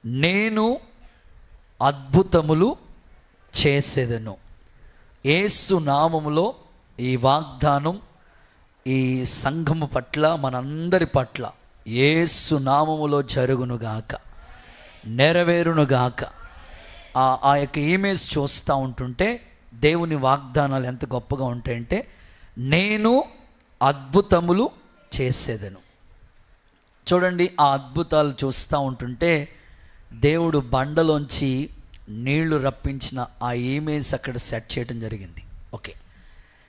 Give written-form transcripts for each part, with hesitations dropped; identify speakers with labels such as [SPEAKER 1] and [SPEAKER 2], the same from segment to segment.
[SPEAKER 1] నేను అద్భుతములు చేసేదను. యేసు నామములో ఈ వాగ్దానం ఈ సంఘము పట్ల, మనందరి పట్ల యేసు నామములో జరుగునుగాక, నెరవేరునుగాక. ఆ యొక్క ఇమేజ్ చూస్తూ ఉంటుంటే దేవుని వాగ్దానాలు ఎంత గొప్పగా ఉంటాయంటే, నేను అద్భుతములు చేసేదను. చూడండి, ఆ అద్భుతాలు చూస్తూ ఉంటుంటే దేవుడు బండలోంచి నీళ్లు రప్పించిన ఆ ఇమేజ్ అక్కడ సెట్ చేయడం జరిగింది. ఓకే,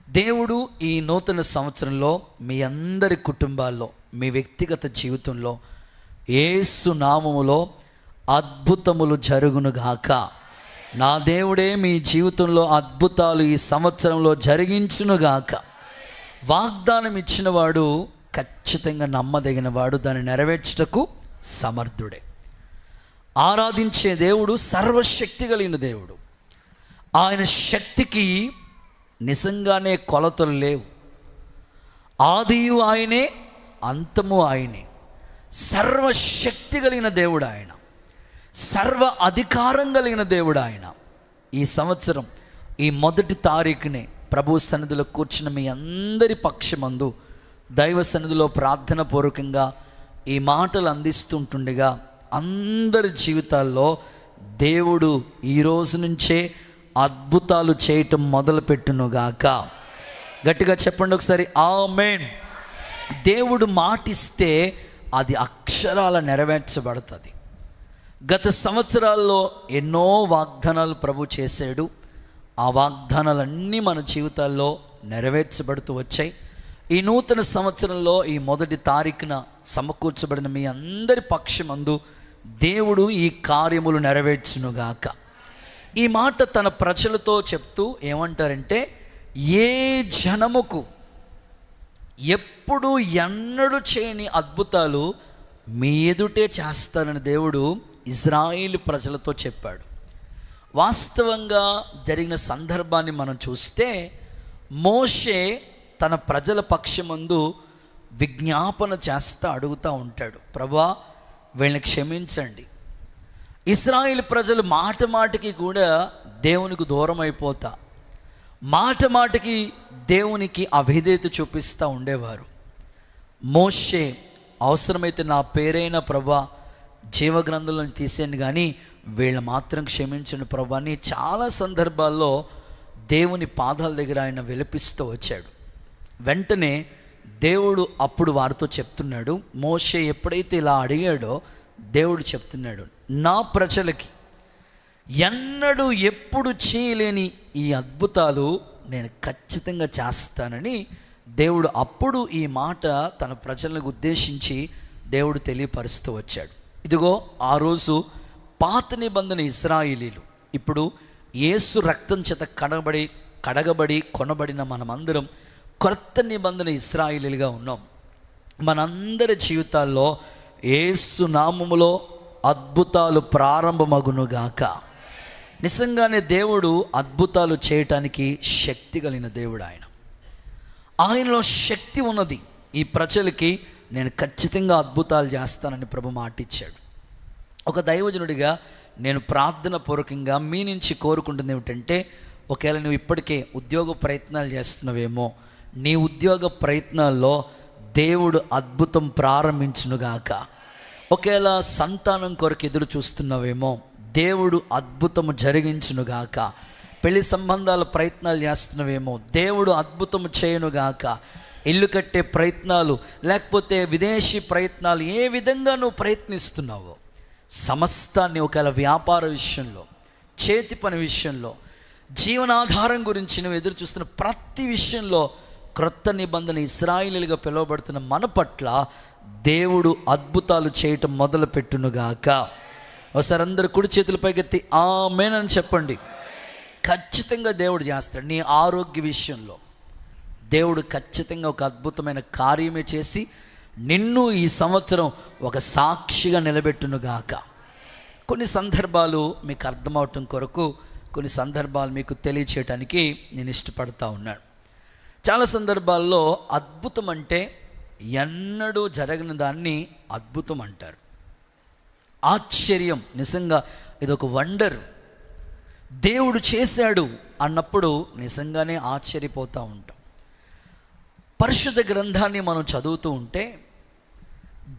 [SPEAKER 1] దేవుడు ఈ నూతన సంవత్సరంలో మీ అందరి కుటుంబాల్లో, మీ వ్యక్తిగత జీవితంలో యేసు నామములో అద్భుతములు జరుగునుగాక. నా దేవుడే మీ జీవితంలో అద్భుతాలు ఈ సంవత్సరంలో జరిగించునుగాక. వాగ్దానం ఇచ్చినవాడు ఖచ్చితంగా నమ్మదగినవాడు, దాన్ని నెరవేర్చుటకు సమర్థుడే. ఆరాధించే దేవుడు సర్వశక్తి కలిగిన దేవుడు. ఆయన శక్తికి నిజంగానే కొలతలు లేవు. ఆదియు ఆయనే, అంతము ఆయనే. సర్వశక్తి కలిగిన దేవుడు ఆయన, సర్వ అధికారం కలిగిన దేవుడు ఆయన. ఈ సంవత్సరం ఈ 1వ తారీఖునే ప్రభు సన్నిధిలో కూర్చున్న మీ అందరి పక్షమందు దైవ సన్నిధిలో ప్రార్థన పూర్వకంగా ఈ మాటలు అందిస్తుంటుండగా అందరి జీవితాల్లో దేవుడు ఈరోజు నుంచే అద్భుతాలు చేయటం మొదలుపెట్టునుగాక. గట్టిగా చెప్పండి ఒకసారి, ఆమేన్. దేవుడు మాటిస్తే అది అక్షరాల నెరవేర్చబడుతుంది. గత సంవత్సరాల్లో ఎన్నో వాగ్దానాలు ప్రభు చేశాడు. ఆ వాగ్దానాలన్నీ మన జీవితాల్లో నెరవేర్చబడుతూ వచ్చాయి. ఈ నూతన సంవత్సరంలో ఈ 1వ తారీఖున సమకూర్చబడిన మీ అందరి పక్షమందు దేవుడు ఈ కార్యములు నెరవేర్చునుగాక. ఈ మాట తన ప్రజలతో చెప్తూ ఏమంటారంటే, ఏ జనముకు ఎప్పుడు ఎన్నడూ చేయని అద్భుతాలు మీ ఎదుటే చేస్తానని దేవుడు ఇజ్రాయేలు ప్రజలతో చెప్పాడు. వాస్తవంగా జరిగిన సందర్భాన్ని మనం చూస్తే, మోషే తన ప్రజల పక్షమందు విజ్ఞాపన చేస్తా అడుగుతూ ఉంటాడు, ప్రభువా వీళ్ళని క్షమించండి. ఇశ్రాయేలు ప్రజలు మాట మాటికి కూడా దేవునికి దూరం అయిపోతా, మాట మాటికి దేవునికి అవిధేయత చూపిస్తూ ఉండేవారు. మోషే అవసరమైతే నా పేరైన ప్రభువా జీవగ్రంథంలో తీసేయండి, కానీ వీళ్ళ మాత్రం క్షమించండి ప్రభువా అని చాలా సందర్భాల్లో దేవుని పాదాల దగ్గర ఆయన విలపిస్తూ వచ్చాడు. వెంటనే దేవుడు అప్పుడు వారితో చెప్తున్నాడు, మోషే ఎప్పుడైతే ఇలా అడిగాడో దేవుడు చెప్తున్నాడు, నా ప్రజలకి ఎన్నడూ ఎప్పుడు చేయలేని ఈ అద్భుతాలు నేను ఖచ్చితంగా చేస్తానని దేవుడు అప్పుడు ఈ మాట తన ప్రజలను ఉద్దేశించి దేవుడు తెలియపరుస్తూ వచ్చాడు. ఇదిగో ఆ రోజు పాత నిబంధన ఇశ్రాయేలీలు, ఇప్పుడు యేసు రక్తం చేత కడగబడి కొనబడిన మనమందరం కొత్త నిబంధన ఇశ్రాయేలీలుగా ఉన్నాం. మనందరి జీవితాల్లో యేసు నామములో అద్భుతాలు ప్రారంభమగునుగాక. నిజంగానే దేవుడు అద్భుతాలు చేయటానికి శక్తి కలిగిన దేవుడు. ఆయనలో శక్తి ఉన్నది. ఈ ప్రజలకి నేను ఖచ్చితంగా అద్భుతాలు చేస్తానని ప్రభు మాటిచ్చాడు. ఒక దైవజనుడిగా నేను ప్రార్థన పూర్వకంగా మీ నుంచి కోరుకుంటుంది ఏమిటంటే, ఒకవేళ నువ్వు ఇప్పటికే ఉద్యోగ ప్రయత్నాలు చేస్తున్నావేమో, నీ ఉద్యోగ ప్రయత్నాల్లో దేవుడు అద్భుతం ప్రారంభించునుగాక. ఒకవేళ సంతానం కొరకు ఎదురు చూస్తున్నావేమో, దేవుడు అద్భుతము జరిగించునుగాక. పెళ్లి సంబంధాల ప్రయత్నాలు చేస్తున్నావేమో, దేవుడు అద్భుతము చేయనుగాక. ఇల్లు కట్టే ప్రయత్నాలు, లేకపోతే విదేశీ ప్రయత్నాలు, ఏ విధంగా నువ్వు ప్రయత్నిస్తున్నావో సమస్తాన్ని, ఒకవేళ వ్యాపార విషయంలో, చేతి పని విషయంలో, జీవనాధారం గురించి నువ్వు ఎదురు చూస్తున్న ప్రతి విషయంలో క్రొత్త నిబంధన ఇశ్రాయేలీలుగా పిలువబడుతున్న మన పట్ల దేవుడు అద్భుతాలు చేయటం మొదలు పెట్టునుగాక. ఒకసారి అందరు కుడి చేతుల పైకెత్తి ఆమేన్ అని చెప్పండి. ఖచ్చితంగా దేవుడు చేస్తాడు. నీ ఆరోగ్య విషయంలో దేవుడు ఖచ్చితంగా ఒక అద్భుతమైన కార్యమే చేసి నిన్ను ఈ సంవత్సరం ఒక సాక్షిగా నిలబెట్టునుగాక. కొన్ని సందర్భాలు మీకు అర్థమవటం కొరకు, కొన్ని సందర్భాలు మీకు తెలియచేయటానికి నేను ఇష్టపడతా ఉన్నాను. చాలా సందర్భాల్లో అద్భుతం అంటే ఎన్నడూ జరగని దాన్ని అద్భుతం అంటారు. ఆశ్చర్యం, నిజంగా ఇదొక వండర్, దేవుడు చేశాడు అన్నప్పుడు నిజంగానే ఆశ్చర్యపోతూ ఉంటాం. పరిశుద్ధ గ్రంథాన్ని మనం చదువుతూ ఉంటే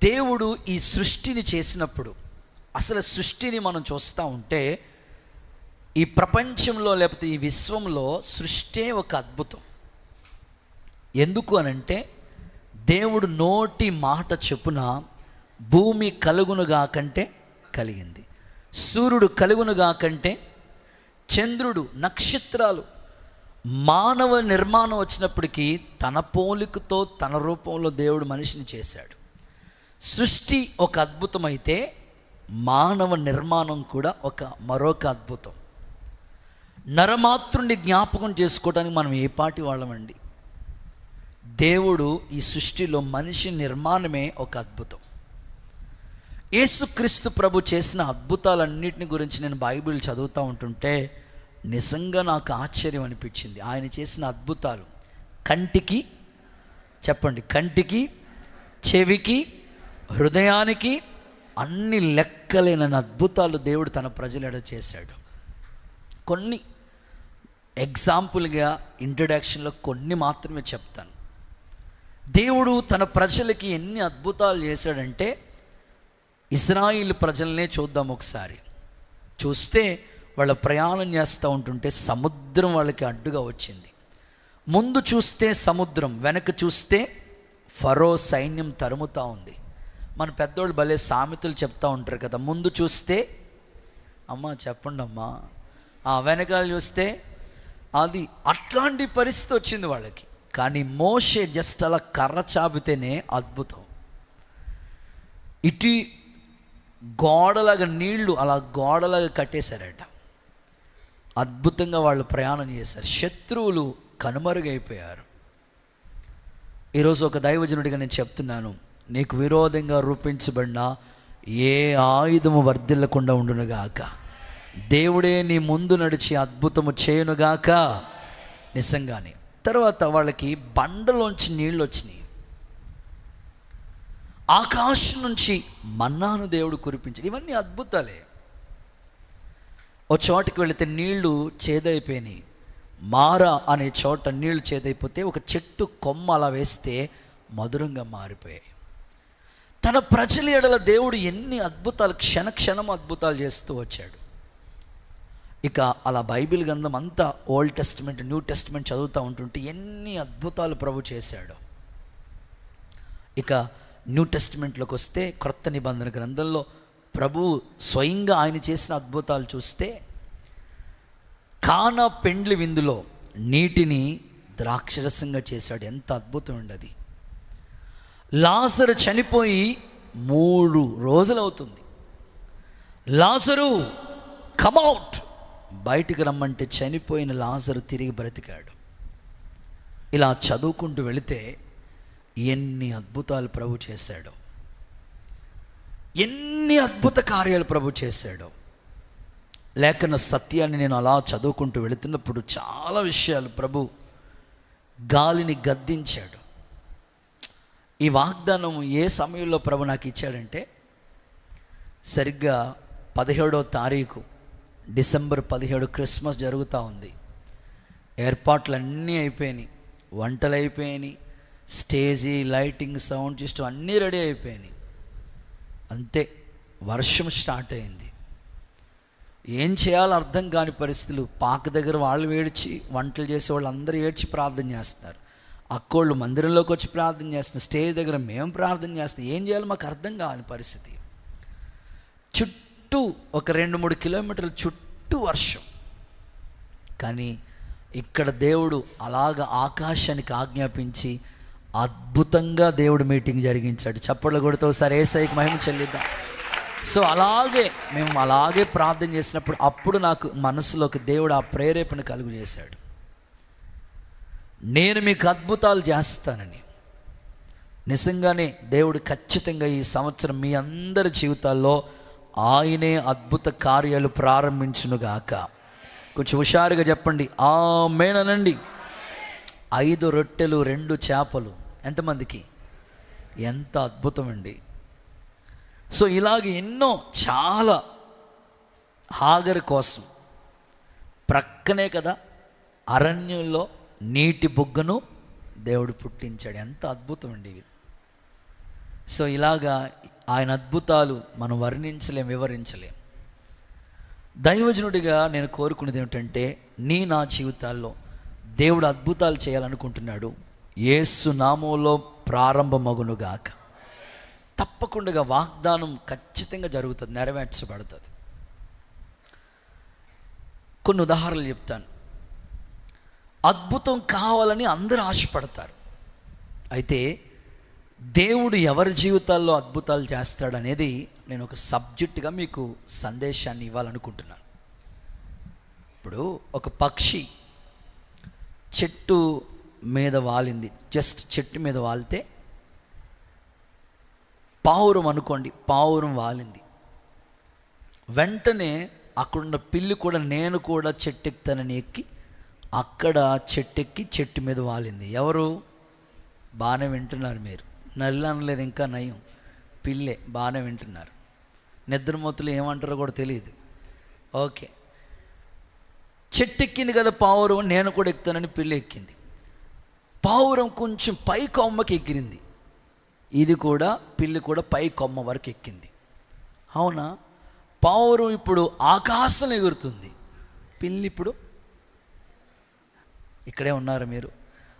[SPEAKER 1] దేవుడు ఈ సృష్టిని చేసినప్పుడు, అసలు సృష్టిని మనం చూస్తూ ఉంటే ఈ ప్రపంచంలో లేకపోతే ఈ విశ్వంలో సృష్టి ఒక అద్భుతం. ఎందుకు అనంటే దేవుడు నోటి మాట చెప్పున భూమి కలుగునుగా కంటే కలిగింది, సూర్యుడు కలుగునుగా కంటే, చంద్రుడు, నక్షత్రాలు, మానవ నిర్మాణం వచ్చినప్పటికీ తన పోలికతో తన రూపంలో దేవుడు మనిషిని చేశాడు. సృష్టి ఒక అద్భుతమైతే మానవ నిర్మాణం కూడా మరొక అద్భుతం. నరమాతృని జ్ఞాపకం చేసుకోవడానికి మనం ఏ పాటి వాళ్ళమండి. దేవుడు ఈ సృష్టిలో మనిషి నిర్మాణమే ఒక అద్భుతం. యేసుక్రీస్తు ప్రభు చేసిన అద్భుతాలన్నిటిని గురించి నేను బైబిల్ చదువుతూ ఉంటుంటే నిజంగా నాకు ఆశ్చర్యం అనిపించింది. ఆయన చేసిన అద్భుతాలు కంటికి, చెప్పండి, కంటికి, చెవికి, హృదయానికి అన్ని లెక్కలేనని అద్భుతాలు దేవుడు తన ప్రజల చేశాడు. కొన్ని ఎగ్జాంపుల్గా ఇంట్రడక్షన్లో కొన్ని మాత్రమే చెప్తాను. దేవుడు తన ప్రజలకి ఎన్ని అద్భుతాలు చేశాడంటే ఇశ్రాయేలు ప్రజలనే చూద్దాం ఒకసారి. చూస్తే వాళ్ళ ప్రయాణం చేస్తూ ఉంటుంటే సముద్రం వాళ్ళకి అడ్డుగా వచ్చింది. ముందు చూస్తే సముద్రం, వెనక చూస్తే ఫరో సైన్యం తరుముతూ ఉంది. మన పెద్దోళ్ళు భలే సామెతలు చెప్తూ ఉంటారు కదా, ముందు చూస్తే అమ్మా చెప్పండి అమ్మా, వెనకాల చూస్తే అది, అట్లాంటి పరిస్థితి వచ్చింది వాళ్ళకి. కానీ మోషే జస్ట్ అలా కర్ర చాపితేనే అద్భుతం. ఇటు గోడలాగా నీళ్లు అలా గోడలాగా కట్టేశారట. అద్భుతంగా వాళ్ళు ప్రయాణం చేశారు. శత్రువులు కనుమరుగైపోయారు. ఈరోజు ఒక దైవజనుడిగా నేను చెప్తున్నాను, నీకు విరోధంగా రూపించబడిన ఏ ఆయుధము వర్ధిల్లకుండా ఉండునుగాక, దేవుడే నీ ముందు నడిచి అద్భుతము చేయునుగాక. నిజంగానే తర్వాత వాళ్ళకి బండలోంచి నీళ్ళు వచ్చినాయి. ఆకాశం నుంచి మన్నాను దేవుడు కురిపించాడు. ఇవన్నీ అద్భుతాలే. ఓ చోటకి వెళితే నీళ్లు చేదైపోయినాయి. మారా అనే చోట నీళ్లు చేదైపోతే ఒక చెట్టు కొమ్మ అలా వేస్తే మధురంగా మారిపోయాయి. తన ప్రజల ఎడల దేవుడు ఎన్ని అద్భుతాలు, క్షణక్షణం అద్భుతాలు చేస్తూ వచ్చాడు. ఇక అలా బైబిల్ గ్రంథం అంతా ఓల్డ్ టెస్టిమెంట్, న్యూ టెస్టిమెంట్ చదువుతూ ఉంటుంటే ఎన్ని అద్భుతాలు ప్రభు చేశాడు. ఇక న్యూ టెస్టిమెంట్లోకి వస్తే క్రొత్త నిబంధన గ్రంథంలో ప్రభు స్వయంగా ఆయన చేసిన అద్భుతాలు చూస్తే, కానా పెండ్లి విందులో నీటిని ద్రాక్షరసంగా చేశాడు. ఎంత అద్భుతం అండి అది. లాజరు చనిపోయి 3 రోజులు అవుతుంది. లాజరు కమ్అవుట్, బయటికి రమ్మంటే చనిపోయిన లాజరు తిరిగి బ్రతికాడు. ఇలా చదువుకుంటూ వెళితే ఎన్ని అద్భుతాలు ప్రభు చేశాడో, ఎన్ని అద్భుత కార్యాలు ప్రభు చేశాడో. లేఖన సత్యాన్ని నేను అలా చదువుకుంటూ వెళుతున్నప్పుడు చాలా విషయాలు ప్రభు గాలిని గద్దించాడు. ఈ వాగ్దానం ఏ సమయంలో ప్రభు నాకు ఇచ్చాడంటే సరిగ్గా 17వ తారీఖు డిసెంబర్ 17 క్రిస్మస్ జరుగుతూ ఉంది. ఏర్పాట్లు అన్నీ అయిపోయినాయి, వంటలు అయిపోయినాయి, స్టేజీ, లైటింగ్, సౌండ్ సిస్టమ్ అన్నీ రెడీ అయిపోయినాయి. అంతే, వర్షం స్టార్ట్ అయింది. ఏం చేయాలో అర్థం కాని పరిస్థితులు. పాక దగ్గర వాళ్ళు ఏడ్చి, వంటలు చేసే వాళ్ళు అందరూ ఏడ్చి ప్రార్థన చేస్తున్నారు. అక్కోళ్ళు మందిరంలోకి వచ్చి ప్రార్థన చేస్తున్నారు. స్టేజ్ దగ్గర మేము ప్రార్థన చేస్తాం. ఏం చేయాలో మాకు అర్థం కాని పరిస్థితి. చుట్టూ ఒక 2-3 కిలోమీటర్ల చుట్టూ వర్షం. కానీ ఇక్కడ దేవుడు అలాగ ఆకాశానికి ఆజ్ఞాపించి అద్భుతంగా దేవుడు మీటింగ్ జరిగించాడు. చప్పట్లు కొడుతూ ఒకసారి యేసయ్యకి మహిమ చెల్లిద్దాం. సో మేము అలాగే ప్రార్థన చేసినప్పుడు అప్పుడు నాకు మనసులోకి దేవుడు ఆ ప్రేరేపణ కలుగు చేశాడు. నేను మీకు అద్భుతాలు చేస్తానని. నిజంగానే దేవుడు ఖచ్చితంగా ఈ సంవత్సరం మీ అందరి జీవితాల్లో ఆయనే అద్భుత కార్యాలు ప్రారంభించునుగాక. కొంచెం హుషారుగా చెప్పండి ఆమేన్ అనండి. 5 రొట్టెలు 2 చేపలు ఎంతమందికి? ఎంత అద్భుతం అండి. సో ఇలాగ ఎన్నో చాలా హాగరు కోసం ప్రక్కనే కదా అరణ్యంలో నీటి బుగ్గను దేవుడు పుట్టించాడు. ఎంత అద్భుతం అండి ఇది. సో ఇలాగా ఆయన అద్భుతాలు మనం వర్ణించలేం, వివరించలేం. దైవజనుడిగా నేను కోరుకునేది ఏమిటంటే, నా జీవితాల్లో దేవుడు అద్భుతాలు చేయాలనుకుంటున్నాడు. యేసు నామములో ప్రారంభమగునుగాక. తప్పకుండా వాగ్దానం ఖచ్చితంగా జరుగుతుంది, నెరవేర్చబడుతుంది. కొన్ని ఉదాహరణలు చెప్తాను. అద్భుతం కావాలని అందరూ ఆశపడతారు. అయితే దేవుడు ఎవరి జీవితాల్లో అద్భుతాలు చేస్తాడనేది నేను ఒక సబ్జెక్టుగా మీకు సందేశాన్ని ఇవ్వాలనుకుంటున్నాను. ఇప్పుడు ఒక పక్షి చెట్టు మీద వాలింది, జస్ట్ చెట్టు మీద వాలితే పావురం అనుకోండి, పావురం వాలింది. వెంటనే అక్కడున్న పిల్లి కూడా నేను కూడా చెట్టు ఎక్కుతానని ఎక్కి అక్కడ చెట్టెక్కి చెట్టు మీద వాలింది. ఎవరు? బాగానే వింటున్నారు మీరు, నల్లి అనలేదు, ఇంకా నయం, పిల్లే. బాగానే వింటున్నారు. నిద్రమొత్తులు ఏమంటారో కూడా తెలియదు. ఓకే, చెట్టు ఎక్కింది కదా పావురం, నేను కూడా ఎక్కుతానని పిల్లి ఎక్కింది. పావురం కొంచెం పై కొమ్మకి ఎగిరింది, ఇది కూడా పిల్లి కూడా పై కొమ్మ వరకు ఎక్కింది. అవునా? పావురం ఇప్పుడు ఆకాశం ఎగురుతుంది, పిల్లి ఇప్పుడు ఇక్కడే ఉన్నారు మీరు.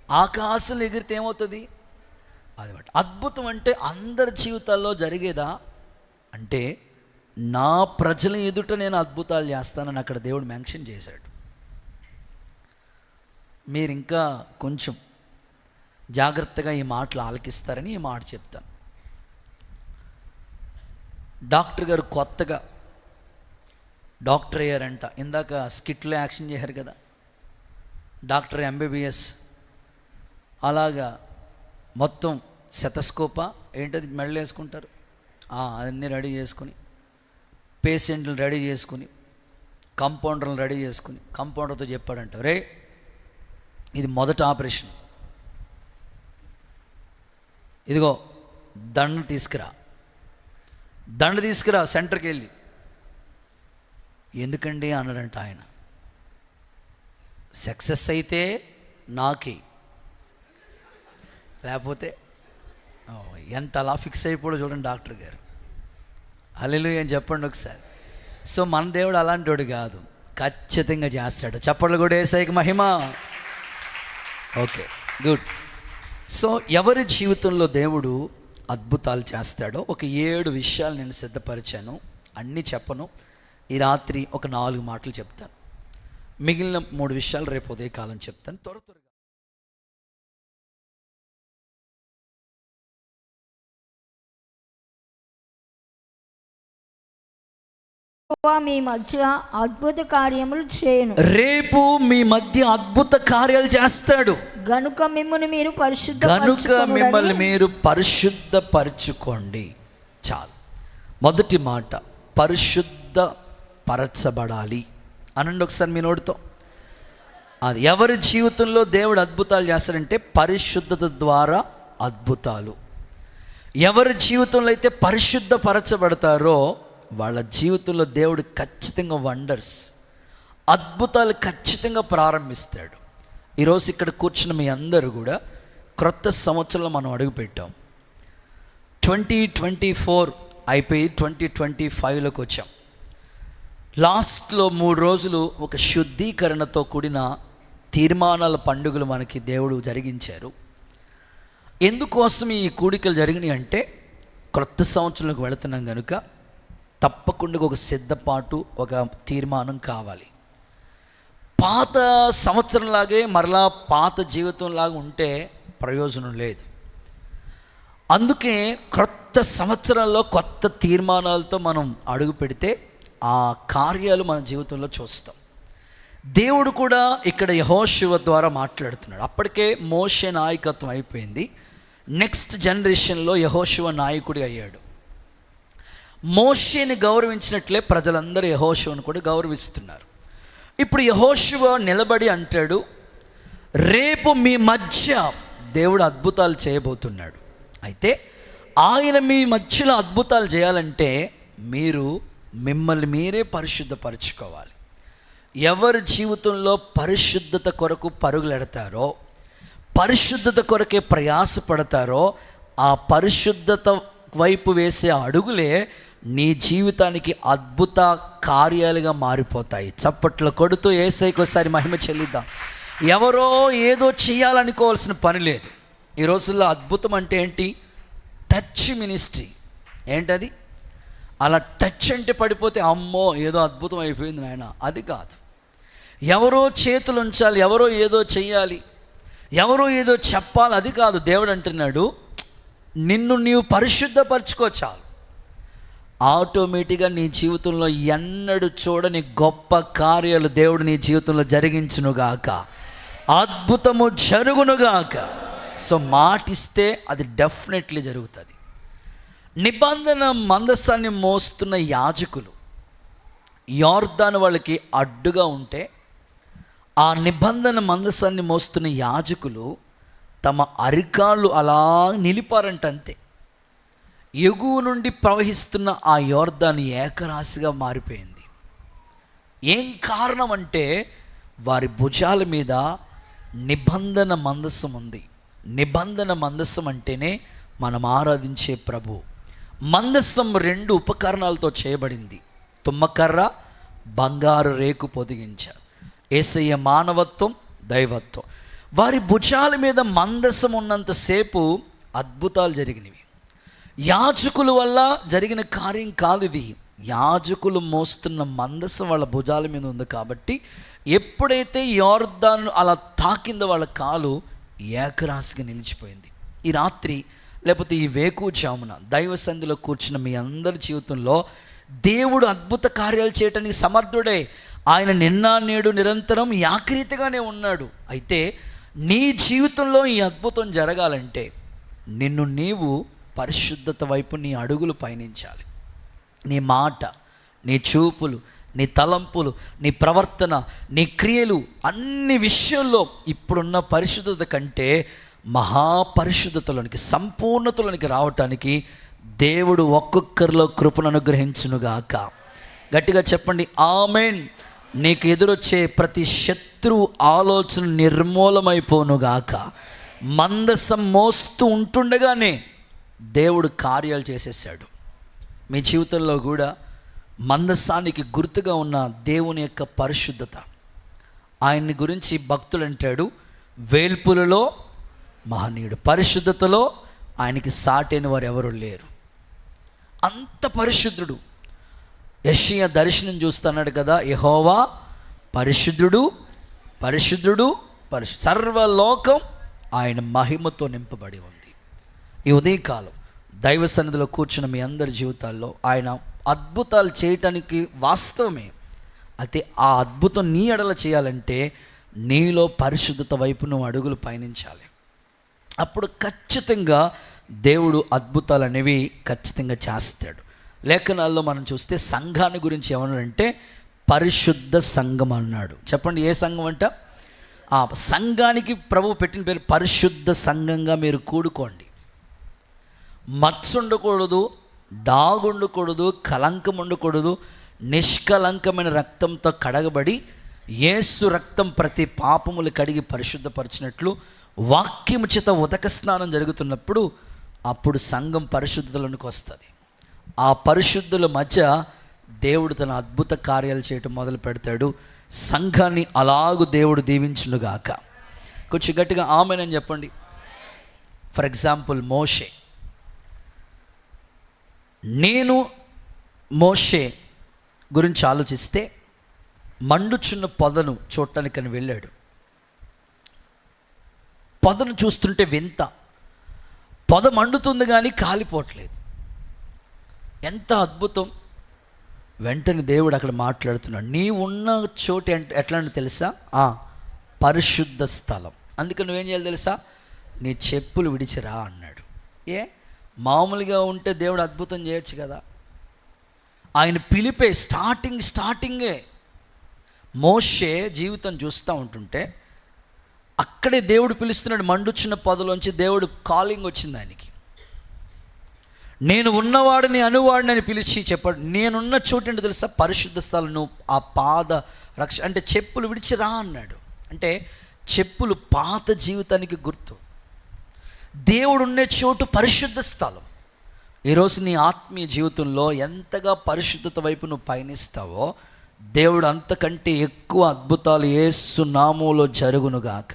[SPEAKER 1] ఆకాశం ఎగిరితే ఏమవుతుంది? అదనమాట. అద్భుతం అంటే అందరి జీవితాల్లో జరిగేదా అంటే, నా ప్రజల ఎదుట నేను అద్భుతాలు చేస్తానని అక్కడ దేవుడు మెన్షన్ చేశాడు. మీరు ఇంకా కొంచెం జాగ్రత్తగా ఈ మాటలు ఆలకిస్తారని ఈ మాట చెప్తాను. డాక్టర్ గారు కొత్తగా డాక్టర్ అయ్యారంట. ఇందాక స్కిట్లో యాక్షన్ చేశారు కదా, డాక్టర్ ఎంబీబీఎస్. అలాగా మొత్తం శతస్కోప ఏంటది మెడలు వేసుకుంటారు, అన్నీ రెడీ చేసుకుని, పేషెంట్లు రెడీ చేసుకుని, కంపౌండర్లు రెడీ చేసుకుని, కంపౌండర్తో చెప్పాడంట, రే ఇది మొదటి ఆపరేషన్, ఇదిగో దండ తీసుకురా సెంటర్కి వెళ్ళి. ఎందుకండి అన్నాడంట ఆయన. సక్సెస్ అయితే నాకే, లేకపోతే ఎంత అలా ఫిక్స్ అయిపోవడం చూడండి డాక్టర్ గారు. హల్లెలూయా అని చెప్పండి ఒకసారి. సో మన దేవుడు అలాంటి వాడు కాదు, ఖచ్చితంగా చేస్తాడు. చప్పట్లు కూడా యేసయ్యకి మహిమ. Okay, good. సో ఎవరి జీవితంలో దేవుడు అద్భుతాలు చేస్తాడో ఒక 7 విషయాలు నేను సిద్ధపరిచాను. అన్నీ చెప్పను, ఈ రాత్రి ఒక 4 మాటలు చెప్తాను. మిగిలిన 3 విషయాలు రేపు ఉదయకాలం చెప్తాను. త్వరగా
[SPEAKER 2] మీ మధ్య అద్భుత కార్యములు చేయను.
[SPEAKER 1] రేపు మీ మధ్య అద్భుత కార్యాలు చేస్తాడు.
[SPEAKER 2] గనుక మిమ్మల్ని మీరు
[SPEAKER 1] పరిశుద్ధపరచుకోండి. చాలు. మొదటి మాట పరిశుద్ధ పరచబడాలి అనండి ఒకసారి మీ నోటితో. అది ఎవరి జీవితంలో దేవుడు అద్భుతాలు చేస్తాడంటే పరిశుద్ధత ద్వారా అద్భుతాలు. ఎవరి జీవితంలో అయితే పరిశుద్ధపరచబడతారో వాళ్ళ జీవితంలో దేవుడు ఖచ్చితంగా వండర్స్, అద్భుతాలు ఖచ్చితంగా ప్రారంభిస్తాడు. ఈరోజు ఇక్కడ కూర్చున్న మీ అందరూ కూడా క్రొత్త సంవత్సరంలో మనం అడుగుపెట్టాం. 2024 అయిపోయి 2025లోకి వచ్చాం. లాస్ట్లో 3 రోజులు ఒక శుద్ధీకరణతో కూడిన తీర్మానాల పండుగలు మనకి దేవుడు జరిగించారు. ఎందుకోసం ఈ కూడికలు జరిగినాయి అంటే, క్రొత్త సంవత్సరంలోకి వెళుతున్నాం కనుక తప్పకుండా ఒక సిద్ధపాటు, ఒక తీర్మానం కావాలి. పాత సంవత్సరంలాగే మరలా పాత జీవితంలాగా ఉంటే ప్రయోజనం లేదు. అందుకే క్రొత్త సంవత్సరంలో కొత్త తీర్మానాలతో మనం అడుగు పెడితే ఆ కార్యాలు మన జీవితంలో చూస్తాం. దేవుడు కూడా ఇక్కడ యెహోషువ ద్వారా మాట్లాడుతున్నాడు. అప్పటికే మోషే నాయకత్వం అయిపోయింది. నెక్స్ట్ జనరేషన్లో యెహోషువ నాయకుడి అయ్యాడు. మోషేని గౌరవించినట్లే ప్రజలందరూ యెహోషువను కూడా గౌరవిస్తున్నారు. ఇప్పుడు యెహోషువ నిలబడి అంటాడు, రేపు మీ మధ్య దేవుడు అద్భుతాలు చేయబోతున్నాడు. అయితే ఆయన మీ మధ్యలో అద్భుతాలు చేయాలంటే మీరు మిమ్మల్ని మీరే పరిశుద్ధపరచుకోవాలి. ఎవరి జీవితంలో పరిశుద్ధత కొరకు పరుగులెడతారో, పరిశుద్ధత కొరకే ప్రయాసపడతారో, ఆ పరిశుద్ధత వైపు వేసే అడుగులే నీ జీవితానికి అద్భుత కార్యాలుగా మారిపోతాయి. చప్పట్లు కొడుతూ యేసయ్యకి ఒకసారి మహిమ చెల్లిద్దాం. ఎవరో ఏదో చేయాలనుకోవాల్సిన పని లేదు. ఈ రోజుల్లో అద్భుతం అంటే ఏంటి? Touch ministry. ఏంటది? అలా టచ్ అంటే పడిపోతే అమ్మో ఏదో అద్భుతం అయిపోయింది నాయన, అది కాదు. ఎవరో చేతులు ఉంచాలి, ఎవరో ఏదో చెయ్యాలి, ఎవరో ఏదో చెప్పాలి, అది కాదు. దేవుడు అంటున్నాడు, నిన్ను నీవు పరిశుద్ధపరచుకో చాలు. ఆటోమేటిక్గా నీ జీవితంలో ఎన్నడూ చూడని గొప్ప కార్యాలు దేవుడు నీ జీవితంలో జరిగించునుగాక, అద్భుతము జరుగునుగాక. సో మాటిస్తే అది డెఫినెట్లీ జరుగుతుంది. నిబంధన మందసాన్ని మోస్తున్న యాజకులు యోర్దాను వాళ్ళకి అడ్డుగా ఉంటే, ఆ నిబంధన మందసాన్ని మోస్తున్న యాజకులు తమ అరికాళ్ళు అలా నిలిపారంట. అంతే. ఎగువ నుండి ప్రవహిస్తున్న ఆ యోర్దాను ఏకరాశిగా మారిపోయింది. ఏం కారణం అంటే వారి భుజాల మీద నిబంధన మందసం ఉంది. నిబంధన మందసం అంటేనే మనం ఆరాధించే ప్రభు. మందసం 2 ఉపకరణాలతో చేయబడింది. తుమ్మకర్ర, బంగారు రేకు పొదిగించారు. యేసయ్య మానవత్వం, దైవత్వం. వారి భుజాల మీద మందసం ఉన్నంతసేపు అద్భుతాలు జరిగినవి. యాజకుల వల్ల జరిగిన కార్యం కాదు ఇది. యాజకులు మోస్తున్న మందసం వాళ్ళ భుజాల మీద ఉంది కాబట్టి ఎప్పుడైతే యోర్దాను అలా తాకిందో వాళ్ళ కాలు ఏకరాశిగా నిలిచిపోయింది. ఈ రాత్రి లేకపోతే ఈ వేకుజామున దైవ సన్నిధిలో కూర్చున్న మీ అందరి జీవితంలో దేవుడు అద్భుత కార్యాలు చేయటానికి సమర్థుడే. ఆయన నిన్న నేడు నిరంతరం ఏకరీతిగానే ఉన్నాడు. అయితే నీ జీవితంలో ఈ అద్భుతం జరగాలంటే నిన్ను నీవు పరిశుద్ధత వైపు నీ అడుగులు పయనించాలి. నీ మాట, నీ చూపులు, నీ తలంపులు, నీ ప్రవర్తన, నీ క్రియలు, అన్ని విషయంలో ఇప్పుడున్న పరిశుద్ధత కంటే మహాపరిశుద్ధతలోనికి, సంపూర్ణతలోనికి రావటానికి దేవుడు ఒక్కొక్కరిలో కృపను అనుగ్రహించునుగాక. గట్టిగా చెప్పండి ఆమేన్. నీకు ఎదురొచ్చే ప్రతి శత్రు ఆలోచన నిర్మూలమైపోనుగాక. మందసం మోస్తూ ఉంటుండగానే దేవుడు కార్యాలు చేసేసాడు. మీ జీవితంలో కూడా మందసానికి గుర్తుగా ఉన్న దేవుని యొక్క పరిశుద్ధత. ఆయన్ని గురించి భక్తుడు అంటాడు, వేల్పులలో మహనీయుడు, పరిశుద్ధతలో ఆయనకి సాటైన వారు ఎవరు లేరు. అంత పరిశుద్ధుడు. యెషయా దర్శనం చూస్తున్నాడు కదా, యెహోవా పరిశుద్ధుడు, పరిశుద్ధుడు, సర్వలోకం ఆయన మహిమతో నింపబడి ఉంది. ఈ ఉదయకాలం దైవ సన్నిధిలో కూర్చున్న మీ అందరి జీవితాల్లో ఆయన అద్భుతాలు చేయటానికి వాస్తవమే. అయితే ఆ అద్భుతం నీ ఎడల చేయాలంటే నీలో పరిశుద్ధత వైపు నువ్వు అడుగులు పయనించాలి. అప్పుడు ఖచ్చితంగా దేవుడు అద్భుతాలు అనేవి ఖచ్చితంగా చేస్తాడు. లేఖనాల్లో మనం చూస్తే సంఘాన్ని గురించి ఏమన్నాడంటే పరిశుద్ధ సంఘం అన్నాడు. చెప్పండి, ఏ సంఘం అంట? ఆ సంఘానికి ప్రభువు పెట్టిన పేరు పరిశుద్ధ సంఘంగా మీరు కూడుకోండి. మచ్చ ఉండకూడదు, డాగు ఉండకూడదు, కలంకం ఉండకూడదు. నిష్కలంకమైన రక్తంతో కడగబడి యేసు రక్తం ప్రతి పాపములు కడిగి పరిశుద్ధపరిచినట్లు వాక్యము చేత ఉదక స్నానం జరుగుతున్నప్పుడు అప్పుడు సంఘం పరిశుద్ధతలోనికి వస్తుంది. ఆ పరిశుద్ధుల మధ్య దేవుడు తన అద్భుత కార్యాలు చేయటం మొదలు పెడతాడు. సంఘాన్ని అలాగూ దేవుడు దీవించునుగాక. కొంచెం గట్టిగా ఆమేన్ అని చెప్పండి. ఫర్ ఎగ్జాంపుల్ మోషే. నేను మోషే గురించి ఆలోచిస్తే మండుచున్న పొదను చూడటానికని వెళ్ళాడు. పొదను చూస్తుంటే వింత. పొద మండుతుంది కానీ కాలిపోవట్లేదు. ఎంత అద్భుతం. వెంటనే దేవుడు అక్కడ మాట్లాడుతున్నాడు. నీ ఉన్న చోటు ఎట్లా తెలుసా? పరిశుద్ధ స్థలం. అందుకని నువ్వేం చేయాలి తెలుసా? నీ చెప్పులు విడిచిరా అన్నాడు. మామూలుగా ఉంటే దేవుడు అద్భుతం చేయొచ్చు కదా. ఆయన పిలిపే స్టార్టింగే మోషే జీవితం చూస్తూ ఉంటుంటే అక్కడే దేవుడు పిలుస్తున్నాడు. మండుచున్న పొదలోంచి దేవుడు కాలింగ్ వచ్చింది ఆయనకి. నేను ఉన్నవాడిని అనువాడిని అని పిలిచి చెప్పాడు. నేనున్న చోటు తెలుసా, పరిశుద్ధ స్థలం. నువ్వు ఆ పాద రక్ష అంటే చెప్పులు విడిచి రా అన్నాడు. అంటే చెప్పులు పాత జీవితానికి గుర్తు. దేవుడు ఉండే చోటు పరిశుద్ధ స్థలం. ఈరోజు నీ ఆత్మీయ జీవితంలో ఎంతగా పరిశుద్ధత వైపు నువ్వు పయనిస్తావో దేవుడు అంతకంటే ఎక్కువ అద్భుతాలు యేసు నామములో జరుగునుగాక.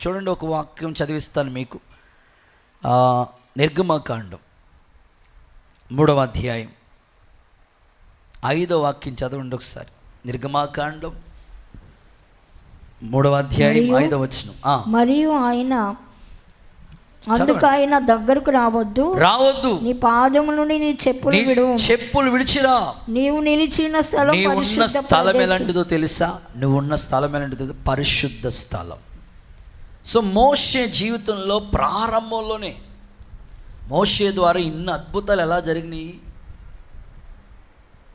[SPEAKER 1] చూడండి, ఒక వాక్యం చదివిస్తాను మీకు. నిర్గమకాండం 3వ అధ్యాయం 5వ వాక్యం చదవండి ఒకసారి. నిర్గమకాండం 3వ అధ్యాయం 5వ వచనం.
[SPEAKER 2] మరియు ఆయన అందుకు ఆయన దగ్గరకు రావద్దు, నీ పాదముల నుండి నీ చెప్పులు విడువు,
[SPEAKER 1] చెప్పులు విడిచిరా.
[SPEAKER 2] నీవు నిలిచిన స్థలం
[SPEAKER 1] ఉన్న స్థలం ఎలాంటిదో తెలుసా? నువ్వు ఉన్న స్థలం ఎలాంటిదో? పరిశుద్ధ స్థలం. సో మోషే జీవితంలో ప్రారంభంలోనే మోషే ద్వారా ఇన్ని అద్భుతాలు ఎలా జరిగినాయి?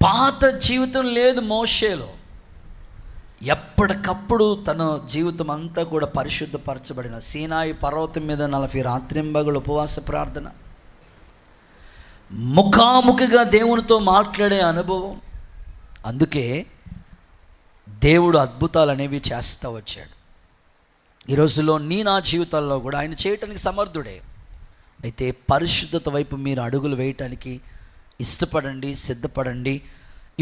[SPEAKER 1] పాత జీవితం లేదు మోషేలో. ఎప్పటికప్పుడు తన జీవితం అంతా కూడా పరిశుద్ధపరచబడిన సీనాయి పర్వతం మీద 40 రాత్రింబగలు ఉపవాస ప్రార్థన, ముఖాముఖిగా దేవునితో మాట్లాడే అనుభవం. అందుకే దేవుడు అద్భుతాలు అనేవి చేస్తూ వచ్చాడు. ఈ రోజుల్లో నా జీవితాల్లో కూడా ఆయన చేయటానికి సమర్థుడే. అయితే పరిశుద్ధత వైపు మీరు అడుగులు వేయటానికి ఇష్టపడండి, సిద్ధపడండి.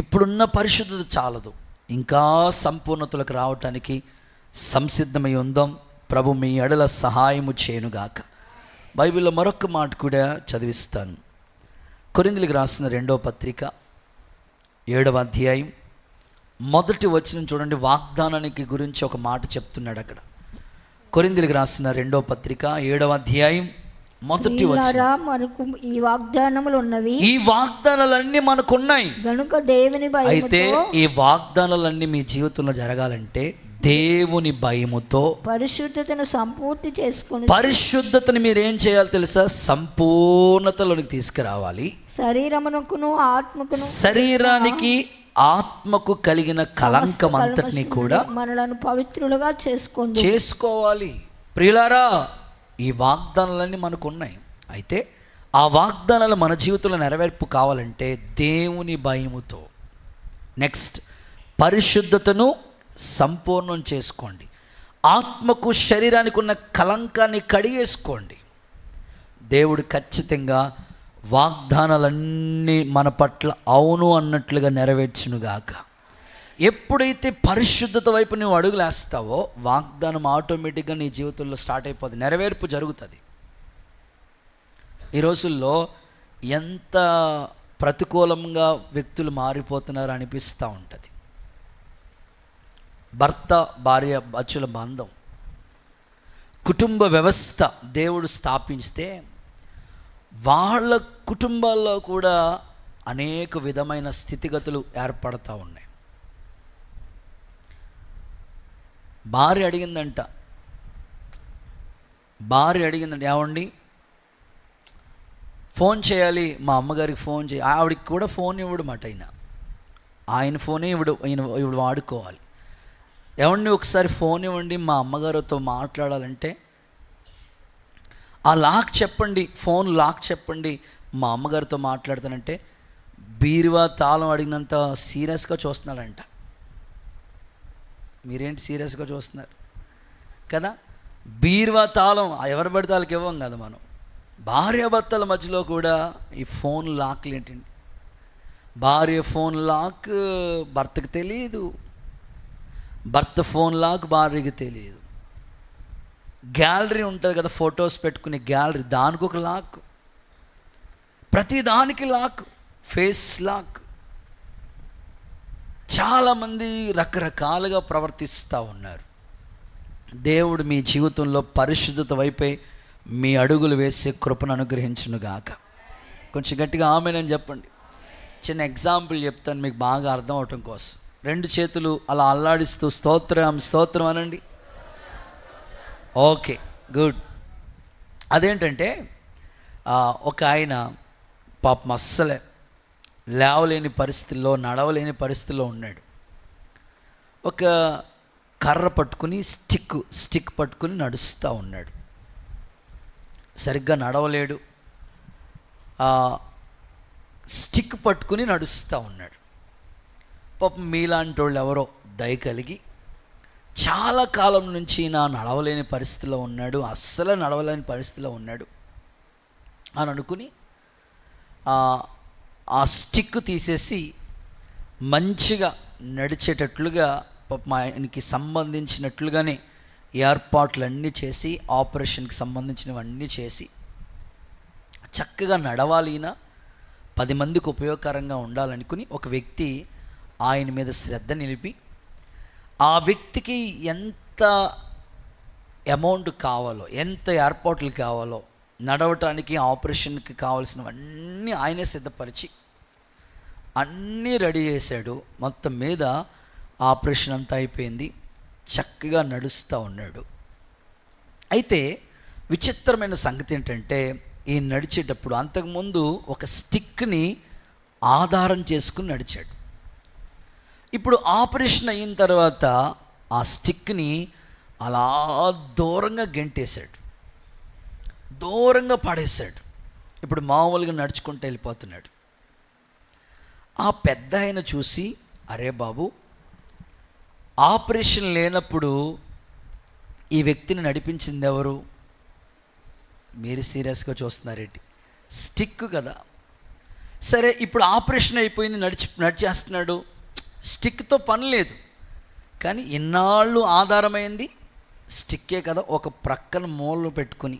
[SPEAKER 1] ఇప్పుడున్న పరిశుద్ధత చాలదు, ఇంకా సంపూర్ణతలకు రావటానికి సంసిద్ధమై ఉందాం. ప్రభు మీ ఎడల సహాయము చేయనుగాక. బైబిల్లో మరొక మాట కూడా చదివిస్తాను. కొరింథీయులకు రాసిన 2వ పత్రిక 7వ అధ్యాయం 1వ వచనం చూడండి. వాగ్దానానికి గురించి ఒక మాట చెప్తున్నాడు అక్కడ. కొరింథీయులకు రాసిన 2వ పత్రిక 7వ అధ్యాయం 1వ వచనం.
[SPEAKER 2] మనకు ఈ వాగ్దానములు ఉన్నవి,
[SPEAKER 1] ఈ వాగ్దానాలన్నీ మనకున్నాయి
[SPEAKER 2] గనుక దేవుని భయముతో.
[SPEAKER 1] అయితే ఈ వాగ్దానాలన్నీ మీ జీవితంలో జరగాలంటే దేవుని భయముతో
[SPEAKER 2] పరిశుద్ధతను సంపూర్తి చేసుకొని,
[SPEAKER 1] పరిశుద్ధతని మీరు ఏం చేయాలి తెలుసా? సంపూర్ణతలోనికి తీసుకురావాలి. శరీరానికి ఆత్మకు కలిగిన కలంకం అంతటిని కూడా
[SPEAKER 2] మనలను పవిత్రులుగా చేసుకోవాలి.
[SPEAKER 1] ప్రియులారా, ఈ వాగ్దానాలన్నీ మనకు ఉన్నాయి. అయితే ఆ వాగ్దానాలు మన జీవితంలో నెరవేర్పు కావాలంటే దేవుని భయముతో. నెక్స్ట్, పరిశుద్ధతను సంపూర్ణం చేసుకోండి. ఆత్మకు శరీరానికి ఉన్న కలంకాన్ని కడిగేసుకోండి. దేవుడు ఖచ్చితంగా వాగ్దానాలన్నీ మన పట్ల అవును అన్నట్లుగా నెరవేర్చునుగాక. ఎప్పుడైతే పరిశుద్ధత వైపు నువ్వు అడుగులేస్తావో వాగ్దానం ఆటోమేటిక్గా నీ జీవితంలో స్టార్ట్ అయిపోతుంది, నెరవేర్పు జరుగుతుంది. ఈ రోజుల్లో ఎంత ప్రతికూలంగా వ్యక్తులు మారిపోతున్నారో అనిపిస్తూ ఉంటుంది. భర్త భార్య బచ్చుల బంధం, కుటుంబ వ్యవస్థ దేవుడు స్థాపిస్తే వాళ్ళ కుటుంబాల్లో కూడా అనేక విధమైన స్థితిగతులు ఏర్పడతా ఉన్నాయి. భార్య అడిగిందంట, ఏమండి ఫోన్ చేయాలి, మా అమ్మగారికి ఫోన్ చేయాలి. ఆవిడికి కూడా ఫోన్ ఇవ్వడు మాట. ఆయన ఫోనే ఇవిడు వాడుకోవాలి. ఏమండి ఒకసారి ఫోన్ ఇవ్వండి, మా అమ్మగారితో మాట్లాడాలంటే ఆ లాక్ చెప్పండి, ఫోన్ లాక్ చెప్పండి, మా అమ్మగారితో మాట్లాడతానంటే బీరువా తాళం అడిగినంత సీరియస్గా చూస్తున్నాడంట. మీరేంటి సీరియస్గా చూస్తున్నారు కదా? బీరువా తాళం ఎవరు పడితే వాళ్ళకి ఇవ్వం కదా మనం. భార్యాభర్తల మధ్యలో కూడా ఈ ఫోన్ లాక్లు ఏంటండి? భార్య ఫోన్ లాక్ భర్తకు తెలియదు, భర్త ఫోన్ లాక్ భార్యకి తెలియదు. గ్యాలరీ ఉంటుంది కదా, ఫొటోస్ పెట్టుకునే గ్యాలరీ, దానికి ఒక లాక్, ప్రతి దానికి లాక్, ఫేస్ లాక్. చాలామంది రకరకాలుగా ప్రవర్తిస్తూ ఉన్నారు. దేవుడు మీ జీవితంలో పరిశుద్ధత వైపే మీ అడుగులు వేసే కృపను అనుగ్రహించునుగాక. కొంచెం గట్టిగా ఆమేనని చెప్పండి. చిన్న ఎగ్జాంపుల్ చెప్తాను మీకు బాగా అర్థం అవటం కోసం. 2 చేతులు అలా అల్లాడిస్తూ స్తోత్రం స్తోత్రం అనండి. Okay, good. అదేంటంటే ఒక ఆయన పాపం అస్సలే లేవలేని పరిస్థితుల్లో, నడవలేని పరిస్థితుల్లో ఉన్నాడు. ఒక కర్ర పట్టుకుని స్టిక్ పట్టుకుని నడుస్తూ ఉన్నాడు. సరిగ్గా నడవలేడు. స్టిక్ పట్టుకుని నడుస్తూ ఉన్నాడు. పాపం మీలాంటి వాళ్ళు ఎవరో దయ కలిగి చాలా కాలం నుంచి నా నడవలేని పరిస్థితిలో ఉన్నాడు, అస్సలు నడవలేని పరిస్థితిలో ఉన్నాడు అని అనుకుని ఆ స్టిక్ తీసేసి మంచిగా నడిచేటట్లుగా పాపం ఆయనకి సంబంధించినట్లుగానే ఏర్పాట్లన్నీ చేసి, ఆపరేషన్కి సంబంధించినవన్నీ చేసి చక్కగా నడవాలినా 10 మందికి ఉపయోగకరంగా ఉండాలనుకుని ఒక వ్యక్తి ఆయన మీద శ్రద్ధ నిలిపి ఆ వ్యక్తికి ఎంత అమౌంట్ కావాలో, ఎంత ఏర్పాట్లు కావాలో, నడవటానికి ఆపరేషన్కి కావాల్సినవన్నీ ఆయనే సిద్ధపరిచి అన్నీ రెడీ చేశాడు. మొత్తం మీద ఆపరేషన్ అంతా అయిపోయింది, చక్కగా నడుస్తూ ఉన్నాడు. అయితే విచిత్రమైన సంగతి ఏంటంటే ఈ నడిచేటప్పుడు అంతకుముందు ఒక స్టిక్ని ఆధారం చేసుకుని నడిచాడు. ఇప్పుడు ఆపరేషన్ అయిన తర్వాత ఆ స్టిక్ని అలా దూరంగా గెంటేశాడు, దూరంగా పడేశాడు. ఇప్పుడు మామూలుగా నడుచుకుంటూ వెళ్ళిపోతున్నాడు. ఆ పెద్ద ఆయన చూసి, అరే బాబు, ఆపరేషన్ లేనప్పుడు ఈ వ్యక్తిని నడిపించింది ఎవరు? మీరు సీరియస్గా చూస్తున్నారేంటి? స్టిక్ కదా. సరే, ఇప్పుడు ఆపరేషన్ అయిపోయింది, నడిచేస్తున్నాడు, స్టిక్తో పని లేదు. కానీ ఇన్నాళ్ళు ఆధారమైంది స్టిక్కే కదా. ఒక ప్రక్కన మూలను పెట్టుకుని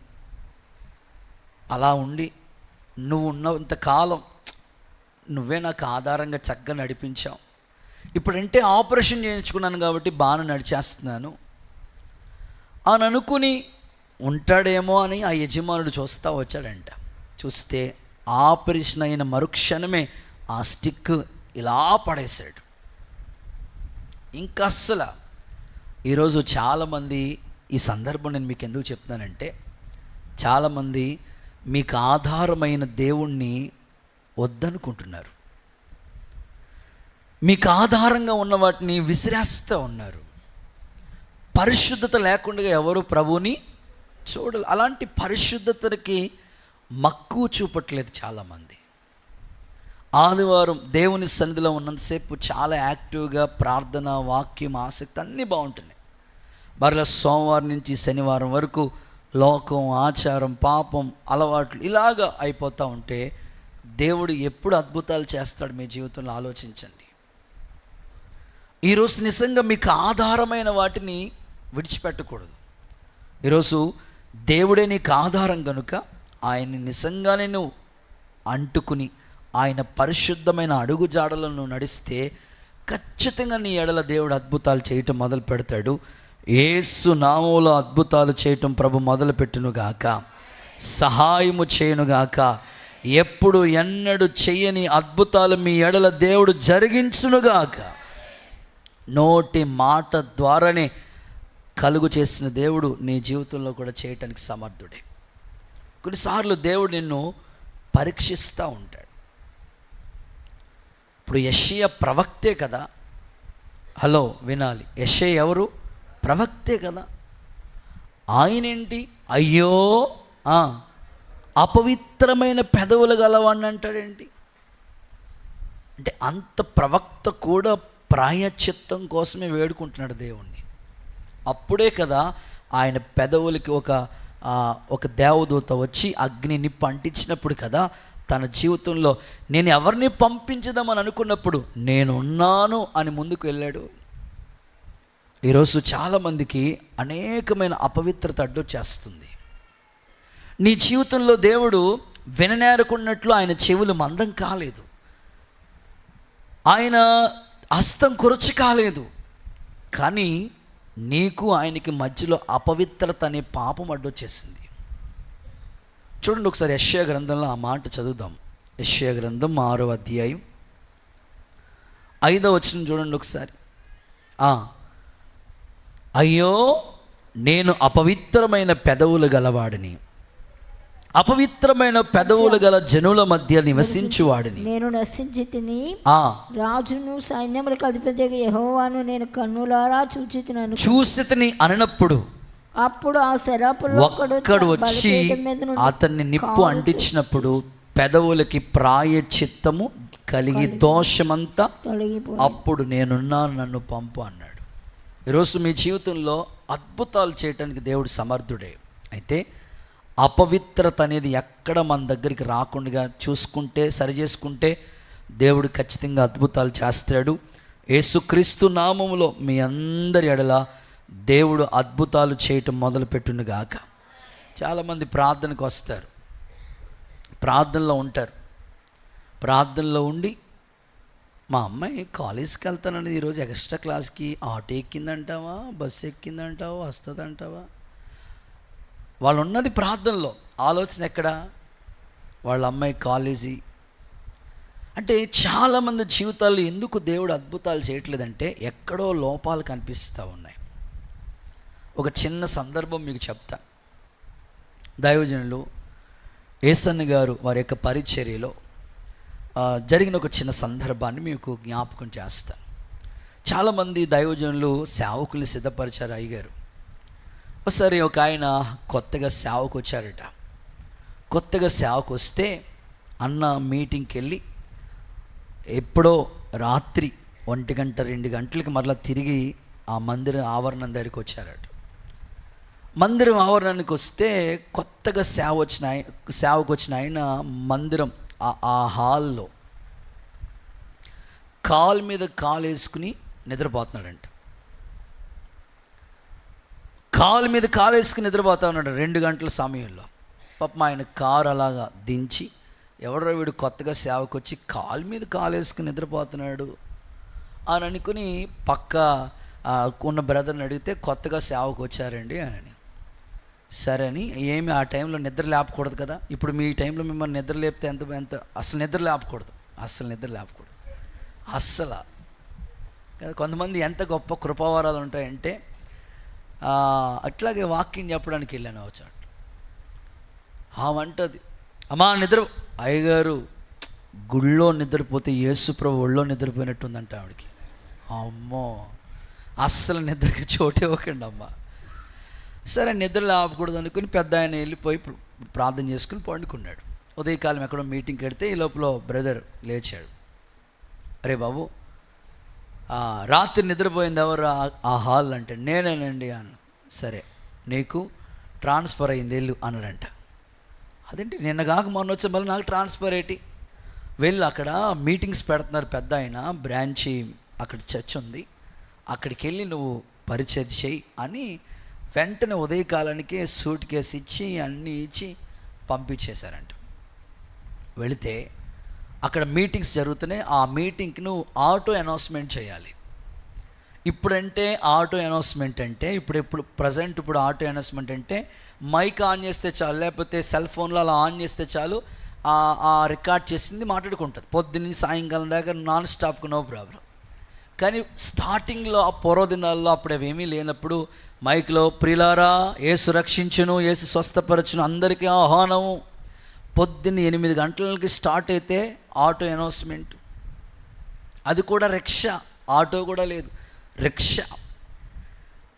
[SPEAKER 1] అలా ఉండి, నువ్వు ఉన్నంత కాలం నువ్వే నాకు ఆధారంగా చక్కగా నడిపించావు. ఇప్పుడంటే ఆపరేషన్ చేయించుకున్నాను కాబట్టి బాగా నడిచేస్తున్నాను అని అనుకుని ఉంటాడేమో అని ఆ యజమానుడు చూస్తూ వచ్చాడంట. చూస్తే ఆపరేషన్ అయిన మరుక్షణమే ఆ స్టిక్ ఇలా పడేశాడు. ఇంకా అస్సలు ఈరోజు చాలామంది, ఈ సందర్భం నేను మీకు ఎందుకు చెప్తున్నానంటే, చాలామంది మీకు ఆధారమైన దేవుణ్ణి వద్దనుకుంటున్నారు, మీకు ఆధారంగా ఉన్న వాటిని విసిరేస్తూ ఉన్నారు. పరిశుద్ధత లేకుండా ఎవరు ప్రభువుని చూడాలి. అలాంటి పరిశుద్ధతకి మక్కువ చూపట్లేదు చాలామంది. ఆదివారం దేవుని సన్నిధిలో ఉన్నంతసేపు చాలా యాక్టివ్గా ప్రార్థన, వాక్యం, ఆసక్తి అన్నీ బాగుంటున్నాయి. మరలా సోమవారం నుంచి శనివారం వరకు లోకం, ఆచారం, పాపం, అలవాట్లు ఇలాగా అయిపోతూ ఉంటే దేవుడు ఎప్పుడు అద్భుతాలు చేస్తాడు మీ జీవితంలో ఆలోచించండి. ఈరోజు నిజంగా మీకు ఆధారమైన వాటిని విడిచిపెట్టకూడదు. ఈరోజు దేవుడే నీకు ఆధారం కనుక ఆయన్ని నిజంగానే నువ్వు అంటుకుని ఆయన పరిశుద్ధమైన అడుగుజాడలను నువ్వు నడిస్తే ఖచ్చితంగా నీ ఎడల దేవుడు అద్భుతాలు చేయటం మొదలు పెడతాడు. యేసు నామములో అద్భుతాలు చేయటం ప్రభు మొదలుపెట్టునుగాక, సహాయము చేయునుగాక. ఎప్పుడు ఎన్నడూ చేయని అద్భుతాలు మీ ఎడల దేవుడు జరిగించునుగాక. నోటి మాట ద్వారానే కలుగు చేసిన దేవుడు నీ జీవితంలో కూడా చేయటానికి సమర్థుడే. కొన్నిసార్లు దేవుడు నిన్ను పరీక్షిస్తూ ఉంటాడు. ఇప్పుడు యెషయా ప్రవక్తే కదా. హలో, వినాలి. యెషయా ఎవరు? ప్రవక్తే కదా. ఆయనేంటి, అయ్యో అపవిత్రమైన పెదవులు గలవాడిని అంటాడేంటి? అంటే అంత ప్రవక్త కూడా ప్రాయశ్చిత్తం కోసమే వేడుకుంటున్నాడు దేవుణ్ణి. అప్పుడే కదా ఆయన పెదవులకి ఒక దేవదూత వచ్చి అగ్ని నిప్పు అంటించినప్పుడు కదా తన జీవితంలో నేను ఎవరిని పంపించదామని అనుకున్నప్పుడు నేనున్నాను అని ముందుకు వెళ్ళాడు. ఈరోజు చాలామందికి అనేకమైన అపవిత్రత అడ్డొచ్చేస్తుంది. నీ జీవితంలో దేవుడు విననేరకున్నట్లు ఆయన చెవులు మందం కాలేదు, ఆయన హస్తం కురచి కాలేదు. కానీ నీకు ఆయనకి మధ్యలో అపవిత్రత అనే పాపం అడ్డొచ్చేసింది. చూడండి ఒకసారి యెషయా గ్రంథంలో ఆ మాట చదువుదాం. యెషయా గ్రంథం 6వ అధ్యాయం 5వ వచనం చూడండి ఒకసారి. అయ్యో, నేను అపవిత్రమైన పెదవులు గలవాడిని, అపవిత్రమైన పెదవులు గల జనుల మధ్య నివసించువాడిని.
[SPEAKER 2] నేను నశించి తిని రాజును సైన్యములకు అధిపతి యెహోవాను నేను కన్నులారా చూసితిని అన్నప్పుడు
[SPEAKER 1] అప్పుడు ఆ శరాపులో ఒక్కడు వచ్చి అతన్ని నిప్పు అంటించినప్పుడు పెదవులకి ప్రాయశ్చిత్తము కలిగి దోషమంతా అప్పుడు నేనున్నాను, నన్ను పంపు అన్నాడు. ఈరోజు మీ జీవితంలో అద్భుతాలు చేయటానికి దేవుడు సమర్థుడే. అయితే అపవిత్రత అనేది ఎక్కడ మన దగ్గరికి రాకుండా చూసుకుంటే, సరి చేసుకుంటే దేవుడు ఖచ్చితంగా అద్భుతాలు చేస్తాడు. యేసుక్రీస్తు నామములో మీ అందరి ఎడల దేవుడు అద్భుతాలు చేయటం మొదలుపెట్టును గాక. చాలామంది ప్రార్థనకు వస్తారు, ప్రార్థనలో ఉంటారు, ప్రార్థనలో ఉండి మా అమ్మాయి కాలేజీకి వెళ్తానని ఈరోజు ఎక్స్ట్రా క్లాస్కి ఆటో ఎక్కిందంటావా, బస్సు ఎక్కిందంటావా, వస్తుందంటావా. వాళ్ళు ఉన్నది ప్రార్థనలో, ఆలోచన ఎక్కడ? వాళ్ళ అమ్మాయి కాలేజీ. అంటే చాలామంది జీవితాల్లో ఎందుకు దేవుడు అద్భుతాలు చేయట్లేదంటే ఎక్కడో లోపాలు కనిపిస్తూ ఉన్నాయి. ఒక చిన్న సందర్భం మీకు చెప్తా. దైవజనులు ఏసన్న గారు వారి యొక్క పరిచర్యలో జరిగిన ఒక చిన్న సందర్భాన్ని మీకు జ్ఞాపకం చేస్తాను. చాలామంది దైవజనులు సేవకుల్ని సిద్ధపరిచారు అయ్యగారు. ఒకసారి ఒక ఆయన కొత్తగా సేవకు వచ్చారట. కొత్తగా సేవకు వస్తే అన్న మీటింగ్కి వెళ్ళి ఎప్పుడో రాత్రి 1 గంట 2 గంటలకి మరలా తిరిగి ఆ మందిరం ఆవరణం దగ్గరికి వచ్చారట. మందిరం ఆవరణానికి వస్తే కొత్తగా సేవకు వచ్చిన ఆయన మందిరం ఆ హాల్లో కాలు మీద కాలు వేసుకుని నిద్రపోతున్నాడంట. కాలు మీద కాలు వేసుకుని నిద్రపోతా ఉన్నాడు 2 గంటల సమయంలో. పాపం ఆయన కారు అలాగా దించి, ఎవడో వీడు కొత్తగా సేవకు వచ్చి కాలు మీద కాలు వేసుకుని నిద్రపోతున్నాడు అని అనుకుని పక్క ఉన్న బ్రదర్ని అడిగితే కొత్తగా సేవకు వచ్చారండి అని. సరే అని, ఏమి ఆ టైంలో నిద్ర లేపకూడదు కదా, ఇప్పుడు మీ టైంలో మిమ్మల్ని నిద్ర లేపితే ఎంత అసలు నిద్ర లేపకూడదు, అస్సలు కదా. కొంతమంది ఎంత గొప్ప కృపావరాలు ఉంటాయంటే, అట్లాగే వాక్యం చెప్పడానికి వెళ్ళాను వచ్చాడు. ఆమంటది, అమ్మా నిద్ర. అయ్యగారు గుళ్ళో నిద్రపోతే యేసుప్రభు ఒళ్ళో నిద్రపోయినట్టుందంట ఆవిడకి. అమ్మో, అస్సలు నిద్రకి చోటు ఇవ్వకండి అమ్మ. సరే నిద్రలు ఆపకూడదు అనుకుని పెద్ద ఆయన వెళ్ళిపోయి ప్రార్థన చేసుకుని పండుకున్నాడు. ఉదయకాలం ఎక్కడో మీటింగ్కి వెళ్తే ఈ లోపల బ్రదర్ లేచాడు. అరే బాబు, రాత్రి నిద్రపోయింది ఎవరు ఆ హాల్ అంటే నేనేనండి అన్న. సరే నీకు ట్రాన్స్ఫర్ అయింది వెళ్ళు అన్నాడంట. అదేంటి, నిన్న కాక మొన్న వచ్చే మళ్ళీ నాకు ట్రాన్స్ఫర్ ఏంటి? వెళ్ళి అక్కడ మీటింగ్స్ పెడుతున్నారు పెద్ద ఆయన, బ్రాంచి అక్కడ చర్చ్ ఉంది, అక్కడికి వెళ్ళి నువ్వు పరిచయం చేయి అని వెంటనే ఉదయకాలానికి సూట్ కేసు ఇచ్చి అన్నీ ఇచ్చి పంపించేశారంట. వెళితే అక్కడ మీటింగ్స్ జరుగుతున్నాయి. ఆ మీటింగ్కి నువ్వు ఆటో అనౌన్స్మెంట్ చేయాలి. ఇప్పుడంటే ఆటో అనౌన్స్మెంట్ అంటే ఇప్పుడు ప్రజెంట్ ఆటో అనౌన్స్మెంట్ అంటే మైక్ ఆన్ చేస్తే చాలు, లేకపోతే సెల్ ఫోన్లో అలా ఆన్ చేస్తే చాలు, ఆ రికార్డ్ చేసింది మాట్లాడుకుంటుంది పొద్దున్నీ సాయంకాలం దాకా నాన్ స్టాప్కి, నో ప్రాబ్లం. కానీ స్టార్టింగ్లో ఆ పూర్వదినాల్లో అప్పుడు అవేమీ లేనప్పుడు మైక్లో ప్రియులారా యేసు రక్షించును, యేసు స్వస్థపరచును, అందరికీ ఆహ్వానము. పొద్దున్న 8 గంటలకి స్టార్ట్ అయితే ఆటో అనౌన్స్మెంట్. అది కూడా రిక్షా, ఆటో కూడా లేదు, రిక్షా.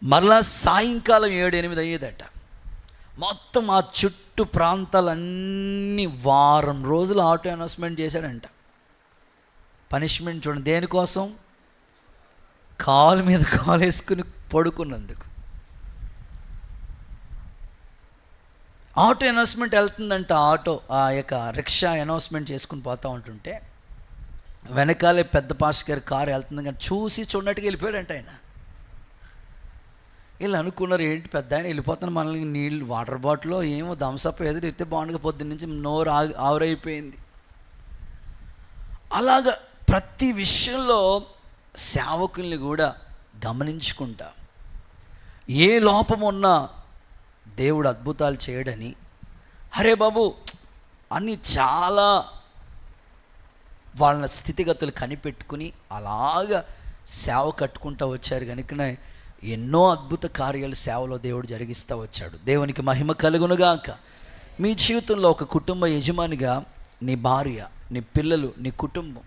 [SPEAKER 1] మరలా సాయంకాలం 7-8 అయ్యేదట. మొత్తం ఆ చుట్టూ ప్రాంతాలన్నీ వారం రోజులు ఆటో అనౌన్స్మెంట్ చేశాడంట. పనిష్మెంట్ చూడండి, దేనికోసం? కాలు మీద కాలు వేసుకుని పడుకున్నందుకు. Auto announcement వెళ్తుందంట. ఆ యొక్క రిక్షా అనౌన్స్మెంట్ చేసుకుని పోతూ ఉంటుంటే వెనకాలే పెద్ద పాస్టర్ గారి కారు వెళ్తుంది, కానీ చూసి చూడనట్టుగా వెళ్ళిపోయాడంట ఆయన. వీళ్ళు అనుకున్నారు, ఏంటి పెద్ద ఆయన వెళ్ళిపోతాను, మనల్ని నీళ్ళు వాటర్ బాటిల్ ఏమో థమ్సప్ ఎదురు ఇస్తే బాగుండగా, పొద్దున్న నుంచి నోరు ఆవిరైపోయింది. అలాగా ప్రతి విషయంలో సేవకుల్ని కూడా గమనించుకుంటా, ఏ లోపం ఉన్నా దేవుడు అద్భుతాలు చేయడని, అరే బాబు అని చాలా వాళ్ళ స్థితిగతులు కనిపెట్టుకుని అలాగా సేవ కట్టుకుంటూ వచ్చారు. కనుకనే ఎన్నో అద్భుత కార్యాలు సేవలో దేవుడు జరిగిస్తూ వచ్చాడు. దేవునికి మహిమ కలుగునుగాక. మీ జీవితంలో ఒక కుటుంబ యజమానిగా నీ భార్య, నీ పిల్లలు, నీ కుటుంబం,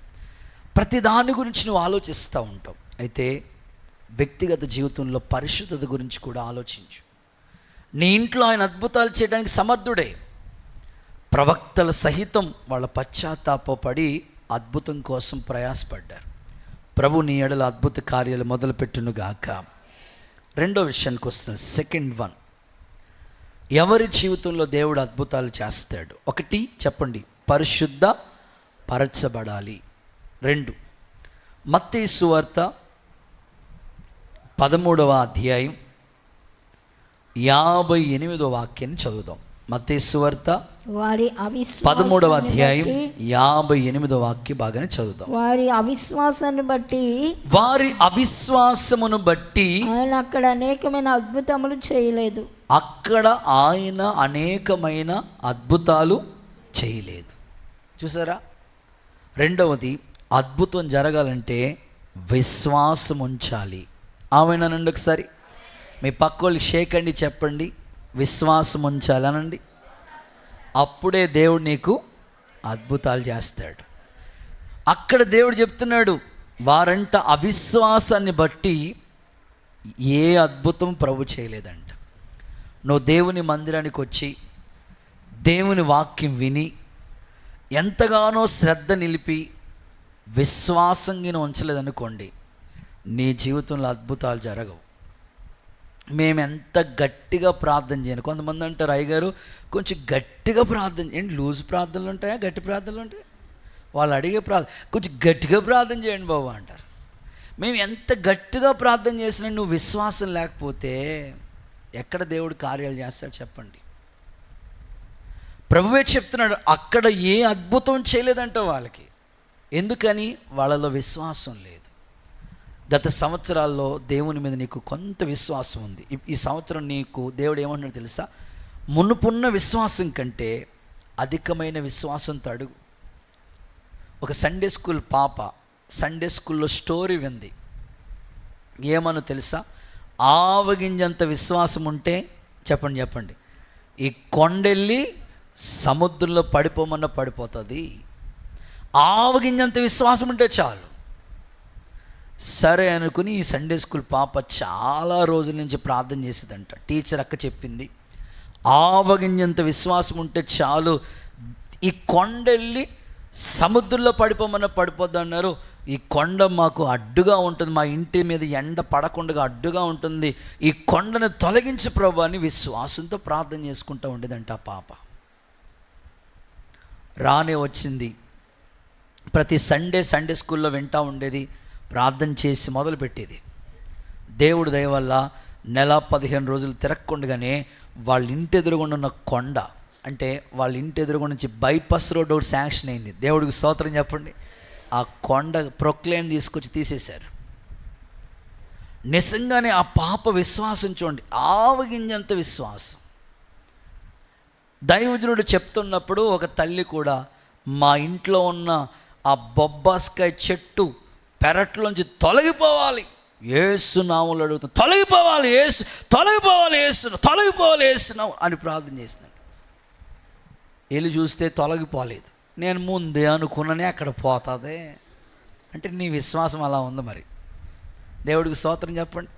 [SPEAKER 1] ప్రతి దాని గురించి నువ్వు ఆలోచిస్తూ ఉంటావు. అయితే వ్యక్తిగత జీవితంలో పరిశుద్ధత గురించి కూడా ఆలోచించు. నీ ఇంట్లో ఆయన అద్భుతాలు చేయడానికి సమర్థుడే. ప్రవక్తల సహితం వాళ్ళ పశ్చాత్తాపడి అద్భుతం కోసం ప్రయాసపడ్డారు. ప్రభు నీ ఎడల అద్భుత కార్యాలు మొదలుపెట్టునుగాక. రెండో విషయానికి వస్తున్నాను. సెకండ్ వన్, ఎవరి జీవితంలో దేవుడు అద్భుతాలు చేస్తాడు? ఒకటి చెప్పండి, పరిశుద్ధ పరచబడాలి. 2, మత్తయి సువార్త 13వ అధ్యాయం 58వ వాక్యాన్ని చదువుదాం. మత్తయి సువార్త
[SPEAKER 2] వారి
[SPEAKER 1] 13వ అధ్యాయం 58వ వాక్య భాగాన్ని చదువుదాం.
[SPEAKER 2] వారి
[SPEAKER 1] అవిశ్వాసమును బట్టి
[SPEAKER 2] ఆయన అక్కడ అనేకమైన అద్భుతములు చేయలేదు.
[SPEAKER 1] అక్కడ ఆయన అనేకమైన అద్భుతాలు చేయలేదు. చూసారా? రెండవది, అద్భుతం జరగాలంటే విశ్వాసం ఉంచాలి. ఆమెనండి ఒకసారి మీ పక్కోళ్ళు షేక్ అండి, చెప్పండి, విశ్వాసం ఉంచాలి అనండి. అప్పుడే దేవుడు నీకు అద్భుతాలు చేస్తాడు. అక్కడ దేవుడు చెప్తున్నాడు, వారంట అవిశ్వాసాన్ని బట్టి ఏ అద్భుతం ప్రభు చేయలేదంట. నువ్వు దేవుని మందిరానికి వచ్చి దేవుని వాక్యం విని ఎంతగానో శ్రద్ధ నిలిపి విశ్వాసంగా ఉంచలేదనుకోండి, నీ జీవితంలో అద్భుతాలు జరగవు. మేము ఎంత గట్టిగా ప్రార్థన చేయను. కొంతమంది అంటారు, అయ్యగారు కొంచెం గట్టిగా ప్రార్థన చేయండి. లూజ్ ప్రార్థనలు ఉంటాయా, గట్టి ప్రార్థనలు ఉంటాయి? వాళ్ళు అడిగే కొంచెం గట్టిగా ప్రార్థన చేయండి బాబు అంటారు. మేము ఎంత గట్టిగా ప్రార్థన చేసినా నువ్వు విశ్వాసం లేకపోతే ఎక్కడ దేవుడు కార్యాలు చేస్తాడు చెప్పండి? ప్రభువే చెప్తున్నాడు, అక్కడ ఏ అద్భుతం చేయలేదంట వాళ్ళకి. ఎందుకని? వాళ్ళలో విశ్వాసం లేదు. గత సంవత్సరాల్లో దేవుని మీద నీకు కొంత విశ్వాసం ఉంది. ఈ సంవత్సరం నీకు దేవుడు ఏమంటున్నాడు తెలుసా? మునుపున్న విశ్వాసం కంటే అధికమైన విశ్వాసంతో అడుగు. ఒక సండే స్కూల్ పాప సండే స్కూల్లో స్టోరీ వింది. ఏమన్నా తెలుసా? ఆవగింజంత విశ్వాసం ఉంటే చెప్పండి, ఈ కొండెళ్ళి సముద్రంలో పడిపోమన్నా పడిపోతుంది. ఆవగింజంత విశ్వాసం ఉంటే చాలు. సరే అనుకుని ఈ సండే స్కూల్ పాప చాలా రోజుల నుంచి ప్రార్థన చేసేదంట. టీచర్ అక్క చెప్పింది, ఆవగింజంత విశ్వాసం ఉంటే చాలు, ఈ కొండెళ్ళి సముద్రంలో పడిపోమన్నా పడిపోద్ది అన్నారు. ఈ కొండ మాకు అడ్డుగా ఉంటుంది, మా ఇంటి మీద ఎండ పడకుండా అడ్డుగా ఉంటుంది, ఈ కొండను తొలగించి ప్రభు అని విశ్వాసంతో ప్రార్థన చేసుకుంటూ ఉండేదంట ఆ పాప. రానే వచ్చింది. ప్రతి సండే స్కూల్లో వింటూ ఉండేది, ప్రార్థన చేసి మొదలుపెట్టేది. దేవుడి దయ వల్ల 15 రోజులు తిరగకుండగానే వాళ్ళ ఇంటి ఎదురుగుండా ఉన్న కొండ, అంటే వాళ్ళ ఇంటి ఎదురుగుండా నుంచి బైపాస్ రోడ్ ఒకటి శాంక్షన్ అయింది. దేవుడికి స్తోత్రం చెప్పండి. ఆ కొండ ప్రొక్లైన్ తీసుకొచ్చి తీసేశారు. నిజంగానే ఆ పాప విశ్వాసం చూడండి, ఆవగింజంత విశ్వాసం. దైవజనుడు చెప్తున్నప్పుడు ఒక తల్లి కూడా, మా ఇంట్లో ఉన్న ఆ బొబ్బాస్కాయ చెట్టు పెరట్లోంచి తొలగిపోవాలి, యేసు నామములో అడుగుతాం, తొలగిపోవాలి యేసు, తొలగిపోవాలి యేసు, తొలగిపోవాలి యేసునాం అని ప్రార్థన చేసినాను. వెళ్ళి చూస్తే తొలగిపోలేదు. నేను ముందే అనుకున్ననే అక్కడ పోతుంది అంటే నీ విశ్వాసం అలా ఉంది. మరి దేవుడికి స్తోత్రం చెప్పండి.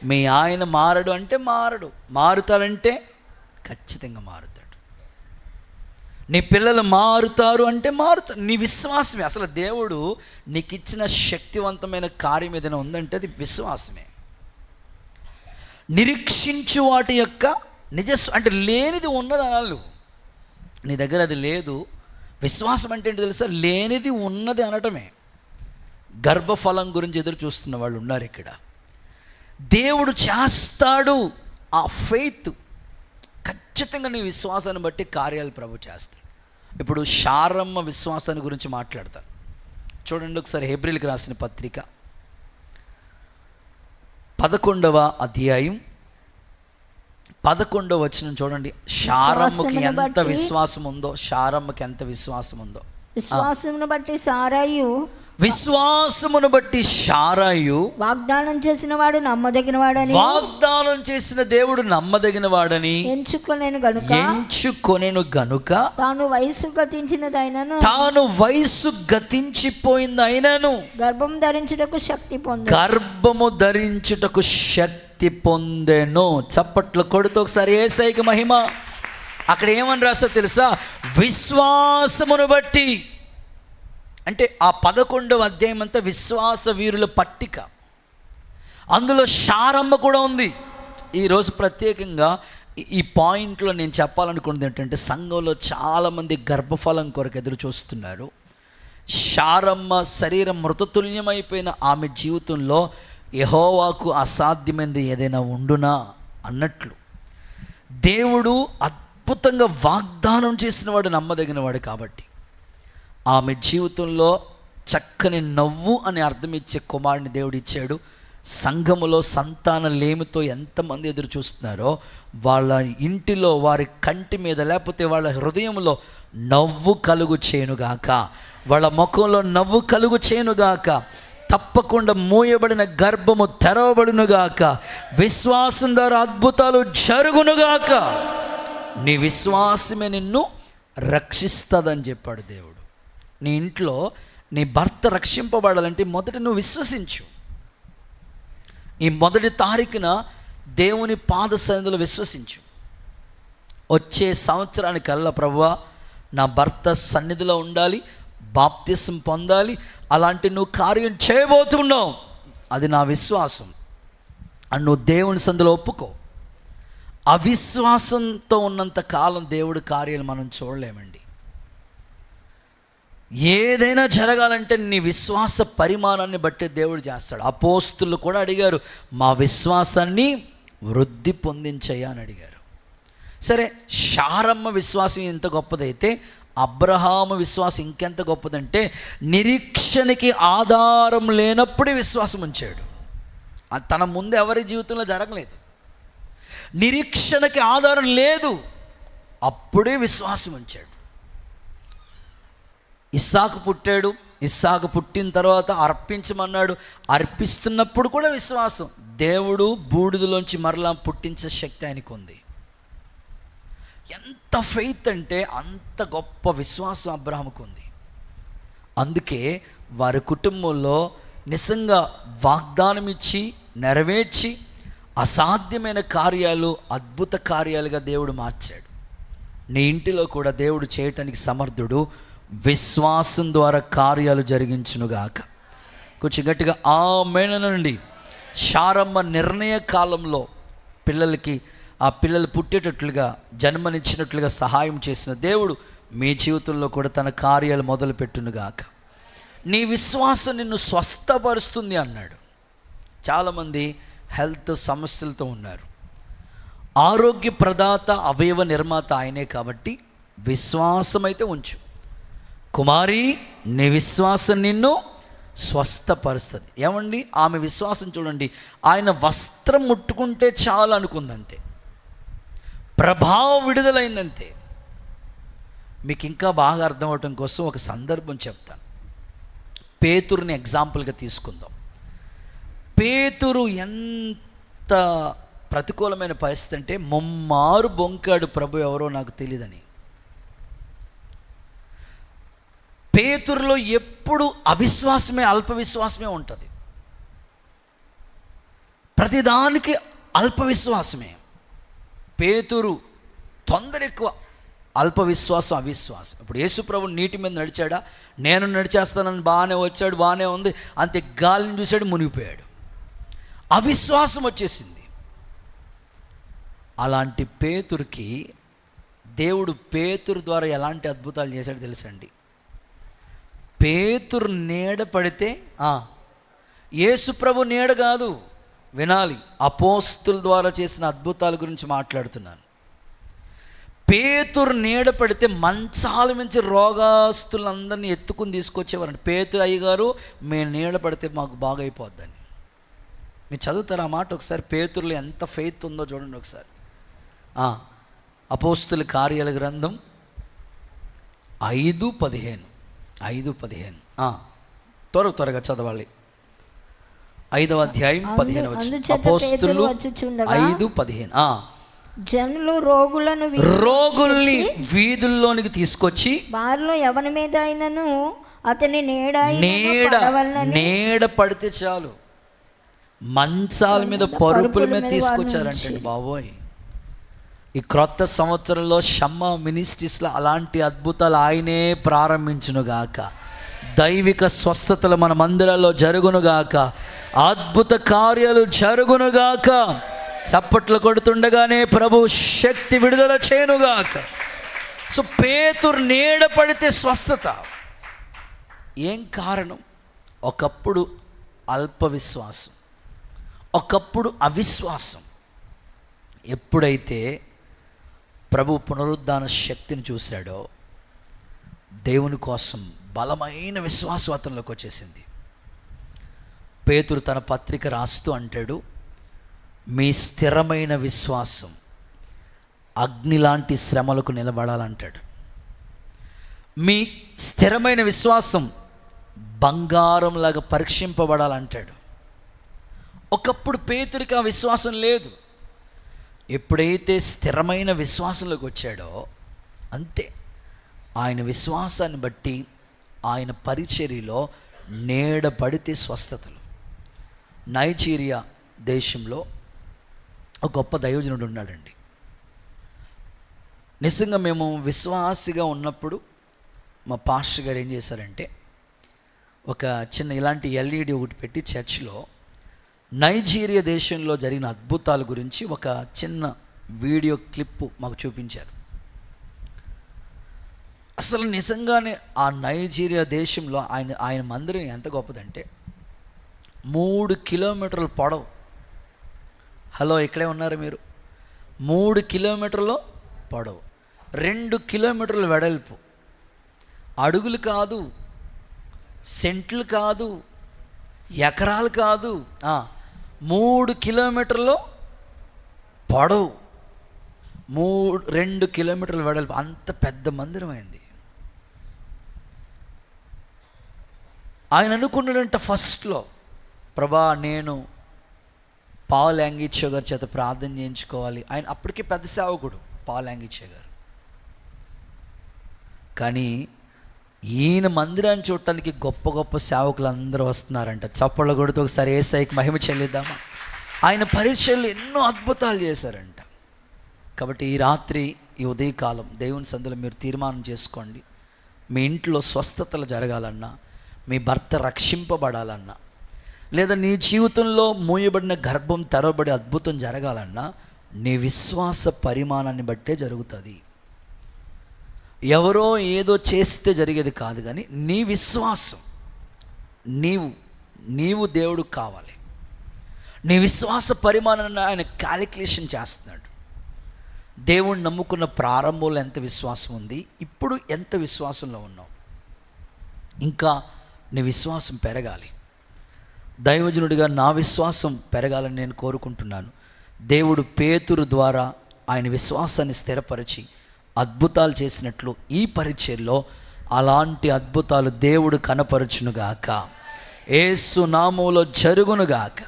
[SPEAKER 1] మీ ఆయన మారడు అంటే మారడు, మారుతాడంటే ఖచ్చితంగా మారుతాడు. నీ పిల్లలు మారుతారు అంటే మారుతారు. నీ విశ్వాసమే. అసలు దేవుడు నీకు ఇచ్చిన శక్తివంతమైన కార్యం ఏదైనా ఉందంటే అది విశ్వాసమే. నిరీక్షించు వాటి యొక్క అంటే లేనిది ఉన్నది అనాలి. నీ దగ్గర అది లేదు. విశ్వాసం అంటే ఏంటి తెలుసా? లేనిది ఉన్నది అనటమే. గర్భఫలం గురించి ఎదురు చూస్తున్న వాళ్ళు ఉన్నారు ఇక్కడ. దేవుడు చేస్తాడు. ఆ ఫెయిత్ ఖచ్చితంగా నీ విశ్వాసాన్ని బట్టి కార్యాలు ప్రభు చేస్తాడు. ఇప్పుడు శారమ్మ విశ్వాసాన్ని గురించి మాట్లాడతాను. చూడండి ఒకసారి హెబ్రీయులకు రాసిన పత్రిక 11వ అధ్యాయం 11వ వచనం చూడండి. శారమ్మకి ఎంత విశ్వాసం ఉందో, శారమ్మకి ఎంత విశ్వాసం ఉందో.
[SPEAKER 2] విశ్వాసమును బట్టి సారాయు
[SPEAKER 1] వాగ్దానం చేసిన దేవుడు నమ్మదగిన వాడని ఎంచుకొనెను గనుక
[SPEAKER 2] తాను
[SPEAKER 1] వయసు గతించిపోయిందైనను
[SPEAKER 2] గర్భము ధరించుటకు శక్తి
[SPEAKER 1] పొందెను. చప్పట్లు కొడుతూ ఒకసారి యేసయ్యకి మహిమ. అక్కడ ఏమని రాస్తా తెలుసా? విశ్వాసమును బట్టి. అంటే ఆ 11వ అధ్యాయం అంతా విశ్వాస వీరుల పట్టిక. అందులో శారమ్మ కూడా ఉంది. ఈరోజు ప్రత్యేకంగా ఈ పాయింట్లో నేను చెప్పాలనుకున్నది ఏంటంటే, సంఘంలో చాలామంది గర్భఫలం కొరకు ఎదురు చూస్తున్నారు. శారమ్మ శరీరం మృతతుల్యమైపోయిన ఆమె జీవితంలో యెహోవాకు అసాధ్యమైనది ఏదైనా ఉండునా అన్నట్లు దేవుడు అద్భుతంగా వాగ్దానం చేసిన వాడు నమ్మదగిన వాడు. కాబట్టి ఆమె జీవితంలో చక్కని నవ్వు అని అర్థం ఇచ్చే కుమారుని దేవుడు ఇచ్చాడు. సంఘములో సంతాన లేమితో ఎంతమంది ఎదురు చూస్తున్నారో వాళ్ళ ఇంటిలో, వారి కంటి మీద, లేకపోతే వాళ్ళ హృదయంలో నవ్వు కలుగు చేయునుగాక, వాళ్ళ ముఖంలో నవ్వు కలుగు చేయునుగాక. తప్పకుండా మూయబడిన గర్భము తెరవబడునుగాక. విశ్వాసం ద్వారా అద్భుతాలు జరుగునుగాక. నీ విశ్వాసమే నిన్ను రక్షిస్తుందని చెప్పాడు దేవుడు. నీ ఇంట్లో నీ భర్త రక్షింపబడాలంటే మొదట నువ్వు విశ్వసించు. ఈ మొదటి తారీఖున దేవుని పాద సన్నిధిలో విశ్వసించు. వచ్చే సంవత్సరానికల్లా ప్రభువా నా భర్త సన్నిధిలో ఉండాలి, బాప్తిసం పొందాలి, అలాంటి నువ్వు కార్యం చేయబోతున్నావు, అది నా విశ్వాసం అని నువ్వు దేవుని సన్నిధిలో ఒప్పుకో. అవిశ్వాసంతో ఉన్నంత కాలం దేవుడి కార్యాలు మనం చూడలేమండి. ఏదైనా జరగాలంటే నీ విశ్వాస పరిమాణాన్ని బట్టి దేవుడు చేస్తాడు. అపోస్తులు కూడా అడిగారు, మా విశ్వాసాన్ని వృద్ధి పొందించయ్యా అని అడిగారు. సరే, శారమ్మ విశ్వాసం ఎంత గొప్పదైతే అబ్రహాము విశ్వాసం ఇంకెంత గొప్పదంటే, నిరీక్షణకి ఆధారం లేనప్పుడే విశ్వాసం ఉంచాడు. తన ముందు ఎవరి జీవితంలో జరగలేదు. నిరీక్షణకి ఆధారం లేదు, అప్పుడే విశ్వాసం ఉంచాడు. ఇస్సాకు పుట్టాడు. ఇస్సాకు పుట్టిన తర్వాత అర్పించమన్నాడు. అర్పిస్తున్నప్పుడు కూడా విశ్వాసం. దేవుడు బూడిదలోంచి మరలా పుట్టించే శక్తి ఆయనకు ఉంది. ఎంత ఫెయిత్ అంటే అంత గొప్ప విశ్వాసం అబ్రహాముకు ఉంది. అందుకే వారి కుటుంబంలో నిజంగా వాగ్దానం ఇచ్చి నెరవేర్చి అసాధ్యమైన కార్యాలు అద్భుత కార్యాలుగా దేవుడు మార్చాడు. నీ ఇంటిలో కూడా దేవుడు చేయటానికి సమర్థుడు. విశ్వాసం ద్వారా కార్యాలు జరిగించునుగాక. కొంచెం గట్టిగా ఆమేన్ అనండి. శారమ్మ నిర్ణయ కాలంలో ఆ పిల్లలు పుట్టేటట్లుగా, జన్మనిచ్చినట్లుగా సహాయం చేసిన దేవుడు మీ జీవితంలో కూడా తన కార్యాలు మొదలుపెట్టునుగాక. నీ విశ్వాసం నిన్ను స్వస్థపరుస్తుంది అన్నాడు. చాలామంది హెల్త్ సమస్యలతో ఉన్నారు. ఆరోగ్య ప్రదాత, అవయవ నిర్మాత ఆయనే. కాబట్టి విశ్వాసం అయితే ఉంచు. కుమారి, నీ విశ్వాసం నిన్ను స్వస్థపరుస్తుంది. ఏమండి, ఆమె విశ్వాసం చూడండి. ఆయన వస్త్రం ముట్టుకుంటే చాలు అనుకుందంతే, ప్రభావం విడుదలైందంతే. మీకు ఇంకా బాగా అర్థం అవటం కోసం ఒక సందర్భం చెప్తాను. పేతురుని ఎగ్జాంపుల్గా తీసుకుందాం. పేతురు ఎంత ప్రతికూలమైన పరిస్థితి అంటే, ముమ్మారు బొంకాడు ప్రభు ఎవరో నాకు తెలియదని. పేతురులో ఎప్పుడు అవిశ్వాసమే, అల్ప విశ్వాసమే ఉంటుంది. ప్రతిదానికి అల్ప విశ్వాసమే. పేతురు తొందర ఎక్కువ, అల్ప విశ్వాసం, అవిశ్వాసం. ఇప్పుడు యేసు ప్రభు నీటి మీద నడిచాడా? నేను నడిచేస్తానని బాగానే వచ్చాడు, బాగానే ఉంది. అంతే, గాలిని చూశాడు, మునిగిపోయాడు. అవిశ్వాసం వచ్చేసింది. అలాంటి పేతురుకి దేవుడు పేతురు ద్వారా ఎలాంటి అద్భుతాలు చేశాడు తెలుసండి. పేతురు నీడ పడితే, యేసు ప్రభు నీడ కాదు, వినాలి, అపోస్తుల ద్వారా చేసిన అద్భుతాల గురించి మాట్లాడుతున్నాను. పేతురు నీడ పడితే మంచాల నుంచి రోగాస్తులందరినీ ఎత్తుకుని తీసుకొచ్చేవారండి. పేతురు అయ్యగారు, మేము నీడ పడితే మాకు బాగైపోద్దని. మీరు చదువుతారు ఆ మాట ఒకసారి. పేతురులో ఎంత ఫెయిత్ ఉందో చూడండి ఒకసారి. అపోస్తుల కార్యాల గ్రంథం 5:15 త్వరగా చదవాలి. 5వ అధ్యాయం 15 వచనం. అపోస్తులు 5:15.
[SPEAKER 2] జనులు రోగుల్ని
[SPEAKER 1] వీధుల్లోనికి తీసుకొచ్చి,
[SPEAKER 2] వారిలో ఎవరి మీద అయినను అతని నీడ
[SPEAKER 1] పడితే చాలు, మంచాల మీద, పరుపుల మీద తీసుకొచ్చారంటండి బాబోయ్. ఈ క్రొత్త సంవత్సరంలో షమ్మా మినిస్ట్రీస్లో అలాంటి అద్భుతాలు ఆయనే ప్రారంభించునుగాక. దైవిక స్వస్థతలు మన మందిరాల్లో జరుగునుగాక. అద్భుత కార్యాలు జరుగునుగాక. చప్పట్లు కొడుతుండగానే ప్రభు శక్తి విడుదల చేయనుగాక. సో పేతురు నీడ పడితే స్వస్థత. ఏం కారణం? ఒకప్పుడు అల్ప విశ్వాసం, ఒకప్పుడు అవిశ్వాసం. ఎప్పుడైతే ప్రభు పునరుద్ధాన శక్తిని చూశాడో దేవుని కోసం బలమైన విశ్వాసం అతనిలోకి వచ్చేసింది. పేతురు తన పత్రిక రాస్తూ అంటాడు, మీ స్థిరమైన విశ్వాసం అగ్ని లాంటి శ్రమలకు నిలబడాలంటాడు. మీ స్థిరమైన విశ్వాసం బంగారంలాగా పరీక్షింపబడాలంటాడు. ఒకప్పుడు పేతురికి ఆ విశ్వాసం లేదు. ఎప్పుడైతే స్థిరమైన విశ్వాసంలోకి వచ్చాడో అంతే, ఆయన విశ్వాసాన్ని బట్టి ఆయన పరిచర్యలో నీడ పడితే స్వస్థతలు. నైజీరియా దేశంలో ఒక గొప్ప దైవజనుడు ఉన్నాడండి. నిజంగా మేము విశ్వాసిగా ఉన్నప్పుడు మా పాస్టర్ గారు ఏం చేశారంటే, ఒక చిన్న ఇలాంటి ఎల్ఈడి ఒకటి పెట్టి చర్చిలో నైజీరియా దేశంలో జరిగిన అద్భుతాల గురించి ఒక చిన్న వీడియో క్లిప్పు మాకు చూపించారు. అసలు నిజంగానే ఆ నైజీరియా దేశంలో ఆయన మందిరం ఎంత గొప్పదంటే 3 కిలోమీటర్ల పొడవు. హలో, ఇక్కడే ఉన్నారు మీరు? 3 కిలోమీటర్ల పొడవు, 2 కిలోమీటర్ల వెడల్పు. అడుగులు కాదు, సెంట్లు కాదు, ఎకరాలు కాదు, 3 కిలోమీటర్లు పొడవు, 2 కిలోమీటర్ల వెడల్పు. అంత పెద్ద మందిరం అయింది. ఆయన అనుకున్నాడంట ఫస్ట్లో, ప్రభా నేను పాల్ యాంగిచ్చో గారి చేత ప్రార్థన చేయించుకోవాలి. ఆయన అప్పటికే పెద్ద సేవకుడు పాల్ యాంగిచ్చో గారు. కానీ ఈయన మందిరాన్ని చూడటానికి గొప్ప గొప్ప సేవకులు అందరూ వస్తున్నారంట. చప్పళ్ళ కొడుతూ ఒకసారి యేసయ్యకి మహిమ చెల్లిద్దామా? ఆయన పరిచర్యలు ఎన్నో అద్భుతాలు చేశారంట. కాబట్టి ఈ రాత్రి, ఈ ఉదయకాలం దేవుని సందులో మీరు తీర్మానం చేసుకోండి. మీ ఇంట్లో స్వస్థతలు జరగాలన్నా, మీ భర్త రక్షింపబడాలన్నా, లేదా నీ జీవితంలో మూయబడిన గర్భం తెరవబడి అద్భుతం జరగాలన్నా నీ విశ్వాస పరిమాణాన్ని బట్టే జరుగుతుంది. ఎవరో ఏదో చేస్తే జరిగేది కాదు, కానీ నీ విశ్వాసం, నీవు దేవుడు కావాలి. నీ విశ్వాస పరిమాణాన్ని ఆయన క్యాలిక్యులేషన్ చేస్తున్నాడు. దేవుణ్ణి నమ్ముకున్న ప్రారంభంలో ఎంత విశ్వాసం ఉంది, ఇప్పుడు ఎంత విశ్వాసంలో ఉన్నావు. ఇంకా నీ విశ్వాసం పెరగాలి. దైవజనుడిగా నా విశ్వాసం పెరగాలని నేను కోరుకుంటున్నాను. దేవుడు పేతురు ద్వారా ఆయన విశ్వాసాన్ని స్థిరపరిచి అద్భుతాలు చేసినట్లు ఈ పరిచర్యలో అలాంటి అద్భుతాలు దేవుడు కనపరచునుగాక. యేసు నామములో జరుగునుగాక.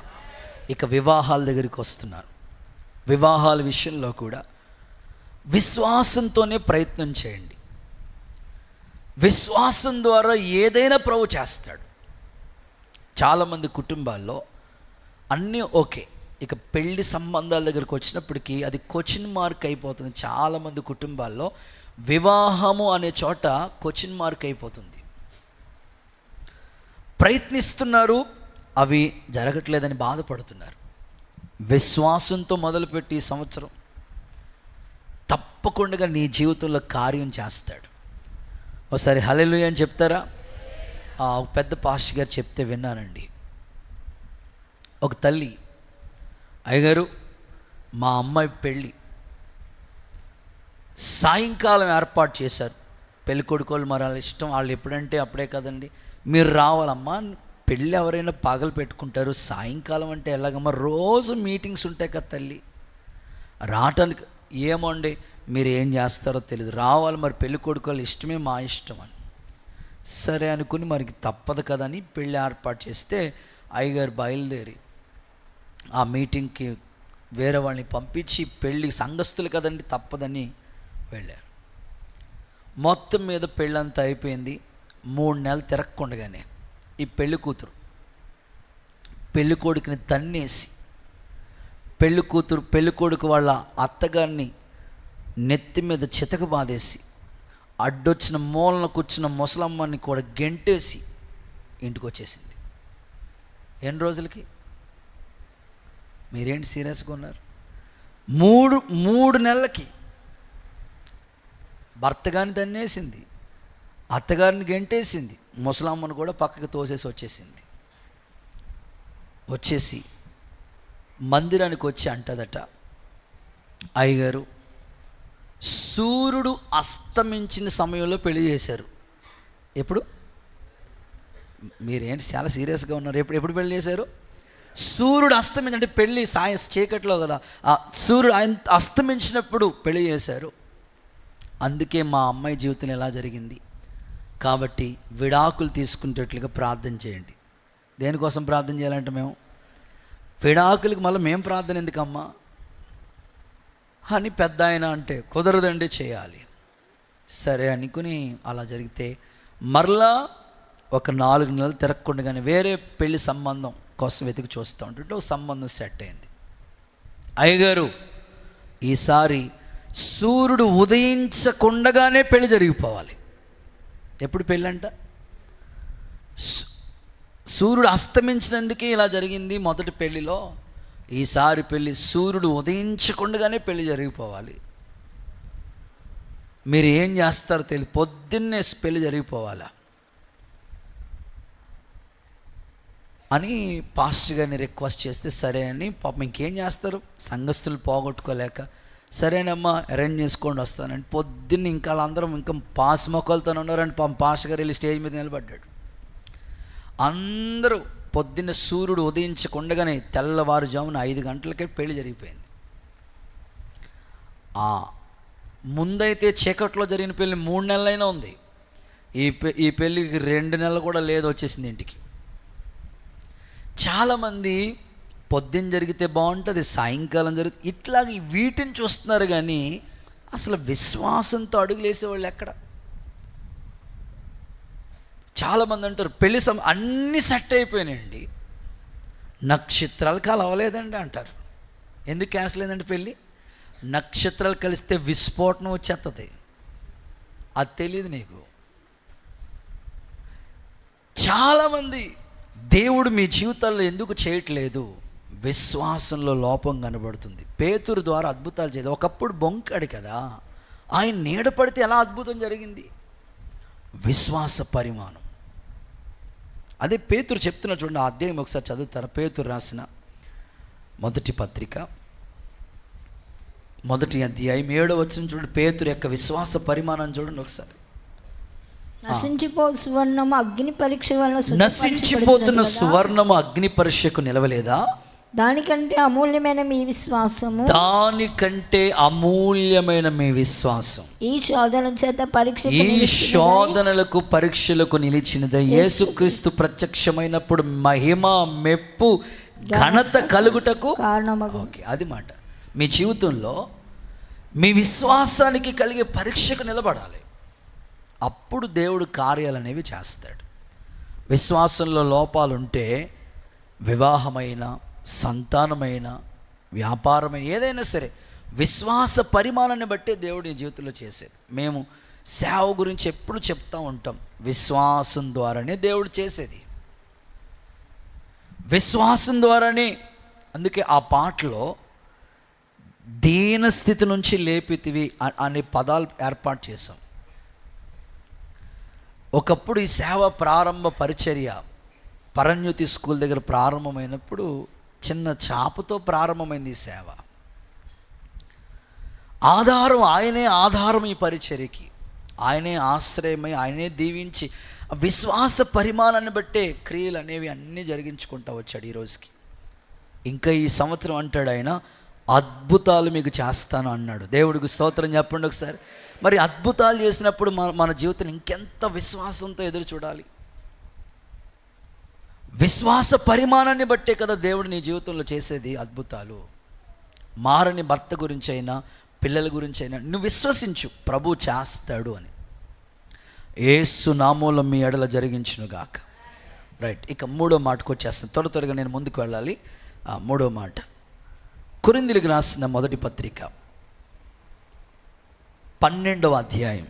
[SPEAKER 1] ఇక వివాహాల దగ్గరికి వస్తున్నాను. వివాహాల విషయంలో కూడా విశ్వాసంతోనే ప్రయత్నం చేయండి. విశ్వాసం ద్వారా ఏదైనా ప్రభు చేస్తాడు. చాలామంది కుటుంబాల్లో అన్నీ ఓకే, ఇక పెళ్లి సంబంధాల దగ్గరికి వచ్చినప్పటికీ అది క్వశ్చన్ మార్క్ అయిపోతుంది. చాలామంది కుటుంబాల్లో వివాహము అనే చోట క్వశ్చన్ మార్క్ అయిపోతుంది. ప్రయత్నిస్తున్నారు, అవి జరగట్లేదని బాధపడుతున్నారు. విశ్వాసంతో మొదలుపెట్టి ఈ సంవత్సరం తప్పకుండా నీ జీవితంలో కార్యం చేస్తాడు. ఒకసారి హల్లెలూయా అని చెప్తారా? ఒక పెద్ద పాస్టర్ గారు చెప్తే విన్నానండి. ఒక తల్లి, అయ్యగారు మా అమ్మాయి పెళ్ళి సాయంకాలం ఏర్పాటు చేశారు. పెళ్ళి కొడుకోళ్ళు మరి వాళ్ళ ఇష్టం, వాళ్ళు ఎప్పుడంటే అప్పుడే కదండి, మీరు రావాలమ్మా. పెళ్ళి ఎవరైనా పగలు పెట్టుకుంటారు, సాయంకాలం అంటే ఎలాగమ్మా? రోజు మీటింగ్స్ ఉంటాయి కదా తల్లి, రావటానికి ఏమోండి మీరు ఏం చేస్తారో తెలియదు, రావాలి మరి పెళ్ళి కొడుకోళ్ళు ఇష్టమే మా ఇష్టం అని. సరే అనుకుని మరికి తప్పదు కదని పెళ్ళి ఏర్పాటు చేస్తే అయ్యగారు బయలుదేరి ఆ మీటింగ్కి వేరే వాళ్ళని పంపించి పెళ్ళి సంఘస్థులు కదండి తప్పదని వెళ్ళారు. మొత్తం మీద పెళ్ళంతా అయిపోయింది. 3 నెలలు తిరగకుండగానే ఈ పెళ్ళి కూతురు పెళ్ళి కొడుకుని తన్నేసి పెళ్ళి కొడుకు వాళ్ళ అత్తగారిని నెత్తి మీద చితక బాధేసి అడ్డొచ్చిన మూలన కూర్చున్న ముసలమ్మని కూడా గెంటేసి ఇంటికి వచ్చేసింది. ఎన్ని రోజులకి? మీరేంటి సీరియస్గా ఉన్నారు? మూడు నెలలకి భర్త గారిని తన్నేసింది, అత్తగారిని గెంటేసింది, ముసలమ్మను కూడా పక్కకి తోసేసి వచ్చేసి మందిరానికి వచ్చి అంటదట, అయ్యగారు సూర్యుడు అస్తమించిన సమయంలో పెళ్లి చేశారు. ఎప్పుడు? మీరేంటి చాలా సీరియస్గా ఉన్నారు? ఎప్పుడు పెళ్లి చేశారు? సూర్యుడు అస్తమించి, అంటే పెళ్ళి చీకట్లో కదా, ఆ సూర్యుడు అస్తమించినప్పుడు పెళ్లి చేశారు. అందుకే మా అమ్మాయి జీవితం ఎలా జరిగింది. కాబట్టి విడాకులు తీసుకునేటట్లుగా ప్రార్థన చేయండి. దేనికోసం ప్రార్థన చేయాలంటే మేము విడాకులకి మళ్ళీ మేము ప్రార్థన ఎందుకమ్మా అని పెద్ద ఆయన అంటే కుదరదండి, చేయాలి. సరే అనుకుని అలా జరిగితే మరలా ఒక 4 నెలలు తిరగకుండానే వేరే పెళ్లి సంబంధం కోసం వెతికి చూస్తూ ఉంటుంటే ఒక సంబంధం సెట్ అయింది. అయ్యగారు ఈసారి సూర్యుడు ఉదయించకుండగానే పెళ్లి జరిగిపోవాలి. ఎప్పుడు పెళ్ళంట? సూర్యుడు అస్తమించినందుకే ఇలా జరిగింది మొదటి పెళ్లిలో. ఈసారి పెళ్ళి సూర్యుడు ఉదయించకుండగానే పెళ్లి జరిగిపోవాలి. మీరు ఏం చేస్తారో తెలియదు, పొద్దున్నే పెళ్లి జరిగిపోవాలా అని పాస్టర్ గారిని రిక్వెస్ట్ చేస్తే సరే అని, పాపం ఇంకేం చేస్తారు, సంఘస్థులు పోగొట్టుకోలేక సరేనమ్మా అరేంజ్ చేసుకోండి వస్తానండి. పొద్దున్న ఇంకా వాళ్ళందరం ఇంకా పాస్ మొక్కలతో ఉన్నారండి. పాపం పాస్టర్ గారు వెళ్ళి స్టేజ్ మీద నిలబడ్డాడు. అందరూ పొద్దున్న సూర్యుడు ఉదయించకుండగానే తెల్లవారుజామున 5 గంటలకే పెళ్లి జరిగిపోయింది. ముందైతే చీకట్లో జరిగిన పెళ్ళి 3 నెలలైనా ఉంది. ఈ పెళ్ళికి 2 నెలలు కూడా లేదు, వచ్చేసింది ఇంటికి. చాలామంది పొద్దున్న జరిగితే బాగుంటుంది, సాయంకాలం జరిగితే ఇట్లాగ వీటిని చూస్తున్నారు కానీ అసలు విశ్వాసంతో అడుగులేసేవాళ్ళు ఎక్కడ? చాలామంది అంటారు పెళ్లి అన్నీ సెట్ అయిపోయినాయండి, నక్షత్రాలు కలవలేదండి అంటారు. ఎందుకు క్యాన్సిల్ అయిందండి పెళ్ళి? నక్షత్రాలు కలిస్తే విస్ఫోటనం వచ్చేస్తుంది. అది తెలియదు నీకు. చాలామంది దేవుడు మీ జీవితాల్లో ఎందుకు చేయట్లేదు? విశ్వాసంలో లోపం కనబడుతుంది. పేతురు ద్వారా అద్భుతాలు చేయదు. ఒకప్పుడు బొంకాడు కదా, ఆయన నీడ పడితే ఎలా అద్భుతం జరిగింది? విశ్వాస పరిమాణం. అదే పేతురు చెప్తున్నా చూడండి, ఆ అధ్యాయం ఒకసారి చదువుతారా? పేతురు రాసిన మొదటి పత్రిక 1వ అధ్యాయం 7వ వచనం చూడండి. పేతురు యొక్క విశ్వాస పరిమాణం చూడండి ఒకసారి.
[SPEAKER 2] నశించిపోతున్న
[SPEAKER 1] సువర్ణము అగ్ని పరీక్షకు నిలవలేదా?
[SPEAKER 2] దానికంటే అమూల్యమైన మీ విశ్వాసం ఈ
[SPEAKER 1] శోధనలకు పరీక్షలకు నిలిచినది. యేసుక్రీస్తు ప్రత్యక్షమైనప్పుడు మహిమ, మెప్పు, ఘనత కలుగుటకు కారణమగు. ఓకే, అది మాట. మీ జీవితంలో మీ విశ్వాసానికి కలిగే పరీక్షకు నిలబడాలి. అప్పుడు దేవుడు కార్యాలు అనేవి చేస్తాడు. విశ్వాసంలో లోపాలుంటే వివాహమైన, సంతానమైన, వ్యాపారమైన, ఏదైనా సరే విశ్వాస పరిమాణాన్ని బట్టే దేవుడు నీ జీవితంలో చేసేది. మేము సేవ గురించి ఎప్పుడు చెప్తూ ఉంటాం, విశ్వాసం ద్వారానే దేవుడు చేసేది, విశ్వాసం ద్వారానే. అందుకే ఆ పాటలో దీన స్థితి నుంచి లేపితివి అనే పదాలు ఏర్పాటు చేసాం. ఒకప్పుడు ఈ సేవ ప్రారంభ పరిచర్య పరన్యుతి స్కూల్ దగ్గర ప్రారంభమైనప్పుడు చిన్న చాపతో ప్రారంభమైంది ఈ సేవ. ఆధారం ఆయనే, ఆధారం ఈ పరిచర్యకి ఆయనే ఆశ్రయమై, ఆయనే దీవించి విశ్వాస పరిమాణాన్ని బట్టే క్రియలు అనేవి అన్నీ జరిగించుకుంటూ వచ్చాడు ఈ రోజుకి. ఇంకా ఈ సంవత్సరం అంటాడు ఆయన, అద్భుతాలు మీకు చేస్తాను అన్నాడు. దేవుడికి స్తోత్రం చెప్పండి ఒకసారి. మరి అద్భుతాలు చేసినప్పుడు మన జీవితం ఇంకెంత విశ్వాసంతో ఎదురు చూడాలి. విశ్వాస పరిమాణాన్ని బట్టే కదా దేవుడు నీ జీవితంలో చేసేది అద్భుతాలు. మారని భర్త గురించి అయినా, పిల్లల గురించి అయినా నువ్వు విశ్వసించు, ప్రభు చేస్తాడు అని. యేసు నామములో మీ ఎడల జరిగించునుగాక. రైట్, ఇక 3వ మాటకు వచ్చేస్తాను. త్వరగా నేను ముందుకు వెళ్ళాలి. 3వ మాట, కొరింథీయులకు రాసిన మొదటి పత్రిక 12వ అధ్యాయం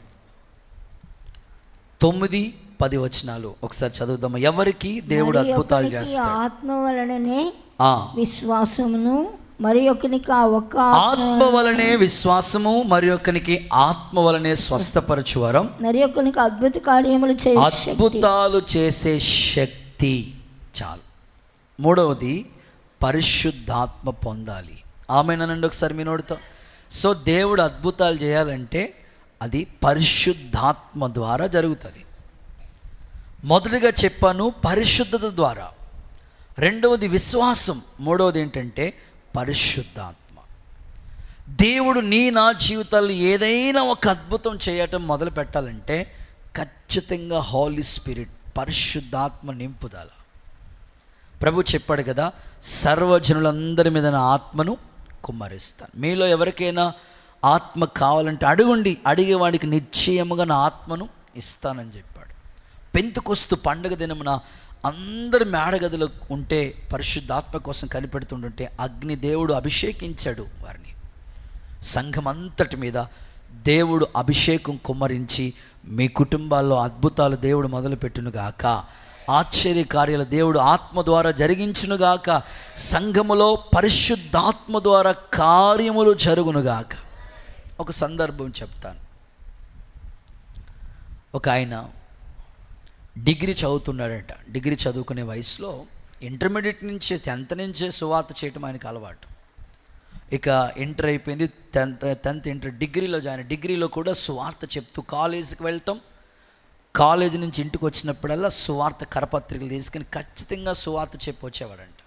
[SPEAKER 1] 9-10 వచనాలు ఒకసారి చదువుదాము. ఎవరికి దేవుడు అద్భుతాలు చేస్తాడు?
[SPEAKER 2] ఆత్మ వలననే విశ్వాసమును, మరి ఒకనికి
[SPEAKER 1] ఆత్మ వలనే విశ్వాసము, మరి ఒకనికి ఆత్మ వలనే స్వస్థపరచు వరం, మరి ఒకనికి అద్భుతాలు చేసే శక్తి. చాలు. 3వది పరిశుద్ధాత్మ పొందాలి. ఆమేనండి ఒకసారి మీ నోటితో. సో దేవుడు అద్భుతాలు చేయాలంటే అది పరిశుద్ధాత్మ ద్వారా జరుగుతుంది. మొదటిగా చెప్పాను పరిశుద్ధత ద్వారా, రెండవది విశ్వాసం, మూడవది ఏంటంటే పరిశుద్ధాత్మ. దేవుడు నా జీవితాల్లో ఏదైనా ఒక అద్భుతం చేయటం మొదలు పెట్టాలంటే ఖచ్చితంగా హోలీ స్పిరిట్, పరిశుద్ధాత్మ నింపుదల. ప్రభు చెప్పాడు కదా, సర్వజనులందరి మీద నా ఆత్మను కుమ్మరిస్తాను. మీలో ఎవరికైనా ఆత్మ కావాలంటే అడుగుండి, అడిగేవాడికి నిశ్చయముగా నా ఆత్మను ఇస్తానని చెప్పాడు. పెంతుకొస్తు పండుగ దినమున అందరి మేడగదిలో ఉంటే పరిశుద్ధాత్మ కోసం కనిపెడుతుంటే అగ్ని దేవుడు అభిషేకించాడు వారిని. సంఘం అంతటి మీద దేవుడు అభిషేకం కుమ్మరించి మీ కుటుంబాల్లో అద్భుతాలు దేవుడు మొదలుపెట్టునుగాక, ఆశ్చర్య కార్యాలు దేవుడు ఆత్మ ద్వారా జరిగించునుగాక, సంఘములో పరిశుద్ధాత్మ ద్వారా కార్యములు జరుగునుగాక. ఒక సందర్భం చెప్తాను. ఒక ఆయన డిగ్రీ చదువుతున్నాడంట. డిగ్రీ చదువుకునే వయసులో ఇంటర్మీడియట్ నుంచి 10th నుంచే సువార్త చేయటం ఆయనకు అలవాటు. ఇక ఇంటర్ అయిపోయింది, 10th ఇంటర్, డిగ్రీలో జాయిన్. డిగ్రీలో కూడా సువార్త చెప్తూ కాలేజీకి వెళ్ళటం, కాలేజీ నుంచి ఇంటికి వచ్చినప్పుడల్లా సువార్త కరపత్రికలు తీసుకుని ఖచ్చితంగా సువార్త చెప్పి వచ్చేవాడంట.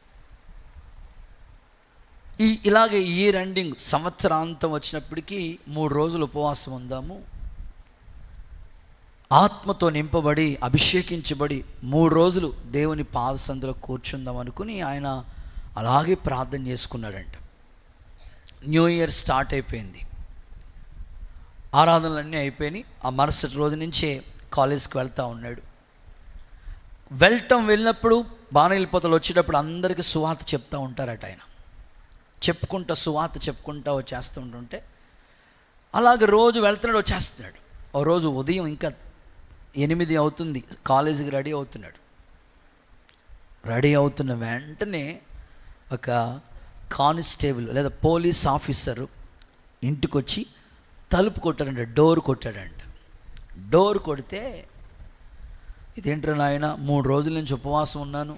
[SPEAKER 1] ఇలాగే ఇయర్ ఎండింగ్, సంవత్సరాంతం వచ్చినప్పటికీ 3 రోజులు ఉపవాసం ఉందాము, ఆత్మతో నింపబడి అభిషేకించబడి 3 రోజులు దేవుని పాదసందులో కూర్చుందాం అనుకుని ఆయన అలాగే ప్రార్థన చేసుకున్నాడంట. న్యూ ఇయర్ స్టార్ట్ అయిపోయింది, ఆరాధనలన్నీ అయిపోయినాయి. ఆ మరుసటి రోజు నుంచే కాలేజ్కి వెళ్తూ ఉన్నాడు. వెళ్ళినప్పుడు బాగానే వెళ్ళిపోతాడు. వచ్చేటప్పుడు అందరికీ సువార్త చెప్తూ ఉంటారట. ఆయన చెప్పుకుంటా సువార్త చెప్పుకుంటా వచ్చేస్తూ ఉంటుంటే అలాగే రోజు వెళ్తున్నాడు, వచ్చేస్తున్నాడు. ఓ రోజు ఉదయం ఇంకా 8 అవుతుంది, కాలేజీకి రెడీ అవుతున్నాడు. రెడీ అవుతున్న వెంటనే ఒక కానిస్టేబుల్ లేదా పోలీస్ ఆఫీసరు ఇంటికి వచ్చి తలుపు కొట్టాడంట, డోర్ కొట్టాడంట. డోర్ కొడితే, ఇదేంటో నాయన, 3 రోజుల నుంచి ఉపవాసం ఉన్నాను,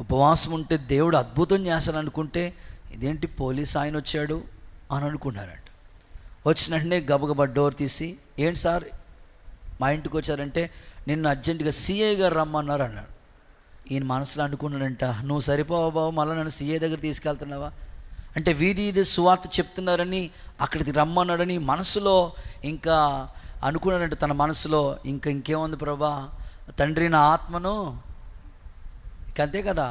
[SPEAKER 1] ఉపవాసం ఉంటే దేవుడు అద్భుతం చేస్తాను అనుకుంటే ఇదేంటి పోలీస్ ఆయన వచ్చాడు అని అనుకున్నారంట. వచ్చిన వెంటనే గబగబా డోర్ తీసి, ఏంటి సార్ మా ఇంటికి వచ్చారంటే, నిన్ను అర్జెంటుగా సిఐ గారు రమ్మన్నారు అన్నాడు. ఈయన మనసులో అనుకున్నాడంట, నువ్వు సరిపోవా బాబు, మళ్ళీ నన్ను సిఐ దగ్గర తీసుకెళ్తున్నావా అంటే, వీధి ఇది సువార్త చెప్తున్నారని అక్కడికి రమ్మన్నాడని మనసులో ఇంకా అనుకున్నాడంట. తన మనసులో ఇంకేముంది ప్రభా, తండ్రి నా ఆత్మను, ఇంకంతే కదా,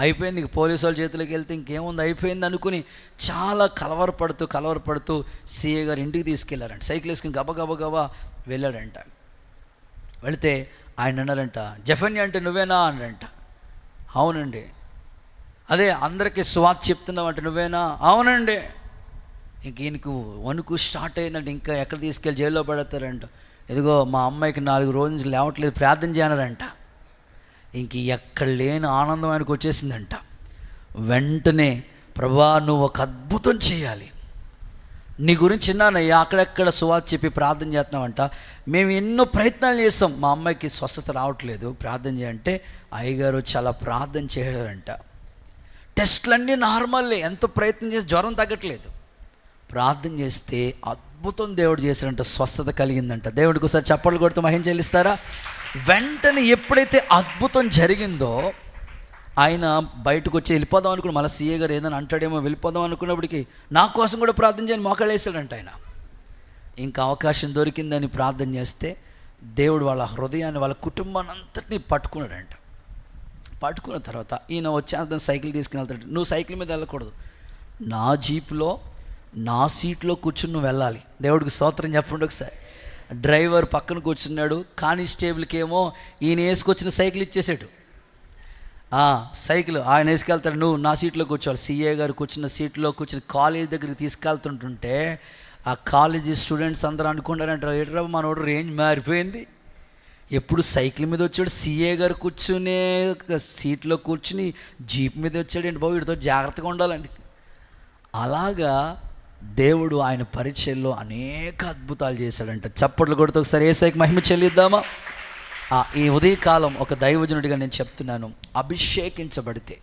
[SPEAKER 1] అయిపోయింది, పోలీసు వాళ్ళ చేతిలోకి వెళ్తే ఇంకేముంది, అయిపోయింది అనుకుని చాలా కలవరపడుతూ సిఏ గారు ఇంటికి తీసుకెళ్లారంట. సైకిల్ వేసుకుని గబగబా వెళ్ళాడంట. వెళితే ఆయన అన్నారంట, జఫన్య అంటే నువ్వేనా అన్నారంట. అవునండి. అదే అందరికీ సువార్త చెప్తున్నావు అంటే నువ్వేనా? అవునండి. ఇంక ఈయనకు వణుకు స్టార్ట్ అయిందంటే, ఇంకా ఎక్కడ తీసుకెళ్ళి జైల్లో పడతారంట. ఇదిగో మా అమ్మాయికి 4 రోజుల నుంచి లేవట్లేదు, ప్రార్థన చేయనారంట. ఇంక ఎక్కడ లేని ఆనందం ఆయనకు వచ్చేసిందంట. వెంటనే, ప్రభా నువ్వు ఒక అద్భుతం చేయాలి, నీ గురించి విన్నానయ్యా, అక్కడెక్కడ సువార్త చెప్పి ప్రార్థన చేస్తున్నామంట, మేము ఎన్నో ప్రయత్నాలు చేస్తాం, మా అమ్మాయికి స్వస్థత రావట్లేదు, ప్రార్థన చేయంటే అయ్యగారు చాలా ప్రార్థన చేశారంట. టెస్టులన్నీ నార్మల్లే, ఎంతో ప్రయత్నం చేసి జ్వరం తగ్గట్లేదు, ప్రార్థన చేస్తే అద్భుతం దేవుడు చేశాడంట, స్వస్థత కలిగిందంట. దేవుడికి ఒకసారి చప్పట్లు కొడుతూ మహిమ చెల్లిస్తారా? వెంటనే ఎప్పుడైతే అద్భుతం జరిగిందో ఆయన బయటకు వచ్చి వెళ్ళిపోదాం అనుకుని, మళ్ళీ సీఏ గారు ఏదైనా అంటాడేమో, వెళ్ళిపోదాం అనుకున్నప్పటికీ నా కోసం కూడా ప్రార్థన చేయని మోకాళ్ళేసాడంట ఆయన. ఇంకా అవకాశం దొరికిందని ప్రార్థన చేస్తే దేవుడు వాళ్ళ హృదయాన్ని, వాళ్ళ కుటుంబాన్ని అంతటినీ పట్టుకున్నాడంట. పట్టుకున్న తర్వాత ఈయన వచ్చి సైకిల్ తీసుకుని వెళ్తాడు. నువ్వు సైకిల్ మీద వెళ్ళకూడదు, నా జీప్లో నా సీట్లో కూర్చుని నువ్వు వెళ్ళాలి. దేవుడికి స్తోత్రం చెప్పండి ఒకసారి. డ్రైవర్ పక్కన కూర్చున్నాడు, కానిస్టేబుల్కి ఏమో ఈయన వేసుకొచ్చిన సైకిల్ ఇచ్చేసాడు. సైకిల్ ఆయన వేసుకెళ్తాడు, నువ్వు నా సీట్లో కూర్చోవాలి. సిఏ గారు కూర్చున్న సీట్లో కూర్చుని కాలేజ్ దగ్గరికి తీసుకెళ్తుంటుంటే ఆ కాలేజీ స్టూడెంట్స్ అందరూ అనుకుంటారంటారు, ఏంట్రా మనోడు రేంజ్ మారిపోయింది, ఎప్పుడు సైకిల్ మీద వచ్చాడు, సిఏ గారు కూర్చునే సీట్లో కూర్చుని జీప్ మీద వచ్చాడు, ఏంటి బాబు వీడితో జాగ్రత్తగా ఉండాలండి. అలాగా దేవుడు ఆయన పరిచయంలో అనేక అద్భుతాలు చేశాడంట. చప్పట్లు కొడుతూ ఒకసారి యేసయ్యకి మహిమ చెల్లిద్దామా? ఈ ఉదయకాలం ఒక దైవజనుడిగా నేను చెప్తున్నాను, అభిషేకించబడితే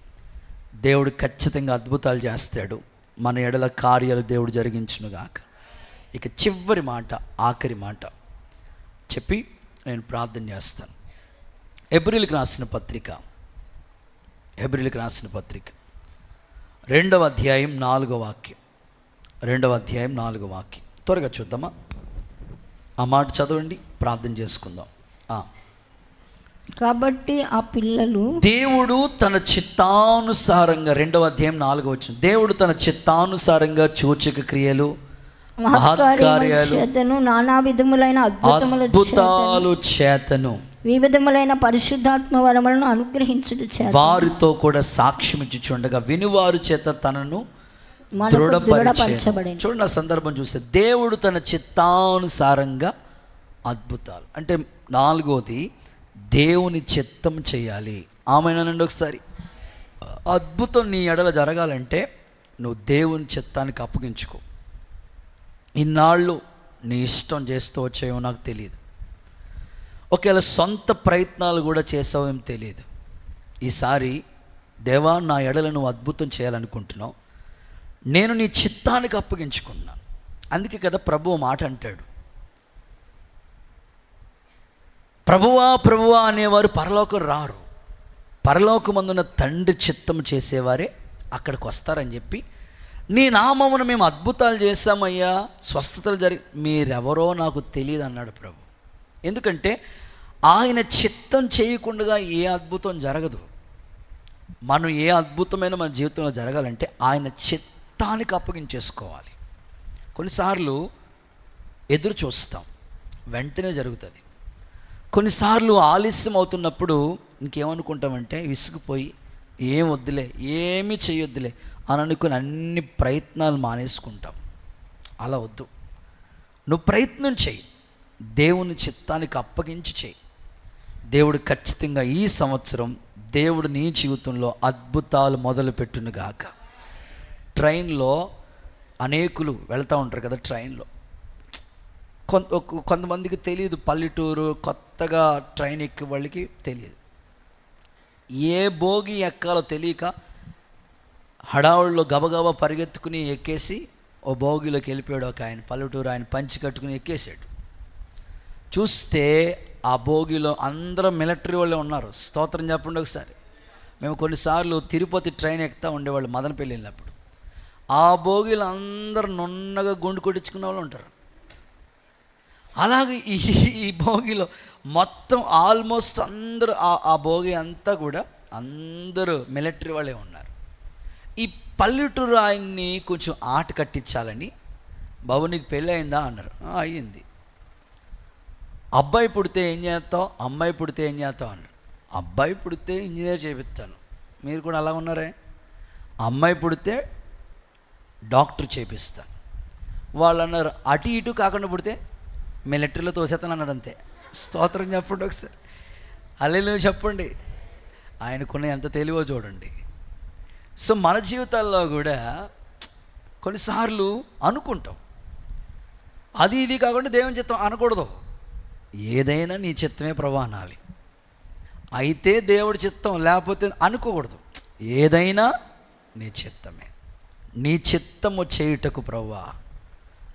[SPEAKER 1] దేవుడు ఖచ్చితంగా అద్భుతాలు చేస్తాడు. మన ఎడల కార్యాలు దేవుడు జరిగించునుగాక. ఇక చివరి మాట, ఆఖరి మాట చెప్పి నేను ప్రార్థన చేస్తాను. హెబ్రీయులకు రాసిన పత్రిక 2వ అధ్యాయం 4వ వాక్యం. 2వ అధ్యాయం 4వ వాక్యం త్వరగా చూద్దామా? ఆ మాట చదవండి, ప్రార్థన చేసుకుందాం.
[SPEAKER 2] కాబట్టి ఆ పిల్లలు
[SPEAKER 1] దేవుడు తన చిత్తానుసారంగా, 2వ అధ్యాయం 4వ వచనం, దేవుడు తన చిత్తానుసారంగా సూచక క్రియలు, మహత్కార్యాలు,
[SPEAKER 2] నానా విధములైన
[SPEAKER 1] అద్భుతాలు చేతను,
[SPEAKER 2] వివిధములైన పరిశుద్ధాత్మ వరములను అనుగ్రహించుట చేత
[SPEAKER 1] వారితో కూడా సాక్ష్యం ఇచ్చుచుండగా వినువారు చేత తనను దృఢపరచబడి. చూడండి, ఆ సందర్భం చూస్తే దేవుడు తన చిత్తానుసారంగా అద్భుతాలు అంటే 4వది దేవుని చిత్తం చేయాలి. ఆమెనండి ఒకసారి, అద్భుతం నీ ఎడల జరగాలంటే నువ్వు దేవుని చిత్తానికి అప్పగించుకో. ఇన్నాళ్ళు నీ ఇష్టం చేస్తూ వచ్చాయో నాకు తెలియదు, ఒకవేళ సొంత ప్రయత్నాలు కూడా చేసావేం తెలియదు. ఈసారి దేవా నా ఎడల నువ్వు అద్భుతం చేయాలనుకుంటున్నావు, నేను నీ చిత్తానికి అప్పగించుకున్నాను. అందుకే కదా ప్రభువు మాట అంటాడు, ప్రభువా ప్రభువా అనేవారు పరలోకం రారు, పరలోకమందున్న తండ్రి చిత్తం చేసేవారే అక్కడికి వస్తారని చెప్పి, నీ నామమును మేము అద్భుతాలు చేశామయ్యా, స్వస్థతలు మీరెవరో నాకు తెలియదు అన్నాడు ప్రభు. ఎందుకంటే ఆయన చిత్తం చేయకుండా ఏ అద్భుతం జరగదు. మనం ఏ అద్భుతమైన మన జీవితంలో జరగాలంటే ఆయన చిత్తానికి అప్పగించేసుకోవాలి. కొన్నిసార్లు ఎదురు చూస్తాం, వెంటనే జరుగుతుంది. కొన్నిసార్లు ఆలస్యం అవుతున్నప్పుడు ఇంకేమనుకుంటామంటే విసుగుపోయి ఏం వద్దులే, ఏమీ చేయొద్దులే అని అనుకుని అన్ని ప్రయత్నాలు మానేసుకుంటాం. అలా వద్దు, నువ్వు ప్రయత్నం చేయి, దేవుని చిత్తానికి అప్పగించి చేయి. దేవుడు ఖచ్చితంగా ఈ సంవత్సరం దేవుడు నీ జీవితంలో అద్భుతాలు మొదలుపెట్టునుగాక. ట్రైన్లో అనేకులు వెళ్తూ ఉంటారు కదా, ట్రైన్లో కొంతమందికి తెలియదు, పల్లెటూరు కొత్తగా ట్రైన్ ఎక్కే వాళ్ళకి తెలియదు, ఏ భోగి ఎక్కాలో తెలియక హడావుల్లో గబగబా పరిగెత్తుకుని ఎక్కేసి ఓ భోగిలోకి వెళ్ళిపోయాడు ఒక ఆయన, పల్లెటూరు ఆయన, పంచి కట్టుకుని ఎక్కేసాడు. చూస్తే ఆ భోగిలో అందరూ మిలిటరీ వాళ్ళే ఉన్నారు. స్తోత్రం చెప్పండి ఒకసారి. మేము కొన్నిసార్లు తిరుపతి ట్రైన్ ఎక్కుతూ ఉండేవాళ్ళు మదనపల్లి వెళ్ళినప్పుడు, ఆ భోగిలో అందరూ నున్నగా గుండు కొట్టించుకునే వాళ్ళు ఉంటారు. అలాగే ఈ భోగిలో మొత్తం ఆల్మోస్ట్ అందరూ ఆ భోగి అంతా కూడా అందరూ మిలిటరీ వాళ్ళే ఉన్నారు. ఈ పల్లెటూరు ఆయన్ని కొంచెం ఆట కట్టించాలని, బాబు నీకు పెళ్ళి అయిందా అన్నారు. అయ్యింది. అబ్బాయి పుడితే ఏం చేస్తావు, అమ్మాయి పుడితే ఏం చేస్తావు అన్నారు. అబ్బాయి పుడితే ఇంజనీర్ చేపిస్తాను, మీరు కూడా అలా ఉన్నారే. అమ్మాయి పుడితే డాక్టర్ చేపిస్తాను. వాళ్ళు అన్నారు అటు ఇటు కాకుండా పుడితే మిలిటరీలో తోసేస్తాను అన్నాడు. అంతే. స్తోత్రం చెప్పండి ఒకసారి, హల్లెలూయా చెప్పండి. ఆయనకున్న ఎంత తెలివో చూడండి. సో మన జీవితాల్లో కూడా కొన్నిసార్లు అనుకుంటాం, అది ఇది కాకుండా దేవుని చిత్తం అనకూడదు. ఏదైనా నీ చిత్తమే ప్రభు అనాలి. అయితే దేవుడి చిత్తం, లేకపోతే అనుకోకూడదు. ఏదైనా నీ చిత్తమే. నీ చిత్తము చేయుటకు ప్రభువా,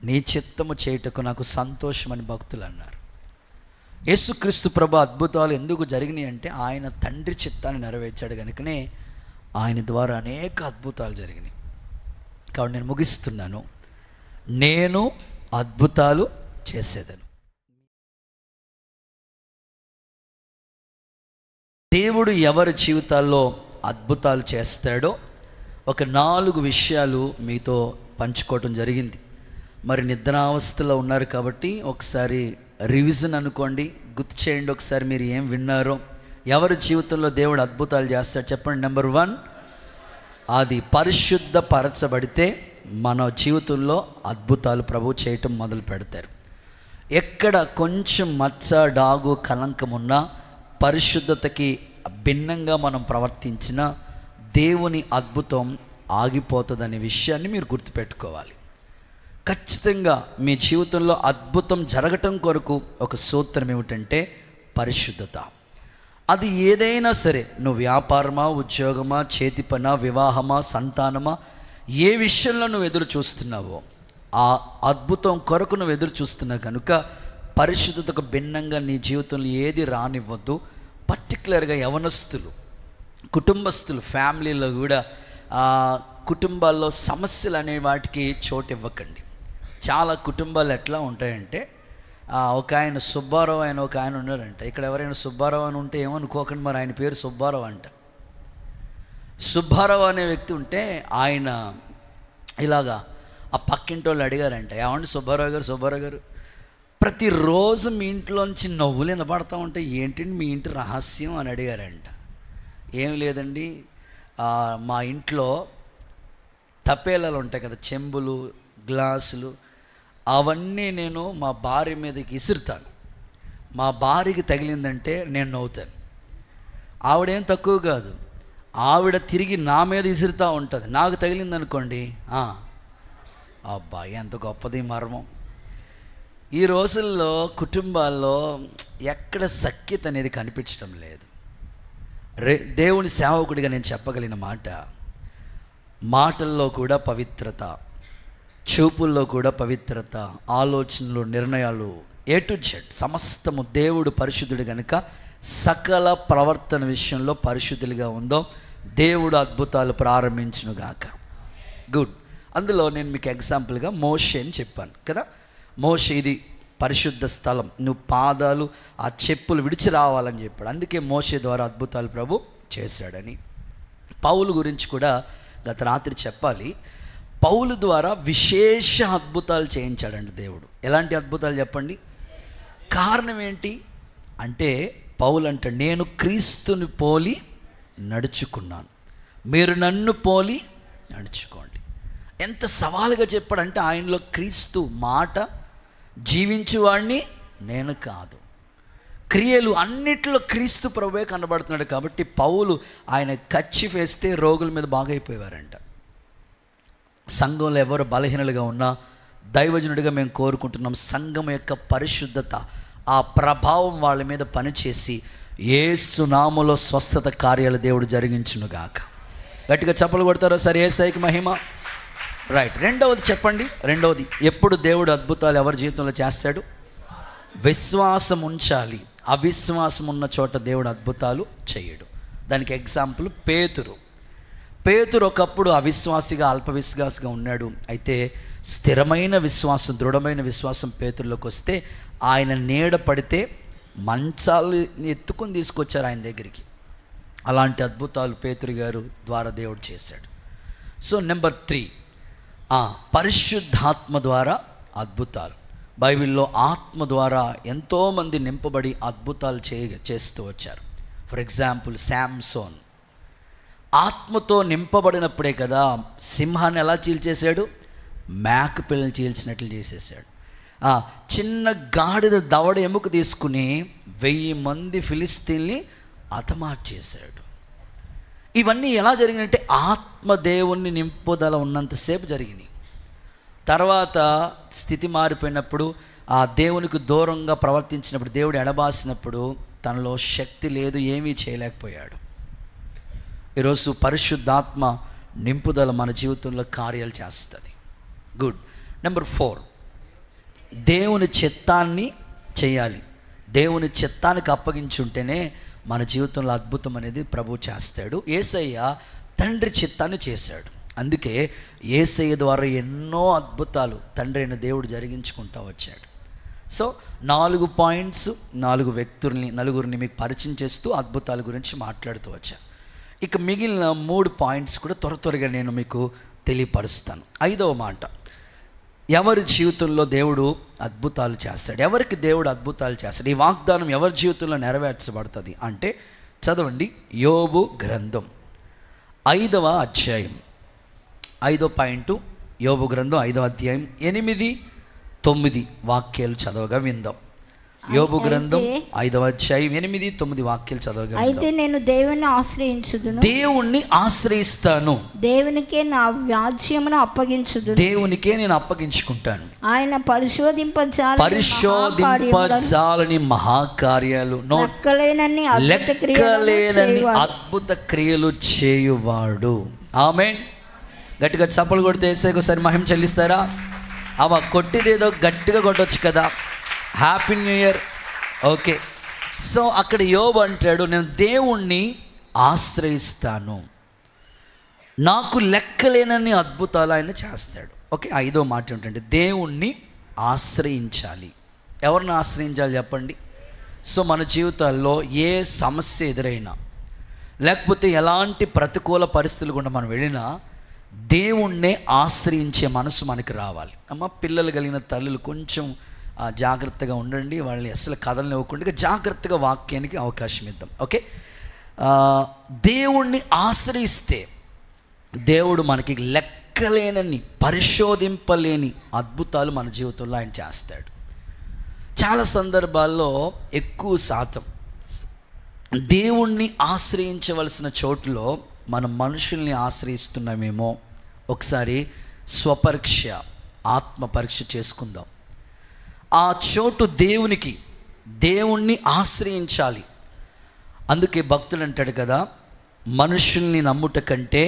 [SPEAKER 1] నీ చిత్తము చేయుటకు నాకు సంతోషమని భక్తులు అన్నారు. యేసుక్రీస్తు ప్రభు అద్భుతాలు ఎందుకు జరిగినాయి అంటే ఆయన తండ్రి చిత్తాన్ని నెరవేర్చాడు కనుకనే ఆయన ద్వారా అనేక అద్భుతాలు జరిగినాయి. కాబట్టి నేను ముగిస్తున్నాను, నేను అద్భుతాలు చేసేదను. దేవుడు ఎవరి జీవితాల్లో అద్భుతాలు చేస్తాడో ఒక 4 విషయాలు మీతో పంచుకోవటం జరిగింది. మరి నిద్రావస్థలో ఉన్నారు కాబట్టి ఒకసారి రివిజన్ అనుకోండి, గుర్తు చేయండి ఒకసారి మీరు ఏం విన్నారో. ఎవరి జీవితంలో దేవుడు అద్భుతాలు చేస్తాడు చెప్పండి. నెంబర్ 1, అది పరిశుద్ధపరచబడితే మన జీవితంలో అద్భుతాలు ప్రభు చేయటం మొదలు పెడతారు. ఎక్కడ కొంచెం మచ్చ, డాగు, కలంకం ఉన్నా, పరిశుద్ధతకి భిన్నంగా మనం ప్రవర్తించిన దేవుని అద్భుతం ఆగిపోతుందనే విషయాన్ని మీరు గుర్తుపెట్టుకోవాలి. ఖచ్చితంగా మీ జీవితంలో అద్భుతం జరగటం కొరకు ఒక సూత్రం ఏమిటంటే పరిశుద్ధత. అది ఏదైనా సరే, నువ్వు వ్యాపారమా, ఉద్యోగమా, చేతి పనా, వివాహమా, సంతానమా, ఏ విషయంలో నువ్వు ఎదురు చూస్తున్నావో ఆ అద్భుతం కొరకు నువ్వు ఎదురు చూస్తున్నావు కనుక పరిశుద్ధతకు భిన్నంగా నీ జీవితంలో ఏది రానివ్వద్దు. పర్టికులర్గా యవనస్తులు, కుటుంబస్తులు, ఫ్యామిలీలో కూడా కుటుంబాల్లో సమస్యలు అనే వాటికి చోటు ఇవ్వకండి. చాలా కుటుంబాలు ఎట్లా ఉంటాయంటే, ఒక ఆయన సుబ్బారావు ఆయన ఒక ఆయన ఉన్నారంట. ఇక్కడ ఎవరైనా సుబ్బారావు అని ఉంటే ఏమనుకోకండి, మరి ఆయన పేరు సుబ్బారావు అంట. సుబ్బారావు అనే వ్యక్తి ఉంటే ఆయన ఇలాగా ఆ పక్కింటి వాళ్ళు అడిగారంట, ఏమండి సుబ్బారావు గారు ప్రతిరోజు మీ ఇంట్లోంచి నవ్వులు వినపడతా ఉంటే ఏంటండి మీ ఇంటి రహస్యం అని అడిగారంట. ఏం లేదండి, మా ఇంట్లో తపేలాలు ఉంటాయి కదా, చెంబులు, గ్లాసులు, అవన్నీ నేను మా భార్య మీదకి ఇసురుతాను. మా భార్యకి తగిలిందంటే నేను నవ్వుతాను. ఆవిడేం తక్కువ కాదు, ఆవిడ తిరిగి నా మీద ఇసురుతూ ఉంటుంది. నాకు తగిలిందనుకోండి, అబ్బా ఎంత గొప్పది మర్మం. ఈ రోజుల్లో కుటుంబాల్లో ఎక్కడ సఖ్యత అనేది కనిపించడం లేదు. దేవుని సేవకుడిగా నేను చెప్పగలిగిన మాట, మాటల్లో కూడా పవిత్రత, చూపుల్లో కూడా పవిత్రత, ఆలోచనలు, నిర్ణయాలు, A to Z సమస్తము దేవుడు పరిశుద్ధుడు కనుక సకల ప్రవర్తన విషయంలో పరిశుద్ధులుగా ఉందో దేవుడు అద్భుతాలు ప్రారంభించునుగాక. గుడ్. అందులో నేను మీకు ఎగ్జాంపుల్గా మోషే అని చెప్పాను కదా. మోషే ఇది పరిశుద్ధ స్థలం, నువ్వు పాదాలు ఆ చెప్పులు విడిచి రావాలని చెప్పాడు. అందుకే మోషే ద్వారా అద్భుతాలు ప్రభు చేశాడని. పౌలు గురించి కూడా గత రాత్రి చెప్పాలి. పౌలు ద్వారా విశేష అద్భుతాలు చేయించాడండి దేవుడు. ఎలాంటి అద్భుతాలు చెప్పండి? కారణం ఏంటి అంటే, పౌలు అంటే నేను క్రీస్తుని పోలి నడుచుకున్నాను, మీరు నన్ను పోలి నడుచుకోండి. ఎంత సవాలుగా చెప్పాడంటే, ఆయనలో క్రీస్తు మాట, జీవించువాడిని నేను కాదు, క్రియలు అన్నిట్లో క్రీస్తు ప్రభువే కనబడుతున్నాడు. కాబట్టి పౌలు ఆయన కచ్చి వేస్తే రోగుల మీద బాగైపోయేవారంట. సంఘంలో ఎవరు బలహీనలుగా ఉన్నా దైవజనుడిగా మేము కోరుకుంటున్నాం, సంఘం యొక్క పరిశుద్ధత, ఆ ప్రభావం వాళ్ళ మీద పనిచేసి యేసు నామములో స్వస్థత కార్యాలు దేవుడు జరిగించునుగాక. గట్టిగా చప్పలు కొడతారో సరే, యేసయ్యకి మహిమ. రైట్. రెండవది చెప్పండి. రెండవది, ఎప్పుడు దేవుడు అద్భుతాలు ఎవరి జీవితంలో చేస్తాడు? విశ్వాసం ఉంచాలి. అవిశ్వాసం ఉన్న చోట దేవుడు అద్భుతాలు చేయడు. దానికి ఎగ్జాంపుల్ పేతురు ఒకప్పుడు అవిశ్వాసిగా, అల్పవిశ్వాసిగా ఉన్నాడు. అయితే స్థిరమైన విశ్వాసం, దృఢమైన విశ్వాసం పేతురులోకి వస్తే ఆయన నీడ పడితే మంచాలు ఎత్తుకొని తీసుకొచ్చారు ఆయన దగ్గరికి. అలాంటి అద్భుతాలు పేతురు గారు ద్వారా దేవుడు చేశాడు. సో నెంబర్ 3, పరిశుద్ధాత్మ ద్వారా అద్భుతాలు. బైబిల్లో ఆత్మ ద్వారా ఎంతోమంది నింపబడి అద్భుతాలు చేస్తూ వచ్చారు. ఫర్ ఎగ్జాంపుల్ శాంసోన్ ఆత్మతో నింపబడినప్పుడే కదా సింహాన్ని ఎలా చీల్చేశాడు? మేక పిల్లని చీల్చినట్లు చేసేసాడు. చిన్న గాడిద దవడ ఎముక తీసుకుని 1000 మంది ఫిలిస్తీన్ని హతమార్చేశాడు. ఇవన్నీ ఎలా జరిగినాయంటే ఆత్మదేవుణ్ణి నింపుదల ఉన్నంతసేపు జరిగినాయి. తర్వాత స్థితి మారిపోయినప్పుడు, ఆ దేవునికి దూరంగా ప్రవర్తించినప్పుడు, దేవుడు ఎడబాసినప్పుడు తనలో శక్తి లేదు, ఏమీ చేయలేకపోయాడు. ఈరోజు పరిశుద్ధాత్మ నింపుదల మన జీవితంలో కార్యాలు చేస్తుంది. గుడ్. నెంబర్ 4, దేవుని చిత్తాన్ని చేయాలి. దేవుని చిత్తానికి అప్పగించుంటేనే మన జీవితంలో అద్భుతం అనేది ప్రభు చేస్తాడు. యేసయ్య తండ్రి చిత్తాన్ని చేశాడు. అందుకే యేసయ్య ద్వారా ఎన్నో అద్భుతాలు తండ్రి అయిన దేవుడు జరిగించుకుంటూ వచ్చాడు. సో 4 పాయింట్స్, 4 వ్యక్తుల్ని, నలుగురిని మీకు పరిచయం చేస్తూ అద్భుతాల గురించి మాట్లాడుతూ వచ్చాను. ఇక మిగిలిన 3 పాయింట్స్ కూడా త్వరగా నేను మీకు తెలియపరుస్తాను. 5వ మాట, ఎవరి జీవితంలో దేవుడు అద్భుతాలు చేస్తాడు, ఎవరికి దేవుడు అద్భుతాలు చేస్తాడు, ఈ వాగ్దానం ఎవరి జీవితంలో నెరవేర్చబడుతుంది అంటే చదవండి. యోబు గ్రంథం 5వ అధ్యాయం 5వ పాయింట్, యోబు గ్రంథం 5వ అధ్యాయం 8, 9 వాక్యాలు చదవగా విందాం. యోబు గ్రంథం 5వ అధ్యాయం 8, 9 వాక్యాలు చదవగా విందాం.
[SPEAKER 2] అయితే నేను దేవుణ్ణి ఆశ్రయించుదును,
[SPEAKER 1] దేవుణ్ణి ఆశ్రయిస్తాను,
[SPEAKER 2] దేవునికే నా వ్యాజ్యమును అప్పగించుదును,
[SPEAKER 1] దేవునికే నేను అప్పగించుకుంటాను.
[SPEAKER 2] ఆయన పరిశోధింపజాలని మహాకార్యాలు, లెక్కలేనన్ని
[SPEAKER 1] అద్భుత క్రియలు చేయువాడు. ఆమేన్. గట్టిగా చప్పలు కొడితే యేసుకు ఒకసారి మహిమ చెల్లిస్తారా? కొట్టిదేదో గట్టిగా కొట్టొచ్చు కదా. Happy new year. Okay, so అక్కడ యోబు అంటాడు, నేను దేవుణ్ణి ఆశ్రయిస్తాను, నాకు లెక్కలేనన్ని అద్భుతాలు ఆయన చేస్తాడు. ఓకే, 5వ మాట ఏంటంటే దేవుణ్ణి ఆశ్రయించాలి. ఎవరిని ఆశ్రయించాలి చెప్పండి? సో మన జీవితాల్లో ఏ సమస్య ఎదురైనా, లేకపోతే ఎలాంటి ప్రతికూల పరిస్థితులు గుండా మనం వెళ్ళినా దేవుణ్ణే ఆశ్రయించే మనసు మనకి రావాలి. పిల్లలు కలిగిన తల్లులు కొంచెం జాగ్రత్తగా ఉండండి, వాళ్ళని అసలు కథలను ఇవ్వకుండా జాగ్రత్తగా వాక్యానికి అవకాశం ఇద్దాం. ఓకే, దేవుణ్ణి ఆశ్రయిస్తే దేవుడు మనకి లెక్కలేనన్ని, పరిశోధింపలేని అద్భుతాలు మన జీవితంలో ఆయన చేస్తాడు. చాలా సందర్భాల్లో ఎక్కువ శాతం దేవుణ్ణి ఆశ్రయించవలసిన చోటులో మనం మనుషుల్ని ఆశ్రయిస్తున్నామేమో. ఒకసారి స్వపరీక్ష, ఆత్మ పరీక్ష చేసుకుందాం. ఆ చోటు దేవుణ్ణి ఆశ్రయించాలి. అందుకే భక్తుడు అంటాడు కదా, మనుషుల్ని నమ్ముట కంటే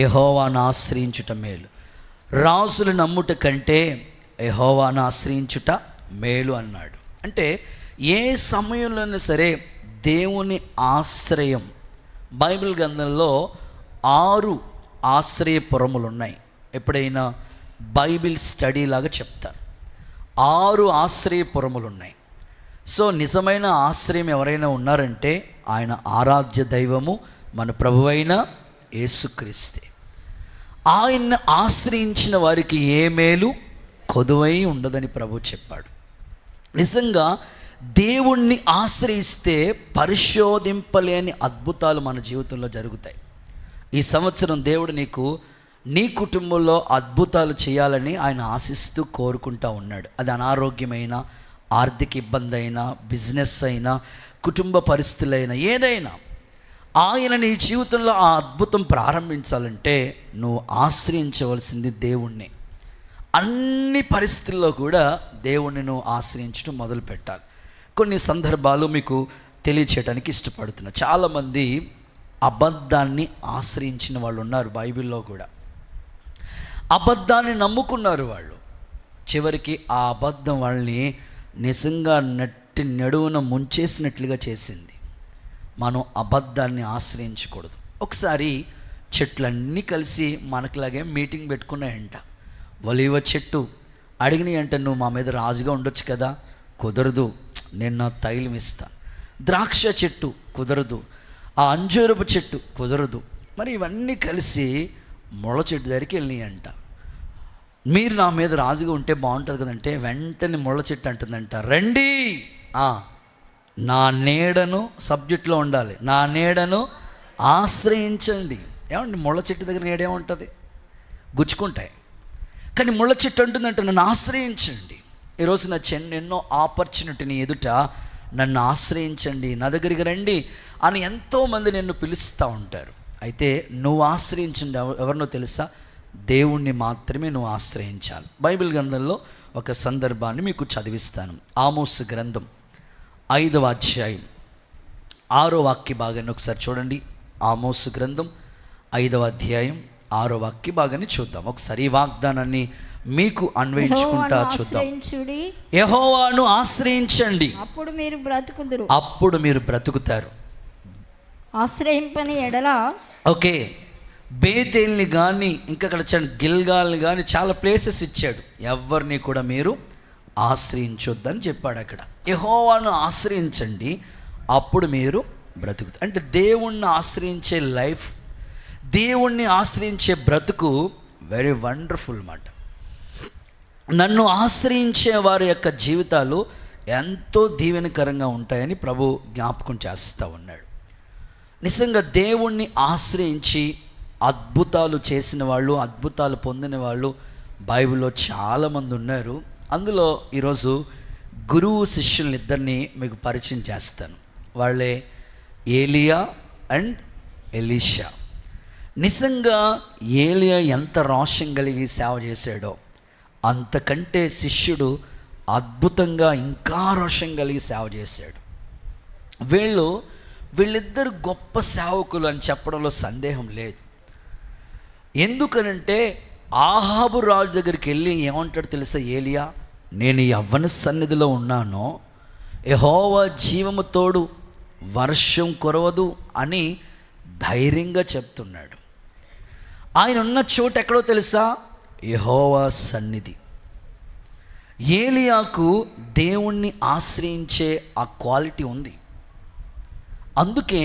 [SPEAKER 1] యెహోవాను ఆశ్రయించుట మేలు, రాజులు నమ్ముట కంటే యెహోవాను ఆశ్రయించుట మేలు అన్నాడు. అంటే ఏ సమయంలోనైనా సరే దేవుని ఆశ్రయం, బైబిల్ గ్రంథంలో 6 ఆశ్రయపురములు ఉన్నాయి. ఎప్పుడైనా బైబిల్ స్టడీ లాగా చెప్తారు. 6 ఆశ్రయపురములు ఉన్నాయి. సో నిజమైన ఆశ్రయం ఎవరైనా ఉన్నారంటే ఆయన ఆరాధ్య దైవము మన ప్రభువైన యేసుక్రీస్తే. ఆయన్ని ఆశ్రయించిన వారికి ఏ మేలు కొదువై ఉండదని ప్రభు చెప్పాడు. నిజంగా దేవుణ్ణి ఆశ్రయిస్తే పరిశోధింపలేని అద్భుతాలు మన జీవితంలో జరుగుతాయి. ఈ సంవత్సరం దేవుడు నీ కుటుంబంలో అద్భుతాలు చేయాలని ఆయన ఆశిస్తూ కోరుకుంటూ ఉన్నాడు. అది అనారోగ్యమైన, ఆర్థిక ఇబ్బంది అయినా, బిజినెస్ అయినా, కుటుంబ పరిస్థితులైనా, ఏదైనా ఆయన నీ జీవితంలో ఆ అద్భుతం ప్రారంభించాలంటే నువ్వు ఆశ్రయించవలసింది దేవుణ్ణి. అన్ని పరిస్థితుల్లో కూడా దేవుణ్ణి నువ్వు ఆశ్రయించడం మొదలు పెట్టాలి. కొన్ని సందర్భాలు మీకు తెలియచేయడానికి ఇష్టపడుతున్నా. చాలామంది అబద్ధాన్ని ఆశ్రయించిన వాళ్ళు ఉన్నారు. బైబిల్లో కూడా అబద్ధాన్ని నమ్ముకున్నారు వాళ్ళు. చివరికి ఆ అబద్ధం వాళ్ళని నిజంగా నడువున ముంచేసినట్లుగా చేసింది. మనం అబద్ధాన్ని ఆశ్రయించకూడదు. ఒకసారి చెట్లన్నీ కలిసి మనకులాగే మీటింగ్ పెట్టుకున్నాయంట. ఒలీవ చెట్టు అడిగినాయి అంట, నువ్వు మా మీద రాజుగా ఉండొచ్చు కదా. కుదరదు, నేను నా తైలం ఇస్తాను. ద్రాక్ష చెట్టు కుదరదు, ఆ అంజూరపు చెట్టు కుదరదు. మరి ఇవన్నీ కలిసి ముళ్ళ చెట్టు దగ్గరికి వెళ్ళినాయంట. మీరు నా మీద రాజుగా ఉంటే బాగుంటుంది కదంటే వెంటనే ముళ్ళ చెట్టు అంటుందంట, రండి, నా నీడను, సబ్జెక్ట్లో ఉండాలి, నా నీడను ఆశ్రయించండి. ఏమండి, ముళ్ళ చెట్టు దగ్గర నీడేముంటుంది? గుచ్చుకుంటాయి. కానీ ముళ్ళ చెట్టు అంటుందంటే నన్ను ఆశ్రయించండి. ఈరోజు నా ఎన్నో ఆపర్చునిటీని ఎదుట నన్ను ఆశ్రయించండి, నా దగ్గరికి రండి అని ఎంతోమంది నిన్ను పిలుస్తూ ఉంటారు. అయితే నువ్వు ఆశ్రయించింది ఎవరినో తెలుసా? దేవుణ్ణి మాత్రమే నువ్వు ఆశ్రయించాలి. బైబిల్ గ్రంథంలో ఒక సందర్భాన్ని మీకు చదివిస్తాను. ఆమోసు గ్రంథం 5వ అధ్యాయం 6వ వాక్య భాగాన్ని ఒకసారి చూడండి. ఆమోసు గ్రంథం 5వ అధ్యాయం 6వ వాక్య భాగాన్ని చూద్దాం. ఒకసారి ఈ వాగ్దానాన్ని మీకు అన్వయించుకుంటా చూద్దాం. యెహోవాను ఆశ్రయించండి, అప్పుడు మీరు బ్రతుకుతారు.
[SPEAKER 2] ఆశ్రయింపని ఎడల,
[SPEAKER 1] ఓకే, బేతేల్ని కానీ ఇంకా అక్కడ గిల్గాల్ని కానీ చాలా ప్లేసెస్ ఇచ్చాడు. ఎవరిని కూడా మీరు ఆశ్రయించొద్దని చెప్పాడు అక్కడ. యెహోవాను ఆశ్రయించండి, అప్పుడు మీరు బ్రతుకుతారు. అంటే దేవుణ్ణి ఆశ్రయించే లైఫ్, దేవుణ్ణి ఆశ్రయించే బ్రతుకు వెరీ వండర్ఫుల్ మాట. నన్ను ఆశ్రయించే వారి యొక్క జీవితాలు ఎంతో దీవెనకరంగా ఉంటాయని ప్రభు జ్ఞాపకం చేస్తూ ఉన్నాడు. నిజంగా దేవుణ్ణి ఆశ్రయించి అద్భుతాలు చేసిన వాళ్ళు, అద్భుతాలు పొందిన వాళ్ళు బైబిల్లో చాలామంది ఉన్నారు. అందులో ఈరోజు గురువు శిష్యుల్ని ఇద్దరిని మీకు పరిచయం చేస్తాను. వాళ్ళే ఏలియా అండ్ ఎలీషా. నిజంగా ఏలియా ఎంత రోషం కలిగి సేవ చేశాడో అంతకంటే శిష్యుడు అద్భుతంగా ఇంకా రోషం కలిగి సేవ చేశాడు. వీళ్ళిద్దరు గొప్ప సేవకులు అని చెప్పడంలో సందేహం లేదు. ఎందుకనంటే ఆహాబు రాజు దగ్గరికి వెళ్ళి ఏమంటాడు తెలుసా ఏలియా, నేను యవ్వన సన్నిధిలో ఉన్నానో యెహోవా జీవము తోడు వర్షం కురవదు అని ధైర్యంగా చెప్తున్నాడు. ఆయన ఉన్న చోటు ఎక్కడో తెలుసా, యెహోవా సన్నిధి. ఏలియాకు దేవుణ్ణి ఆశ్రయించే ఆ క్వాలిటీ ఉంది. అందుకే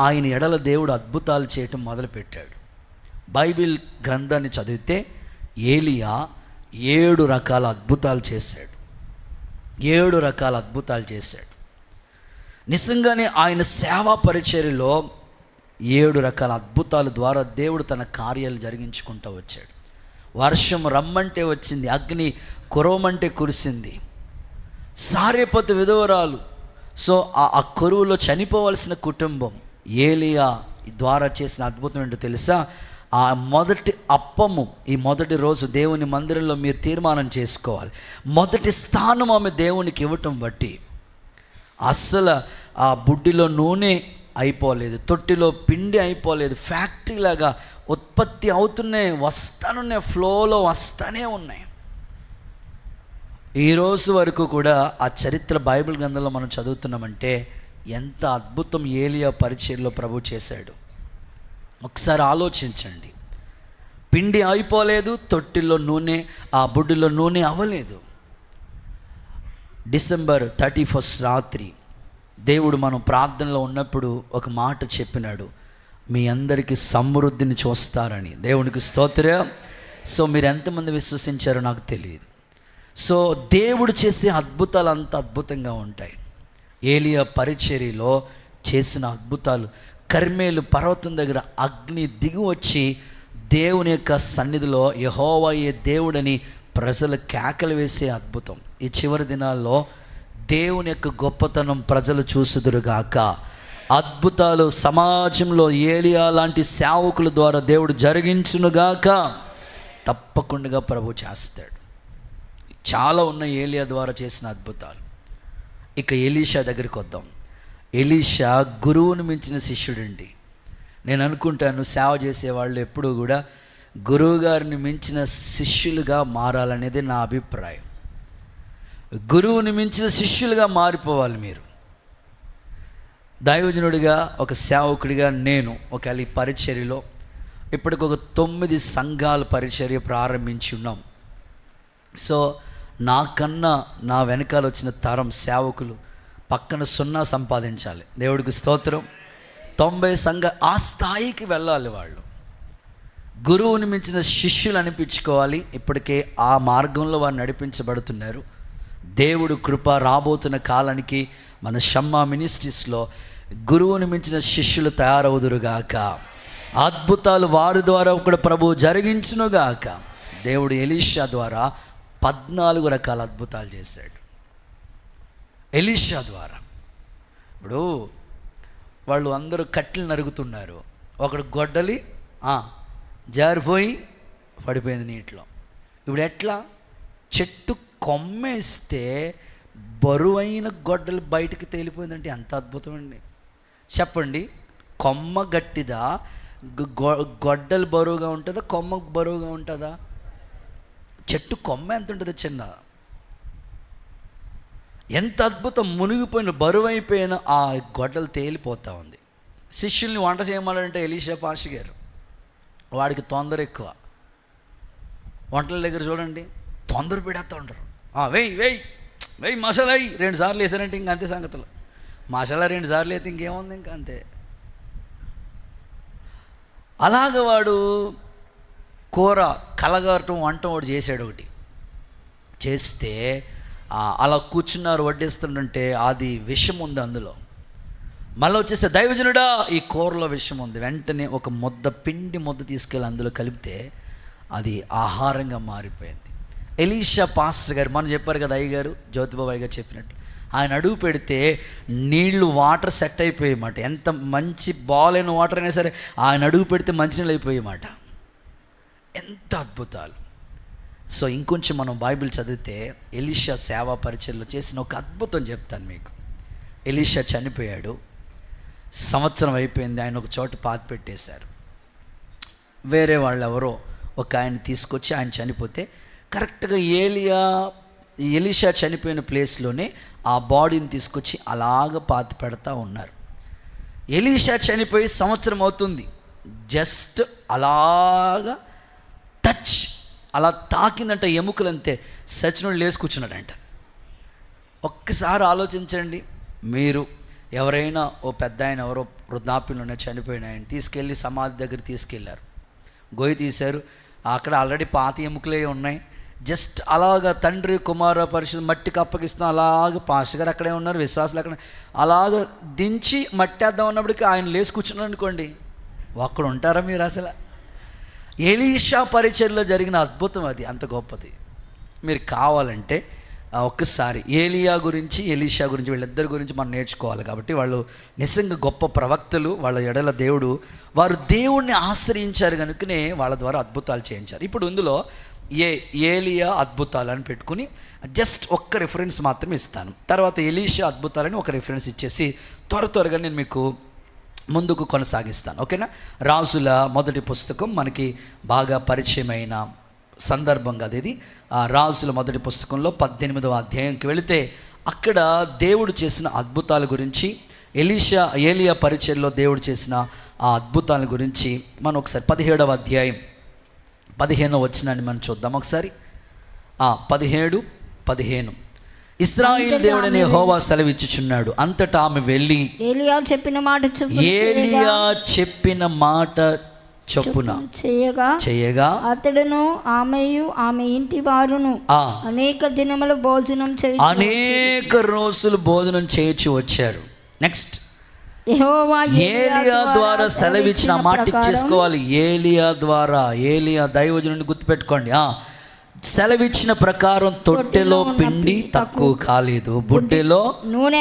[SPEAKER 1] ఆయన ఎడల దేవుడు అద్భుతాలు చేయటం మొదలుపెట్టాడు. బైబిల్ గ్రంథాన్ని చదివితే ఏలియా 7 రకాల అద్భుతాలు చేశాడు. 7 రకాల అద్భుతాలు చేశాడు. నిజంగానే ఆయన సేవా పరిచర్యలో 7 రకాల అద్భుతాల ద్వారా దేవుడు తన కార్యాలు జరిగించుకుంటూ వచ్చాడు. వర్షం రమ్మంటే వచ్చింది, అగ్ని కురవమంటే కురిసింది. సారేపతు విధవరాలు, సో ఆ కరువులో చనిపోవలసిన కుటుంబం ఏలియా ద్వారా చేసిన అద్భుతం ఏంటో తెలుసా, ఆ మొదటి అప్పము, ఈ మొదటి రోజు దేవుని మందిరంలో మీరు తీర్మానం చేసుకోవాలి, మొదటి స్థానం ఆమె దేవునికి ఇవ్వటం బట్టి అస్సలు ఆ బుడ్డిలో నూనె అయిపోలేదు, తొట్టిలో పిండి అయిపోలేదు, ఫ్యాక్టరీ లాగా ఉత్పత్తి అవుతున్నాయి, వస్తానున్నాయి, ఫ్లోలో వస్తానే ఉన్నాయి. ఈరోజు వరకు కూడా ఆ చరిత్ర బైబిల్ గ్రంథంలో మనం చదువుతున్నామంటే ఎంత అద్భుతం ఏలియా పరిచర్యలో ప్రభు చేశాడు. ఒకసారి ఆలోచించండి. పిండి అయిపోలేదు, తొట్టిలో నూనె, ఆ బుడ్డిలో నూనె అవ్వలేదు. December 31 రాత్రి దేవుడు మనం ప్రార్థనలో ఉన్నప్పుడు ఒక మాట చెప్పినాడు, మీ అందరికీ సమృద్ధిని చూస్తారని. దేవునికి స్తోత్రం. సో మీరు ఎంతమంది విశ్వసించారో నాకు తెలియదు. సో దేవుడు చేసే అద్భుతాలు అంత అద్భుతంగా ఉంటాయి. ఏలియా పరిచర్యలో చేసిన అద్భుతాలు, కర్మేలు పర్వతం దగ్గర అగ్ని దిగి వచ్చి దేవుని యొక్క సన్నిధిలో యెహోవాయే దేవుడని ప్రజలు కేకలు వేసే అద్భుతం. ఈ చివరి దినాల్లో దేవుని యొక్క గొప్పతనం ప్రజలు చూసుదురుగాక. అద్భుతాలు సమాజంలో ఏలియా లాంటి సేవకుల ద్వారా దేవుడు జరిగించునుగాక. తప్పకుండా ప్రభు చేస్తాడు. చాలా ఉన్న ఏలియా ద్వారా చేసిన అద్భుతాలు. ఇక ఎలీషా దగ్గరికి వద్దాం. ఎలీషా గురువుని మించిన శిష్యుడండి. నేను అనుకుంటాను సేవ చేసేవాళ్ళు ఎప్పుడూ కూడా గురువు గారిని మించిన శిష్యులుగా మారాలనేది నా అభిప్రాయం. గురువుని మించిన శిష్యులుగా మారిపోవాలి మీరు. దైవజనుడిగా, ఒక సేవకుడిగా నేను ఒకవేళ ఈ పరిచర్యలో ఇప్పటికొక 9 సంఘాల పరిచర్య ప్రారంభించి ఉన్నాం. సో నాకన్నా నా వెనకాల వచ్చిన తరం సేవకులు పక్కన 0 సంపాదించాలి. దేవుడికి స్తోత్రం. 90 సంఘ ఆ స్థాయికి వెళ్ళాలి. వాళ్ళు గురువుని మించిన శిష్యులు అనిపించుకోవాలి. ఇప్పటికే ఆ మార్గంలో వారు నడిపించబడుతున్నారు. దేవుడు కృప రాబోతున్న కాలానికి మన షమ్మా మినిస్ట్రీస్లో గురువుని మించిన శిష్యులు తయారవుదురుగాక. అద్భుతాలు వారి ద్వారా కూడా ప్రభు జరిగించునుగాక. దేవుడు ఎలీషా ద్వారా 14 రకాల అద్భుతాలు చేశాడు. ఎలీషా ద్వారా. ఇప్పుడు వాళ్ళు అందరూ కట్టెలు నరుగుతున్నారు, ఒకడు గొడ్డలి జారిపోయి పడిపోయింది నీటిలో. ఇప్పుడు ఎట్లా? చెట్టు కొమ్మేస్తే బరువైన గొడ్డలు బయటకు తేలిపోయిందంటే ఎంత అద్భుతం అండి. చెప్పండి, కొమ్మ గట్టిదా, గొడ్డలు బరువుగా ఉంటుందా, కొమ్మ బరువుగా ఉంటుందా? చెట్టు కొమ్మ ఎంత ఉంటుంది? చిన్న. ఎంత అద్భుతం. మునిగిపోయిన బరువైపోయిన ఆ గొడ్డలు తేలిపోతూ ఉంది. శిష్యుల్ని వంట చేయమన్నారంటే ఎలీషా పాషి గారు, వాడికి తొందర ఎక్కువ. వంటల దగ్గర చూడండి, తొందర పెడతా ఉంటారు. వెయ్యి మసాలా 2 సార్లు వేసారంటే ఇంక అంతే సంగతులు. మసాలా 2 సార్లు అయితే ఇంకేముంది, ఇంకా అంతే. అలాగ వాడు కూర కలగటం వంట వాడు చేశాడు. ఒకటి చేస్తే అలా కూర్చున్నారు వడ్డిస్తుంటే అది విషం ఉంది అందులో. మళ్ళీ వచ్చేస్తే దైవజనుడా ఈ కూరలో విషయం ఉంది. వెంటనే ఒక పిండి ముద్ద తీసుకెళ్ళి అందులో కలిపితే అది ఆహారంగా మారిపోయింది. ఎలీషా పాస్టర్ గారు మనం చెప్పారు కదా, అయ్యగారు జ్యోతిబాబాయ్ గారు చెప్పినట్టు, ఆయన అడుగు పెడితే నీళ్లు వాటర్ సెట్ అయిపోయేమాట. ఎంత మంచి బాలైన వాటర్ అయినా సరే ఆయన అడుగు పెడితే మంచినీళ్ళు అయిపోయేమాట. ఎంత అద్భుతాలు. సో ఇంకొంచెం మనం బైబిల్ చదివితే ఎలీషా సేవా పరిచయంలో చేసిన ఒక అద్భుతం చెప్తాను మీకు. ఎలీషా చనిపోయాడు, సంవత్సరం అయిపోయింది, ఆయన ఒక చోట పాతి పెట్టేశారు. వేరే వాళ్ళు ఎవరో ఒక ఆయన తీసుకొచ్చి ఆయన చనిపోతే కరెక్ట్గా ఎలీషా చనిపోయిన ప్లేస్లోనే ఆ బాడీని తీసుకొచ్చి అలాగ పాతి పెడతా ఉన్నారు. ఎలీషా చనిపోయి సంవత్సరం అవుతుంది, జస్ట్ అలాగా టచ్ అలా తాకిందంట ఎముకలంతే, సచినుడు లేచి కూర్చున్నాడంట. ఒక్కసారి ఆలోచించండి, మీరు ఎవరైనా ఓ పెద్ద ఆయన ఎవరో వృద్ధాప్యంలోనే చనిపోయిన ఆయన తీసుకెళ్ళి సమాధి దగ్గర తీసుకెళ్ళారు, గొయ్యి తీశారు, అక్కడ ఆల్రెడీ పాత ఎముకలే ఉన్నాయి. జస్ట్ అలాగ తండ్రి కుమార పరిశుద్ధ మట్టికి అప్పగిస్తాం, అలాగ పాస్టర్ గారు అక్కడే ఉన్నారు, విశ్వాసాలు అక్కడ అలాగ దించి మట్టేద్దాం అన్నప్పటికీ ఆయన లేచి కూర్చున్నారు అనుకోండి, అక్కడ ఉంటారా మీరు? అసలు ఎలీషా పరిచర్లో జరిగిన అద్భుతం అది, అంత గొప్పది. మీరు కావాలంటే ఒక్కసారి ఎలీషా గురించి వీళ్ళిద్దరి గురించి మనం నేర్చుకోవాలి. కాబట్టి వాళ్ళు నిజంగా గొప్ప ప్రవక్తలు, వాళ్ళ ఎడల దేవుడు, వారు దేవుణ్ణి ఆశ్రయించారు కనుకనే వాళ్ళ ద్వారా అద్భుతాలు చేయించారు. ఇప్పుడు ఇందులో ఏలియా అద్భుతాలు అని పెట్టుకుని జస్ట్ ఒక్క రిఫరెన్స్ మాత్రమే ఇస్తాను. తర్వాత ఎలీషా అద్భుతాలని ఒక రిఫరెన్స్ ఇచ్చేసి త్వరగా నేను మీకు ముందుకు కొనసాగిస్తాను. ఓకేనా? రాజుల మొదటి పుస్తకం మనకి బాగా పరిచయమైన సందర్భం కదా ఇది. రాజుల మొదటి పుస్తకంలో 18వ అధ్యాయంకి వెళితే అక్కడ దేవుడు చేసిన అద్భుతాల గురించి, ఏలియా పరిచర్లో దేవుడు చేసిన ఆ అద్భుతాల గురించి మనం ఒకసారి 17వ అధ్యాయం 15వ వచనాన్ని మనం చూద్దాం ఒకసారి. 17:15 ఇశ్రాయేలు దేవుడనే యెహోవా సెలవిచ్చుచున్నాడు, అంతటా ఆమె వెళ్ళి ఏలియా చెప్పిన మాట చొప్పున చేయగా
[SPEAKER 2] అతడును ఆమెయు ఆమె ఇంటి వారును అనేక దినముల భోజనం
[SPEAKER 1] అనేక రోజులు భోజనం చేయొచ్చు వచ్చారు. నెక్స్ట్ ఏలియా ద్వారా సెలవిచ్చిన మాట చేసుకోవాలి. ఏలియా దైవజనుడిని గుర్తుపెట్టుకోండి. సెలవిచ్చిన ప్రకారం తొట్టెలో పిండి తక్కువ కాలేదు, బుడ్డెలో నూనె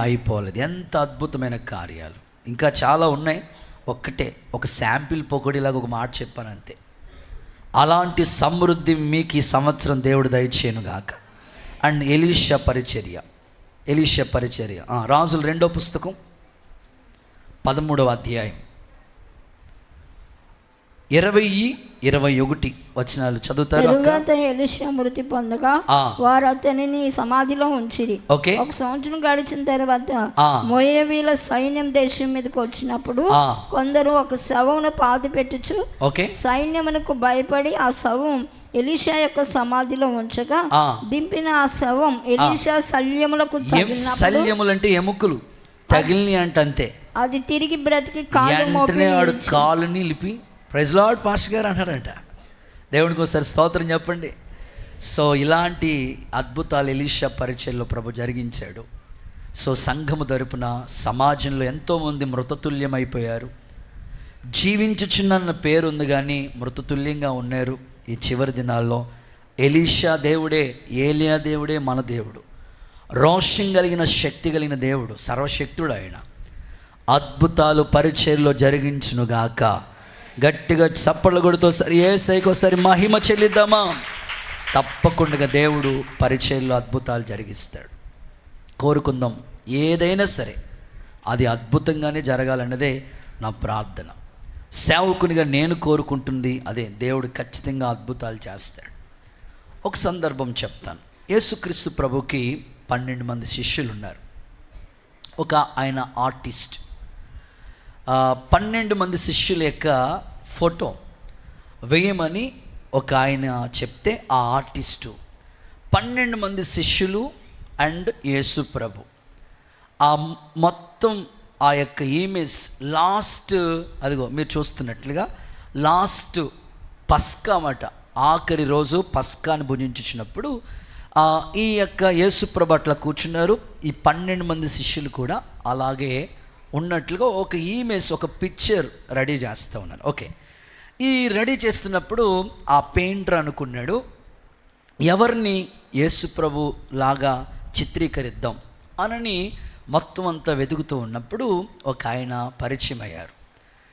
[SPEAKER 1] అయిపోలేదు. ఎంత అద్భుతమైన కార్యాలు, ఇంకా చాలా ఉన్నాయి. ఒక శాంపిల్ పొగడిలాగా ఒక మాట చెప్పాను అంతే. అలాంటి సమృద్ధి మీకు ఈ సంవత్సరం దేవుడు దయచేయను గాక. అండ్ ఎలీషా పరిచర్య రాజుల 2వ పుస్తకం 13వ అధ్యాయం 20-21 వచనాలు చదువుతారు.
[SPEAKER 2] ఎలీషా మృతి పొందగా వారు అతనిని సమాధిలో ఉంచిరి. ఒక సంవత్సరం గడిచిన తర్వాత మోయాబీల సైన్యం దేశం మీదకి వచ్చినప్పుడు కొందరు ఒక శవమును పాతి పెట్టుచు సైన్యమునకు భయపడి ఆ శవం ఎలీషా యొక్క సమాధిలో ఉంచగా దింపిన ఆ శవం ఎలీషా శల్యములకు
[SPEAKER 1] శల్యములంటే ఎముకలు తగిలిని అంతే, అది
[SPEAKER 2] తిరిగి బ్రతికి
[SPEAKER 1] కాలుని లిపి ప్రైజ్ లార్డ్ పాస్టర్ గారు అన్నారంట. దేవునికి ఒకసారి స్తోత్రం చెప్పండి. సో ఇలాంటి అద్భుతాలు ఎలీషా పరిచయంలో ప్రభు జరిగించాడు. సో సంఘము తరపున సమాజంలో ఎంతోమంది మృతతుల్యమైపోయారు. జీవించుచున్న పేరు ఉంది కానీ మృతతుల్యంగా ఉన్నారు. ఈ చివరి దినాల్లో ఎలీషా దేవుడే, ఏలియా దేవుడే మన దేవుడు. రోషం కలిగిన శక్తి కలిగిన దేవుడు, సర్వశక్తుడు ఆయన. అద్భుతాలు పరిచర్లో జరిగించునుగాక. గట్టిగా చప్పట్లు కొడుతూ సరి ఏసైకోసారి మహిమ చెల్లిద్దామా? తప్పకుండా దేవుడు పరిచర్లో అద్భుతాలు జరిగిస్తాడు. కోరుకుందాం, ఏదైనా సరే అది అద్భుతంగానే జరగాలన్నదే నా ప్రార్థన. సేవకునిగా నేను కోరుకుంటుంది అదే, దేవుడు ఖచ్చితంగా అద్భుతాలు చేస్తాడు. ఒక సందర్భం చెప్తాను. యేసుక్రీస్తు ప్రభుకి 12 మంది శిష్యులు ఉన్నారు. ఆయన ఆర్టిస్ట్ 12 మంది శిష్యుల యొక్క ఫోటో వేయమని ఆయన చెప్తే ఆ ఆర్టిస్టు 12 మంది శిష్యులు అండ్ యేసు ప్రభు మొత్తం ఆ యొక్క ఇమేజ్ లాస్ట్, అదిగో మీరు చూస్తున్నట్లుగా లాస్ట్ పస్కా అన్నమాట, ఆఖరి రోజు పస్కాని భుజించినప్పుడు ఈ యొక్క యేసు ప్రభు అట్లా కూర్చున్నారు. ఈ 12 మంది శిష్యులు కూడా అలాగే ఉన్నట్లుగా ఒక ఇమేజ్, ఒక పిక్చర్ రెడీ చేస్తూ ఉన్నాను. ఓకే, ఈ రెడీ చేస్తున్నప్పుడు ఆ పెయింటర్ అనుకున్నాడు, ఎవరిని యేసుప్రభు లాగా చిత్రీకరిద్దాం అని మొత్తం అంతా వెతుకుతూ ఉన్నప్పుడు ఒక ఆయన పరిచయం అయ్యారు.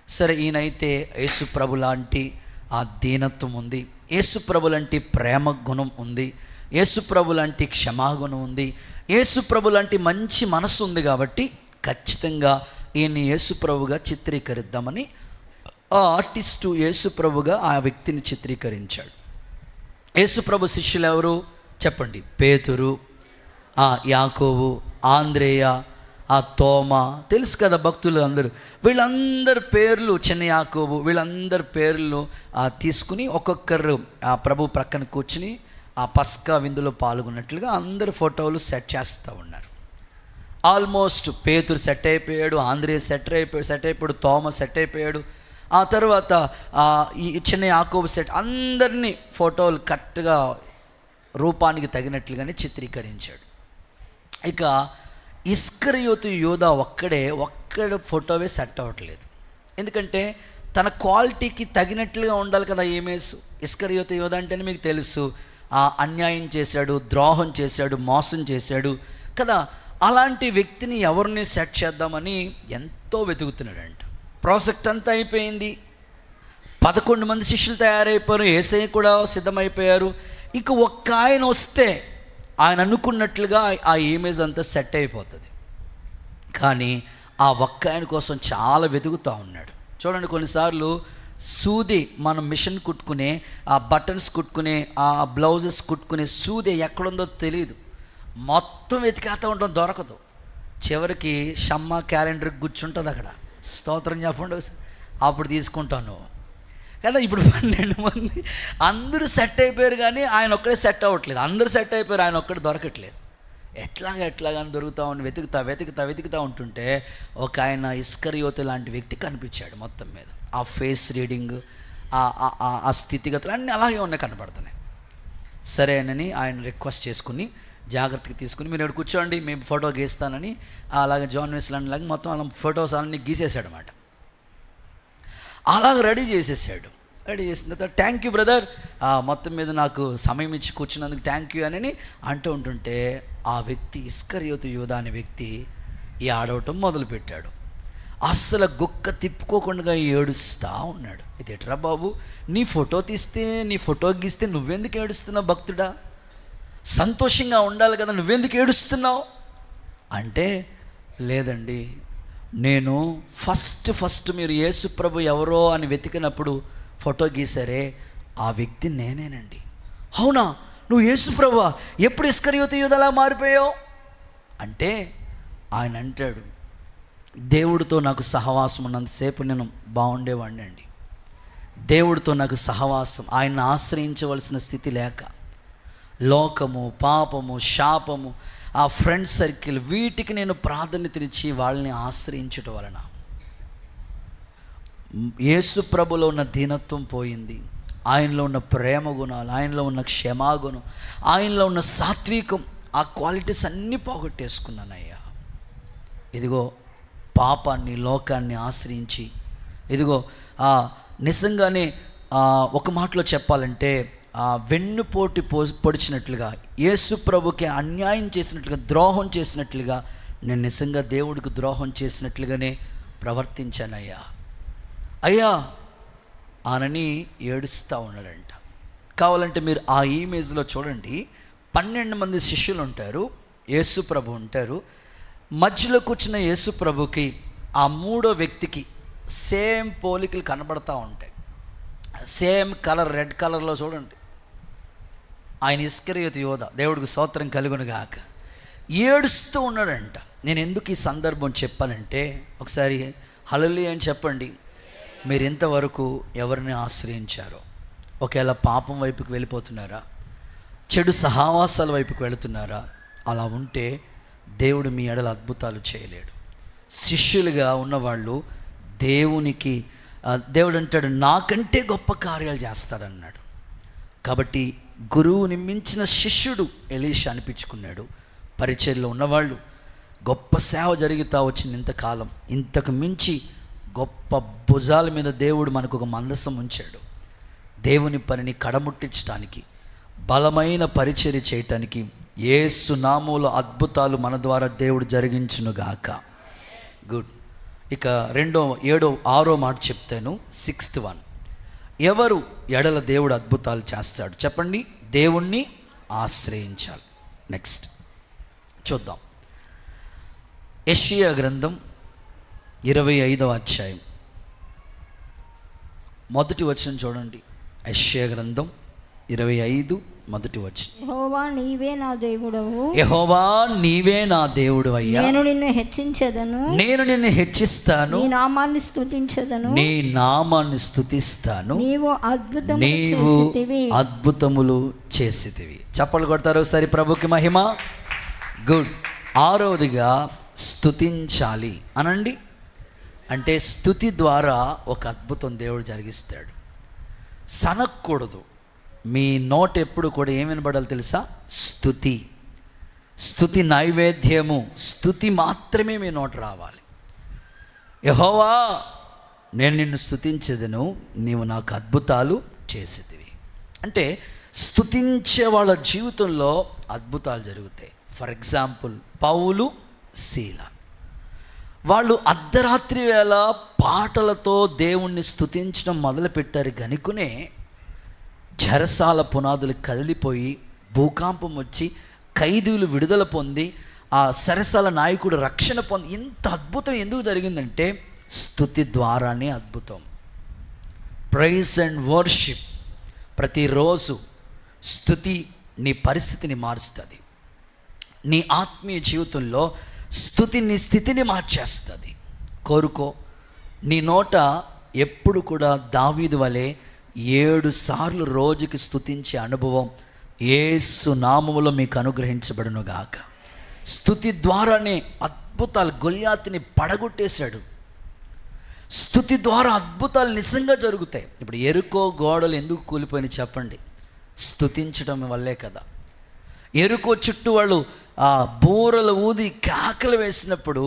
[SPEAKER 1] సరే, ఈయనైతే యేసుప్రభు లాంటి ఆ దీనత్వం ఉంది, యేసుప్రభు లాంటి ప్రేమ గుణం ఉంది, యేసుప్రభు లాంటి క్షమాగుణం ఉంది, యేసుప్రభు లాంటి మంచి మనసు ఉంది, కాబట్టి ఖచ్చితంగా ఈయన యేసుప్రభుగా చిత్రీకరిద్దామని ఆ ఆర్టిస్టు యేసుప్రభుగా ఆ వ్యక్తిని చిత్రీకరించాడు. యేసుప్రభు శిష్యులు ఎవరు చెప్పండి? పేతురు, యాకోబు, ఆంద్రేయ, తోమా, తెలుసు కదా భక్తులు అందరూ. వీళ్ళందరి పేర్లు, చిన్న యాకోబు, వీళ్ళందరి పేర్లు తీసుకుని ఒక్కొక్కరు ప్రభు ప్రక్కన కూర్చుని ఆ పస్కా విందులో పాల్గొన్నట్లుగా అందరు ఫోటోలు సెట్ చేస్తూ ఉన్నారు. ఆల్మోస్ట్ పేతురు సెట్ అయిపోయాడు, ఆంద్రేయ సెట్ అయిపోయాడు, తోమా సెట్ అయిపోయాడు. ఆ తర్వాత ఈ చిన్న యాకోబు సెట్, అందరినీ ఫోటోలు కరెక్ట్గా రూపానికి తగినట్లుగానే చిత్రీకరించాడు. ఇక ఇస్కరియోతు యూదా ఒక్కడ ఫోటోవే సెట్ అవ్వట్లేదు. ఎందుకంటే తన క్వాలిటీకి తగినట్లుగా ఉండాలి కదా ఇమేజ్. ఇస్కరియోతు యూదా అంటేనే మీకు తెలుసు, అన్యాయం చేశాడు, ద్రోహం చేశాడు, మోసం చేశాడు కదా. అలాంటి వ్యక్తిని ఎవరిని సెట్ చేద్దామని ఎంతో వెతుకుతున్నాడంట. ప్రాజెక్ట్ అంతా అయిపోయింది, 11 మంది శిష్యులు తయారైపోయారు, యేసయ్య కూడా సిద్ధమైపోయారు. ఇక ఒక్క ఆయన వస్తే ఆయన అనుకున్నట్లుగా ఆ ఇమేజ్ అంతా సెట్ అయిపోతుంది. కానీ ఆ ఒక్క ఆయన కోసం చాలా వెతుకుతూ ఉన్నాడు. చూడండి, కొన్నిసార్లు సూది, మనం మిషన్ కుట్టుకునే ఆ బటన్స్ కుట్టుకునే ఆ బ్లౌజెస్ కుట్టుకునే సూది ఎక్కడుందో తెలియదు, మొత్తం వెతికేస్తూ ఉంటాం, దొరకదు. చివరికి షమ్మా క్యాలెండర్కి కూర్చుంటుంది అక్కడ. స్తోత్రం చెప్పండి. అప్పుడు తీసుకుంటాను కదా. ఇప్పుడు 12 మంది అందరూ సెట్ అయిపోయారు, కానీ ఆయన ఒక్కడే సెట్ అవ్వట్లేదు. అందరూ సెట్ అయిపోయారు, ఆయన ఒక్కడే దొరకట్లేదు. ఎట్లాగని దొరుకుతామని వెతుకుతా ఉంటుంటే ఒక ఆయన ఇస్కరియోతు లాంటి వ్యక్తి కనిపించాడు. మొత్తం మీద ఆ ఫేస్ రీడింగ్, ఆ స్థితిగతులు అన్నీ అలాగే ఉన్నాయి, కనపడుతున్నాయి. సరేనని ఆయన రిక్వెస్ట్ చేసుకుని జాగ్రత్తగా తీసుకుని, మీరు ఇక్కడ కూర్చోండి, మేము ఫోటో గీస్తానని అలాగే జాన్ వెస్లీ లాగా మొత్తం అలా ఫొటోస్ అన్నీ గీసేసాడు అన్నమాట. అలాగ రెడీ చేసేసాడు. రెడీ చేసిన తర్వాత థ్యాంక్ యూ బ్రదర్, మొత్తం మీద నాకు సమయం ఇచ్చి కూర్చున్నందుకు థ్యాంక్ యూ అని అంటూ ఉంటుంటే ఆ వ్యక్తి, ఇస్కరియోతు యూదా అనే వ్యక్తి ఆడవటం మొదలుపెట్టాడు. అస్సలు గుక్క తిప్పుకోకుండా ఏడుస్తూ ఉన్నాడు. ఇది ఎట్రా బాబు, నీ ఫోటో తీస్తే, నీ ఫోటో గీస్తే నువ్వెందుకు ఏడుస్తున్నావు భక్తుడా? సంతోషంగా ఉండాలి కదా, నువ్వెందుకు ఏడుస్తున్నావు అంటే, లేదండి, నేను ఫస్ట్ మీరు యేసుప్రభు ఎవరో అని వెతికినప్పుడు ఫోటో గీసారే, ఆ వ్యక్తి నేనేనండి. అవునా, నువ్వు యేసుప్రభువా? ఎప్పుడు ఇస్కరియోతు యూదాలా మారిపోయావు అంటే, ఆయన అంటాడు, దేవుడితో నాకు సహవాసం ఉన్నంతసేపు నేను బాగుండేవాడిని అండి. దేవుడితో నాకు సహవాసం, ఆయన్ని ఆశ్రయించవలసిన స్థితి లేక, లోకము, పాపము, శాపము, ఆ ఫ్రెండ్ సర్కిల్, వీటికి నేను ప్రాధాన్యతనిచ్చి వాళ్ళని ఆశ్రయించడం వలన యేసు ప్రభులో ఉన్న దీనత్వం పోయింది. ఆయనలో ఉన్న ప్రేమ గుణాలు, ఆయనలో ఉన్న క్షమాగుణం, ఆయనలో ఉన్న సాత్వికం, ఆ క్వాలిటీస్ అన్నీ పోగొట్టేసుకున్నానయ్యా. ఇదిగో పాపాన్ని, లోకాన్ని ఆశ్రయించి, ఇదిగో నిజంగానే ఒక మాటలో చెప్పాలంటే వెన్నుపోటు పొడిచినట్లుగా, యేసు ప్రభుకి అన్యాయం చేసినట్లుగా, ద్రోహం చేసినట్లుగా, నేను నిజంగా దేవుడికి ద్రోహం చేసినట్లుగానే ప్రవర్తించానయ్యా అనని ఏడుస్తూ ఉన్నాడంట. కావాలంటే మీరు ఆ ఇమేజ్లో చూడండి, 12 మంది శిష్యులు ఉంటారు, యేసు ప్రభు ఉంటారు. మధ్యలో కూర్చున్న యేసు ప్రభుకి ఆ మూడో వ్యక్తికి సేమ్ పోలికలు కనబడతా ఉంటాయి. సేమ్ కలర్, రెడ్ కలర్లో చూడండి. ఆయన ఇస్కరియోతు యూదా, దేవుడికి స్తోత్రం కలుగునుగాక, ఏడుస్తూ ఉన్నాడంట. నేను ఎందుకు ఈ సందర్భం చెప్పానంటే, ఒకసారి హల్లెలూయా అని చెప్పండి. మీరు ఇంతవరకు ఎవరిని ఆశ్రయించారో, ఒకవేళ పాపం వైపుకి వెళ్ళిపోతున్నారా, చెడు సహవాసాల వైపుకి వెళుతున్నారా? అలా ఉంటే దేవుడు మీ ఎడల అద్భుతాలు చేయలేడు. శిష్యులుగా ఉన్నవాళ్ళు దేవునికి, దేవుడు అంటాడు, నాకంటే గొప్ప కార్యాలు చేస్తాడన్నాడు. కాబట్టి గురువుని మించిన శిష్యుడు ఎలీషా అనిపించుకున్నాడు. పరిచర్యలో ఉన్నవాళ్ళు గొప్ప సేవ జరుగుతూ వచ్చింది ఇంతకాలం. ఇంతకు మించి గొప్ప భుజాల మీద దేవుడు మనకు ఒక మందసం ఉంచాడు. దేవుని పనిని కడముట్టించడానికి, బలమైన పరిచర్య చేయటానికి యేసు నామములో అద్భుతాలు మన ద్వారా దేవుడు జరిగించునుగాక. గుడ్. ఇక 6వ మాట చెప్తాను, 6th one. ఎవరు ఎడల దేవుడు అద్భుతాలు చేస్తాడు చెప్పండి? దేవుణ్ణి ఆశ్రయించాలి. నెక్స్ట్ చూద్దాం. యెషయా గ్రంథం 25వ అధ్యాయం మొదటి వచనం చూడండి. యెషయా గ్రంథం 25 మొదటి వచనం.
[SPEAKER 2] యెహోవా నీవే నా దేవుడవు,
[SPEAKER 1] యెహోవా నీవే నా దేవుడు అయ్యా,
[SPEAKER 2] నేను నిన్ను హెచ్చించెదను,
[SPEAKER 1] నేను నిన్ను హెచ్చిస్తాను,
[SPEAKER 2] నీ నామాన్ని స్తుతించెదను,
[SPEAKER 1] నీ నామాన్ని స్తుతిస్తాను,
[SPEAKER 2] నీవు
[SPEAKER 1] అద్భుతములు చేసితివి. చప్పలు కొడతారు ఒకసారి ప్రభుకి మహిమ. గుడ్. 6వదిగా స్తుతించాలి అనండి. అంటే స్తుతి ద్వారా ఒక అద్భుతం దేవుడు జరిగిస్తాడు. సనక్కూడదు. మీ నోట ఎప్పుడు కూడా ఏం వినబడాలి తెలుసా? స్తుతి. స్తుతి నైవేద్యము, స్తుతి మాత్రమే మీ నోట రావాలి. యెహోవా నేను నిన్ను స్తుతించెదను, నీవు నాకు అద్భుతాలు చేసేదివి. అంటే స్తుతించే వాళ్ళ జీవితంలో అద్భుతాలు జరుగుతాయి. ఫర్ ఎగ్జాంపుల్ పౌలు, శీల, వాళ్ళు అర్ధరాత్రి వేళ పాటలతో దేవుణ్ణి స్తుతించడం మొదలుపెట్టారు గనుకునే చెరసాల పునాదులు కదిలిపోయి భూకంపం వచ్చి ఖైదీలు విడుదల పొంది ఆ సరసాల నాయకుడు రక్షణ పొంది. ఇంత అద్భుతం ఎందుకు జరిగిందంటే స్తుతి ద్వారానే అద్భుతం. Praise and worship. ప్రతిరోజు స్తుతి నీ పరిస్థితిని మారుస్తుంది. నీ ఆత్మీయ జీవితంలో స్తుతి నీ స్థితిని మార్చేస్తుంది. కోరుకో. నీ నోట ఎప్పుడు కూడా దావీదు వలె 7 సార్లు రోజుకి స్తుతించే అనుభవం యేసు నామములో మీకు అనుగ్రహించబడునుగాక. స్తుతి ద్వారానే అద్భుతాలు. గొల్యాతుని పడగొట్టేశాడు. స్తుతి ద్వారా అద్భుతాలు నిజంగా జరుగుతాయి. ఇప్పుడు ఎరుకో గోడలు ఎందుకు కూలిపోయినాయి చెప్పండి? స్తుతించడం వల్లే కదా. ఎరుకో చుట్టూ వాళ్ళు ఆ బూరలు ఊది కేకలు వేసినప్పుడు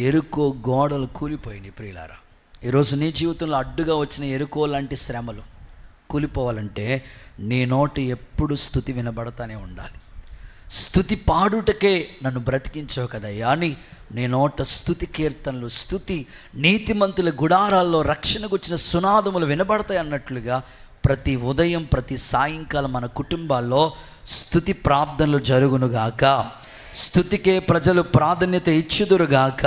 [SPEAKER 1] ఎరుకో గోడలు కూలిపోయినాయి. ప్రియులారా, ఈరోజు నీ జీవితంలో అడ్డుగా వచ్చిన ఎరుకో లాంటి శ్రమలు కూలిపోవాలంటే నీ నోటి ఎప్పుడు స్తుతి వినబడతానే ఉండాలి. స్తుతి పాడుటకే నన్ను బ్రతికించావు కదయ్యా అని నీ నోట స్తుతి కీర్తనలు, స్తుతి నీతిమంతుల గుడారాల్లో రక్షణకు వచ్చిన సునాదములు వినబడతాయి అన్నట్లుగా ప్రతి ఉదయం ప్రతి సాయంకాలం మన కుటుంబాల్లో స్తుతి ప్రార్థనలు జరుగునుగాక. స్తుతికే ప్రజలు ప్రాధాన్యత ఇచ్చుదురుగాక.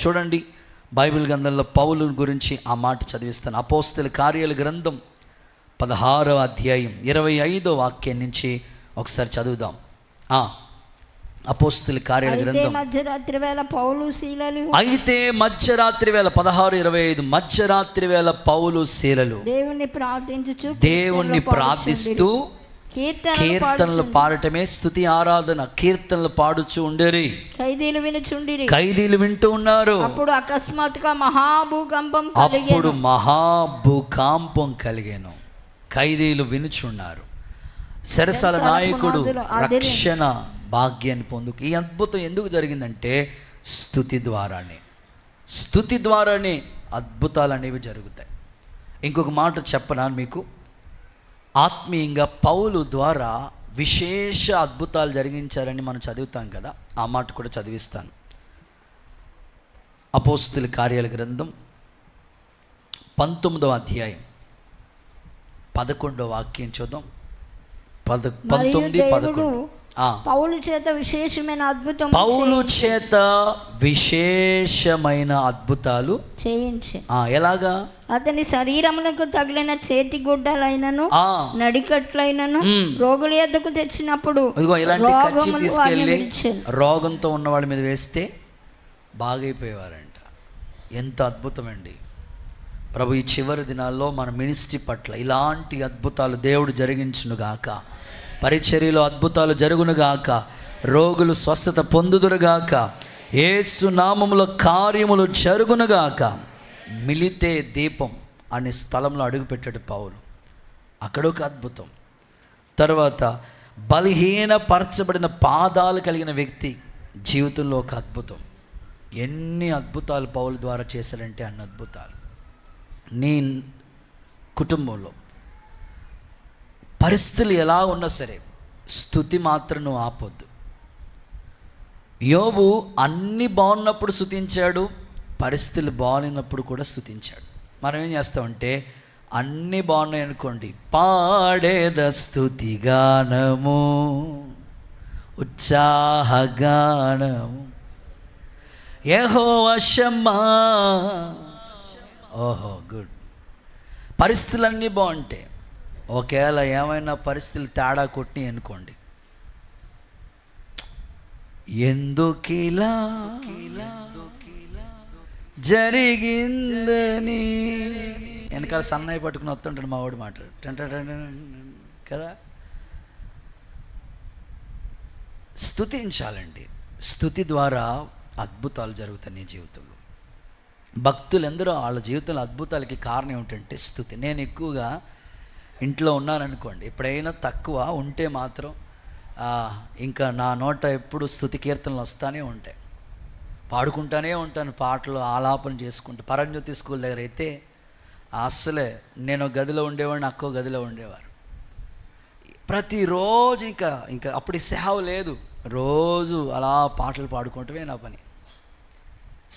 [SPEAKER 1] చూడండి, బైబిల్ గ్రంథంలో పౌలు గురించి ఆ మాట చదివిస్తాను. అపోస్తల కార్యాల గ్రంథం 16వ అధ్యాయం 25వ వాక్యం నుంచి ఒకసారి చదువుదాం. అపోస్తల కార్యాల గ్రంథం.
[SPEAKER 2] మధ్యరాత్రి వేళ పౌలు శీలలు,
[SPEAKER 1] అయితే మధ్యరాత్రి వేళ 16:25 మధ్యరాత్రి వేళ పౌలు శీలలు దేవుణ్ణి ప్రార్థిస్తూ కీర్తనలు పాడటమే స్తుతి ఆరాధన. కీర్తనలు పాడుచు ఉండేరి. ఖైదీలు వింటూ ఉన్నారు.
[SPEAKER 2] అప్పుడు అకస్మాత్తుగా
[SPEAKER 1] మహాభూకంపం కలిగేను. ఖైదీలు వినుచున్నారు. సరసాల నాయకుడు రక్షణ భాగ్యాన్ని పొందుకు. ఈ అద్భుతం ఎందుకు జరిగిందంటే స్తుతి ద్వారానే. స్తుతి ద్వారానే అద్భుతాలు అనేవి జరుగుతాయి. ఇంకొక మాట చెప్పనా మీకు? ఆత్మీయంగా పౌలు ద్వారా విశేష అద్భుతాలు జరిగించారని మనం చదువుతాం కదా, ఆ మాట కూడా చదివిస్తాను. అపోస్తల కార్యాల గ్రంథం 19వ అధ్యాయం 11వ వాక్యం చూద్దాం. 19-11.
[SPEAKER 2] పౌలు చేత విశేషమైన అద్భుతాలు చేయించి.
[SPEAKER 1] ఎలాగా?
[SPEAKER 2] అతని శరీరమునకు తగిలిన చేతి గుడ్డలైనను నడికట్లైనను రోగుల యొద్దకు తెచ్చినప్పుడు
[SPEAKER 1] ఇలాంటి కచ్చి తీసుకెళ్ళి రోగంతో ఉన్న వాళ్ళ మీద వేస్తే బాగైపోయేవారంట. ఎంత అద్భుతం అండి! ప్రభు ఈ చివరి దినాల్లో మన మినిస్ట్రీ పట్ల ఇలాంటి అద్భుతాలు దేవుడు జరిగించునుగాక. పరిచర్యలో అద్భుతాలు జరుగునుగాక. రోగులు స్వస్థత పొందుదురుగాక. యేసు నామములో కార్యములు జరుగునుగాక. మిలితే దీపం అనే స్థలంలో అడుగుపెట్టాడు పౌలు. అక్కడొక అద్భుతం. తర్వాత బలహీనపరచబడిన పాదాలు కలిగిన వ్యక్తి జీవితంలో ఒక అద్భుతం. ఎన్ని అద్భుతాలు పౌలు ద్వారా చేశాడంటే అన్ని అద్భుతాలు. నీ కుటుంబంలో పరిస్థితులు ఎలా ఉన్నా సరే స్తుతి మాత్రం నువ్వు ఆపొద్దు. యోబు అన్నీ బాగున్నప్పుడు స్తుతించాడు, పరిస్థితులు బాగున్నప్పుడు కూడా స్తుతించాడు. మనం ఏం చేస్తామంటే అన్నీ బాగున్నాయి అనుకోండి, పాడేద స్తుతిగానము ఉత్సాహగానము యెహోవా షమ్మా. ఓహో గుడ్. పరిస్థితులన్నీ బాగుంటాయి. ఒకవేళ ఏమైనా పరిస్థితులు తేడా కొట్టి అనుకోండి, ఎందుకిలా జరిగిందని వెనకాల సన్నాయి పట్టుకుని వస్తుంటాడు మా వాడు మాట కదా. స్తుతించాలండి. స్తుతి ద్వారా అద్భుతాలు జరుగుతాయి నీ జీవితంలో. భక్తులు ఎందరో వాళ్ళ జీవితంలో అద్భుతాలకి కారణం ఏమిటంటే స్తుతి. నేను ఎక్కువగా ఇంట్లో ఉన్నాననుకోండి, ఎప్పుడైనా తక్కువ ఉంటే మాత్రం ఇంకా నా నోట ఎప్పుడు స్తుతి కీర్తనలు వస్తూనే ఉంటాయి, పాడుకుంటూనే ఉంటాను, పాటలు ఆలాపన చేసుకుంటూ. పరంజ్యోతి స్కూల్ దగ్గర అయితే అస్సలే నేను గదిలో ఉండేవాడిని, అక్కో గదిలో ఉండేవారు. ప్రతిరోజు ఇంకా అప్పుడు సేవ లేదు, రోజు అలా పాటలు పాడుకుంటూనే నా పని.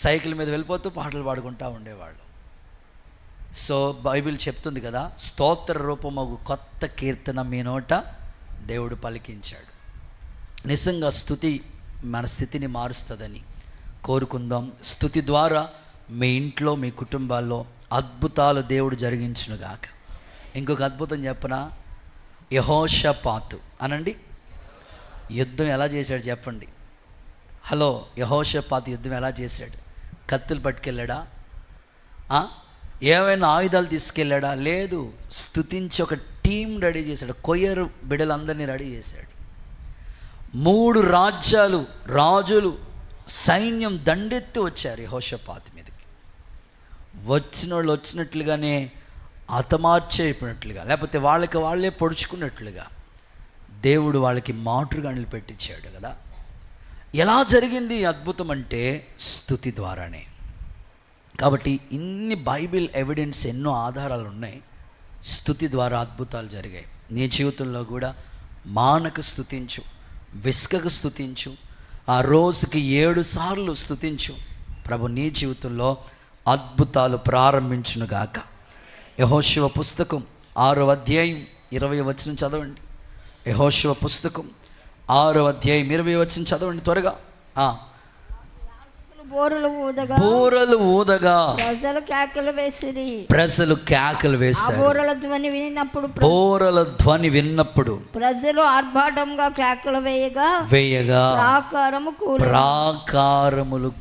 [SPEAKER 1] సైకిల్ మీద వెళ్ళిపోతూ పాటలు పాడుకుంటూ ఉండేవాళ్ళు. సో బైబిల్ చెప్తుంది కదా, స్తోత్ర రూపమగు కొత్త కీర్తన మీ నోట దేవుడు పలికించాడు. నిజంగా స్తుతి మన స్థితిని మారుస్తుందని కోరుకుందాం. స్తుతి ద్వారా మీ ఇంట్లో మీ కుటుంబాల్లో అద్భుతాలు దేవుడు జరిగించునుగాక. ఇంకొక అద్భుతం చెప్పనా? యెహోషాపాతు అనండి. యుద్ధం ఎలా చేశాడు చెప్పండి. హలో, యెహోషాపాతు యుద్ధం ఎలా చేశాడు? కత్తులు పట్టుకెళ్ళాడా? ఏమైనా ఆయుధాలు తీసుకెళ్ళాడా? లేదు. స్తుతించి ఒక టీం రెడీ చేశాడు. కొయ్యరు బిడ్డలందరినీ రెడీ చేశాడు. 3 రాజ్యాలు, రాజులు, సైన్యం దండెత్తి వచ్చారు యెహోషాపాతు మీదకి. వచ్చిన వాళ్ళు వచ్చినట్లుగానే హతమార్చైపోయినట్లుగా, లేకపోతే వాళ్ళకి వాళ్ళే పొడుచుకున్నట్లుగా దేవుడు వాళ్ళకి మాతృగణలు పెట్టించాడు కదా. ఎలా జరిగింది అద్భుతం అంటే స్తుతి ద్వారానే. కాబట్టి ఇన్ని బైబిల్ ఎవిడెన్స్, ఎన్నో ఆధారాలు ఉన్నాయి. స్తుతి ద్వారా అద్భుతాలు జరిగాయి. నీ జీవితంలో కూడా మానక స్తుతించు, విసుకక స్తుతించు, ఆ రోజుకి 7 సార్లు స్తుతించు. ప్రభు నీ జీవితంలో అద్భుతాలు ప్రారంభించునుగాక. యెహోషువ పుస్తకం 6వ అధ్యాయం 20వ వచనం చదవండి. యెహోషువ పుస్తకం 6వ అధ్యాయం 20వ వచనం చదవండి త్వరగా. బూరలు ఊదగా
[SPEAKER 2] ప్రజలు కేకలు వేసిరి.
[SPEAKER 1] ప్రజలు కేకలు వేశారు.
[SPEAKER 2] బూరల
[SPEAKER 1] ధ్వని విన్నప్పుడు
[SPEAKER 2] ప్రజలు ఆర్భాటంగా కేకలు వేయగా
[SPEAKER 1] ప్రాకారములు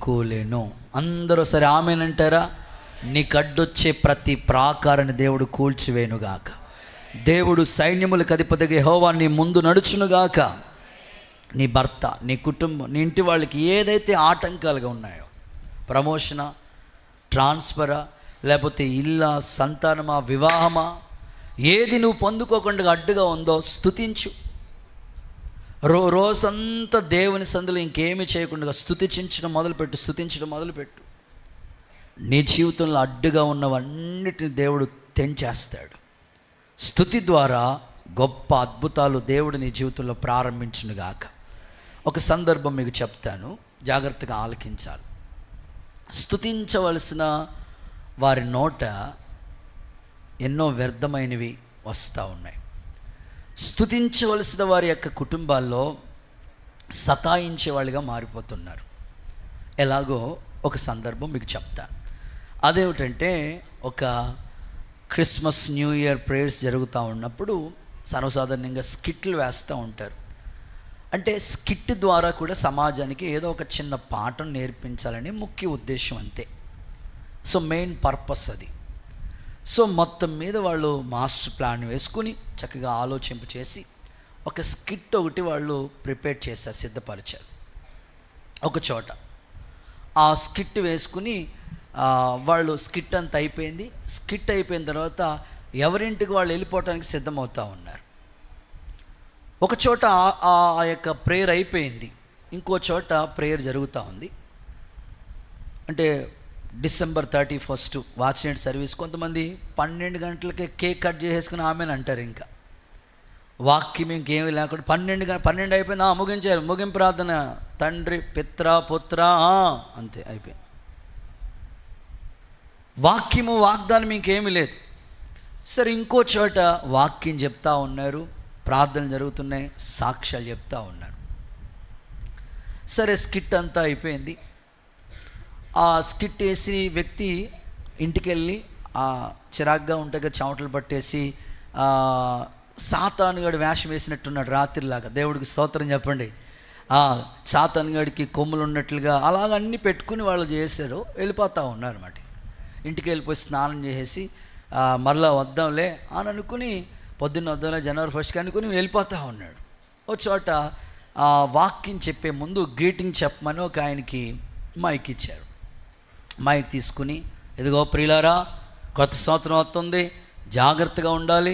[SPEAKER 1] కూలెను. అందరూ సరే ఆమేనంటారా? నీకు అడ్డొచ్చే ప్రతి ప్రాకారాన్ని దేవుడు కూల్చివేయునుగాక. దేవుడు సైన్యములకు అధిపతిగా యెహోవా నీ ముందు నడుచునుగాక. నీ భర్త, నీ కుటుంబం, నీ ఇంటి వాళ్ళకి ఏదైతే ఆటంకాలుగా ఉన్నాయో, ప్రమోషనా, ట్రాన్స్ఫరా, లేకపోతే ఇల్లా, సంతానమా, వివాహమా, ఏది నువ్వు పొందుకోకుండా అడ్డుగా ఉందో స్తుతించు. రోజంతా దేవుని సందులో ఇంకేమీ చేయకుండా స్తుతించడం మొదలుపెట్టు. నీ జీవితంలో అడ్డుగా ఉన్నవన్నిటిని దేవుడు తెంచేస్తాడు. స్తుతి ద్వారా గొప్ప అద్భుతాలు దేవుడు నీ జీవితంలో ప్రారంభించునుగాక. ఒక సందర్భం మీకు చెప్తాను, జాగ్రత్తగా ఆలకించాలి. స్తుతించవలసిన వారి నోట ఎన్నో వ్యర్థమైనవి వస్తూ ఉన్నాయి. స్తుతించవలసిన వారి యొక్క కుటుంబాల్లో సతాయించే వాళ్ళుగా మారిపోతున్నారు. ఎలాగో ఒక సందర్భం మీకు చెప్తాను. అదేమిటంటే, ఒక క్రిస్మస్, న్యూ ఇయర్ ప్రేయర్స్ జరుగుతూ ఉన్నప్పుడు సర్వసాధారణంగా స్కిట్లు వేస్తూ ఉంటారు. అంటే స్కిట్ ద్వారా కూడా సమాజానికి ఏదో ఒక చిన్న పాఠం నేర్పించాలని ముఖ్య ఉద్దేశం, అంతే. సో మెయిన్ పర్పస్ అది. సో మొత్తం మీద వాళ్ళు మాస్టర్ ప్లాన్ వేసుకుని చక్కగా ఆలోచింప చేసి ఒక స్కిట్ ఒకటి వాళ్ళు ప్రిపేర్ చేశారు, సిద్ధపరిచారు ఒక చోట. ఆ స్కిట్ వేసుకుని వాళ్ళు స్కిట్ అంతా అయిపోయింది. స్కిట్ అయిపోయిన తర్వాత ఎవరింటికి వాళ్ళు వెళ్ళిపోవటానికి సిద్ధమవుతూ ఉన్నారు. ఒక చోట ఆ యొక్క ప్రేయర్ అయిపోయింది. ఇంకో చోట ప్రేయర్ జరుగుతూ ఉంది. అంటే December 31 వాచ్ నైట్ సర్వీస్. కొంతమంది 12 గంటలకే కేక్ కట్ చేసేసుకుని ఆమెను అంటారు. ఇంకా వాక్యం ఇంకేమీ లేకుండా 12 అయిపోయింది, ముగించారు, ముగింపు ప్రార్థన, తండ్రి పిత్ర పుత్ర అంతే అయిపోయింది. వాక్యము వాగ్దానం ఇంకేమీ లేదు. సరే, ఇంకో చోట వాక్యం చెప్తా ఉన్నారు, ప్రార్థనలు జరుగుతున్నాయి, సాక్ష్యాలు చెప్తా ఉన్నారు. సరే, స్కిట్ అంతా అయిపోయింది. ఆ స్కిట్ వేసి వ్యక్తి ఇంటికి వెళ్ళి చిరాగ్గా ఉంటే చెమటలు పట్టేసి సాతానుగాడు వేషం వేసినట్టున్నాడు రాత్రిలాగా. దేవుడికి స్తోత్రం చెప్పండి. సాతానుగాడికి కొమ్ములు ఉన్నట్లుగా అలాగ అన్నీ పెట్టుకుని వాళ్ళు చేశారు. వెళ్ళిపోతూ ఉన్నారు అన్నమాట. ఇంటికి వెళ్ళిపోయి స్నానం చేసేసి మరలా వద్దాంలే అని అనుకుని, పొద్దున్న వద్దాంలే January 1st అనుకుని వెళ్ళిపోతూ ఉన్నాడు. ఒక చోట వాక్యం చెప్పే ముందు గ్రీటింగ్ చెప్పమని ఒక ఆయనకి మైక్ ఇచ్చారు. మైక్ తీసుకుని, ఇదిగో ప్రియులారా, కొత్త సంవత్సరం వస్తుంది, జాగ్రత్తగా ఉండాలి.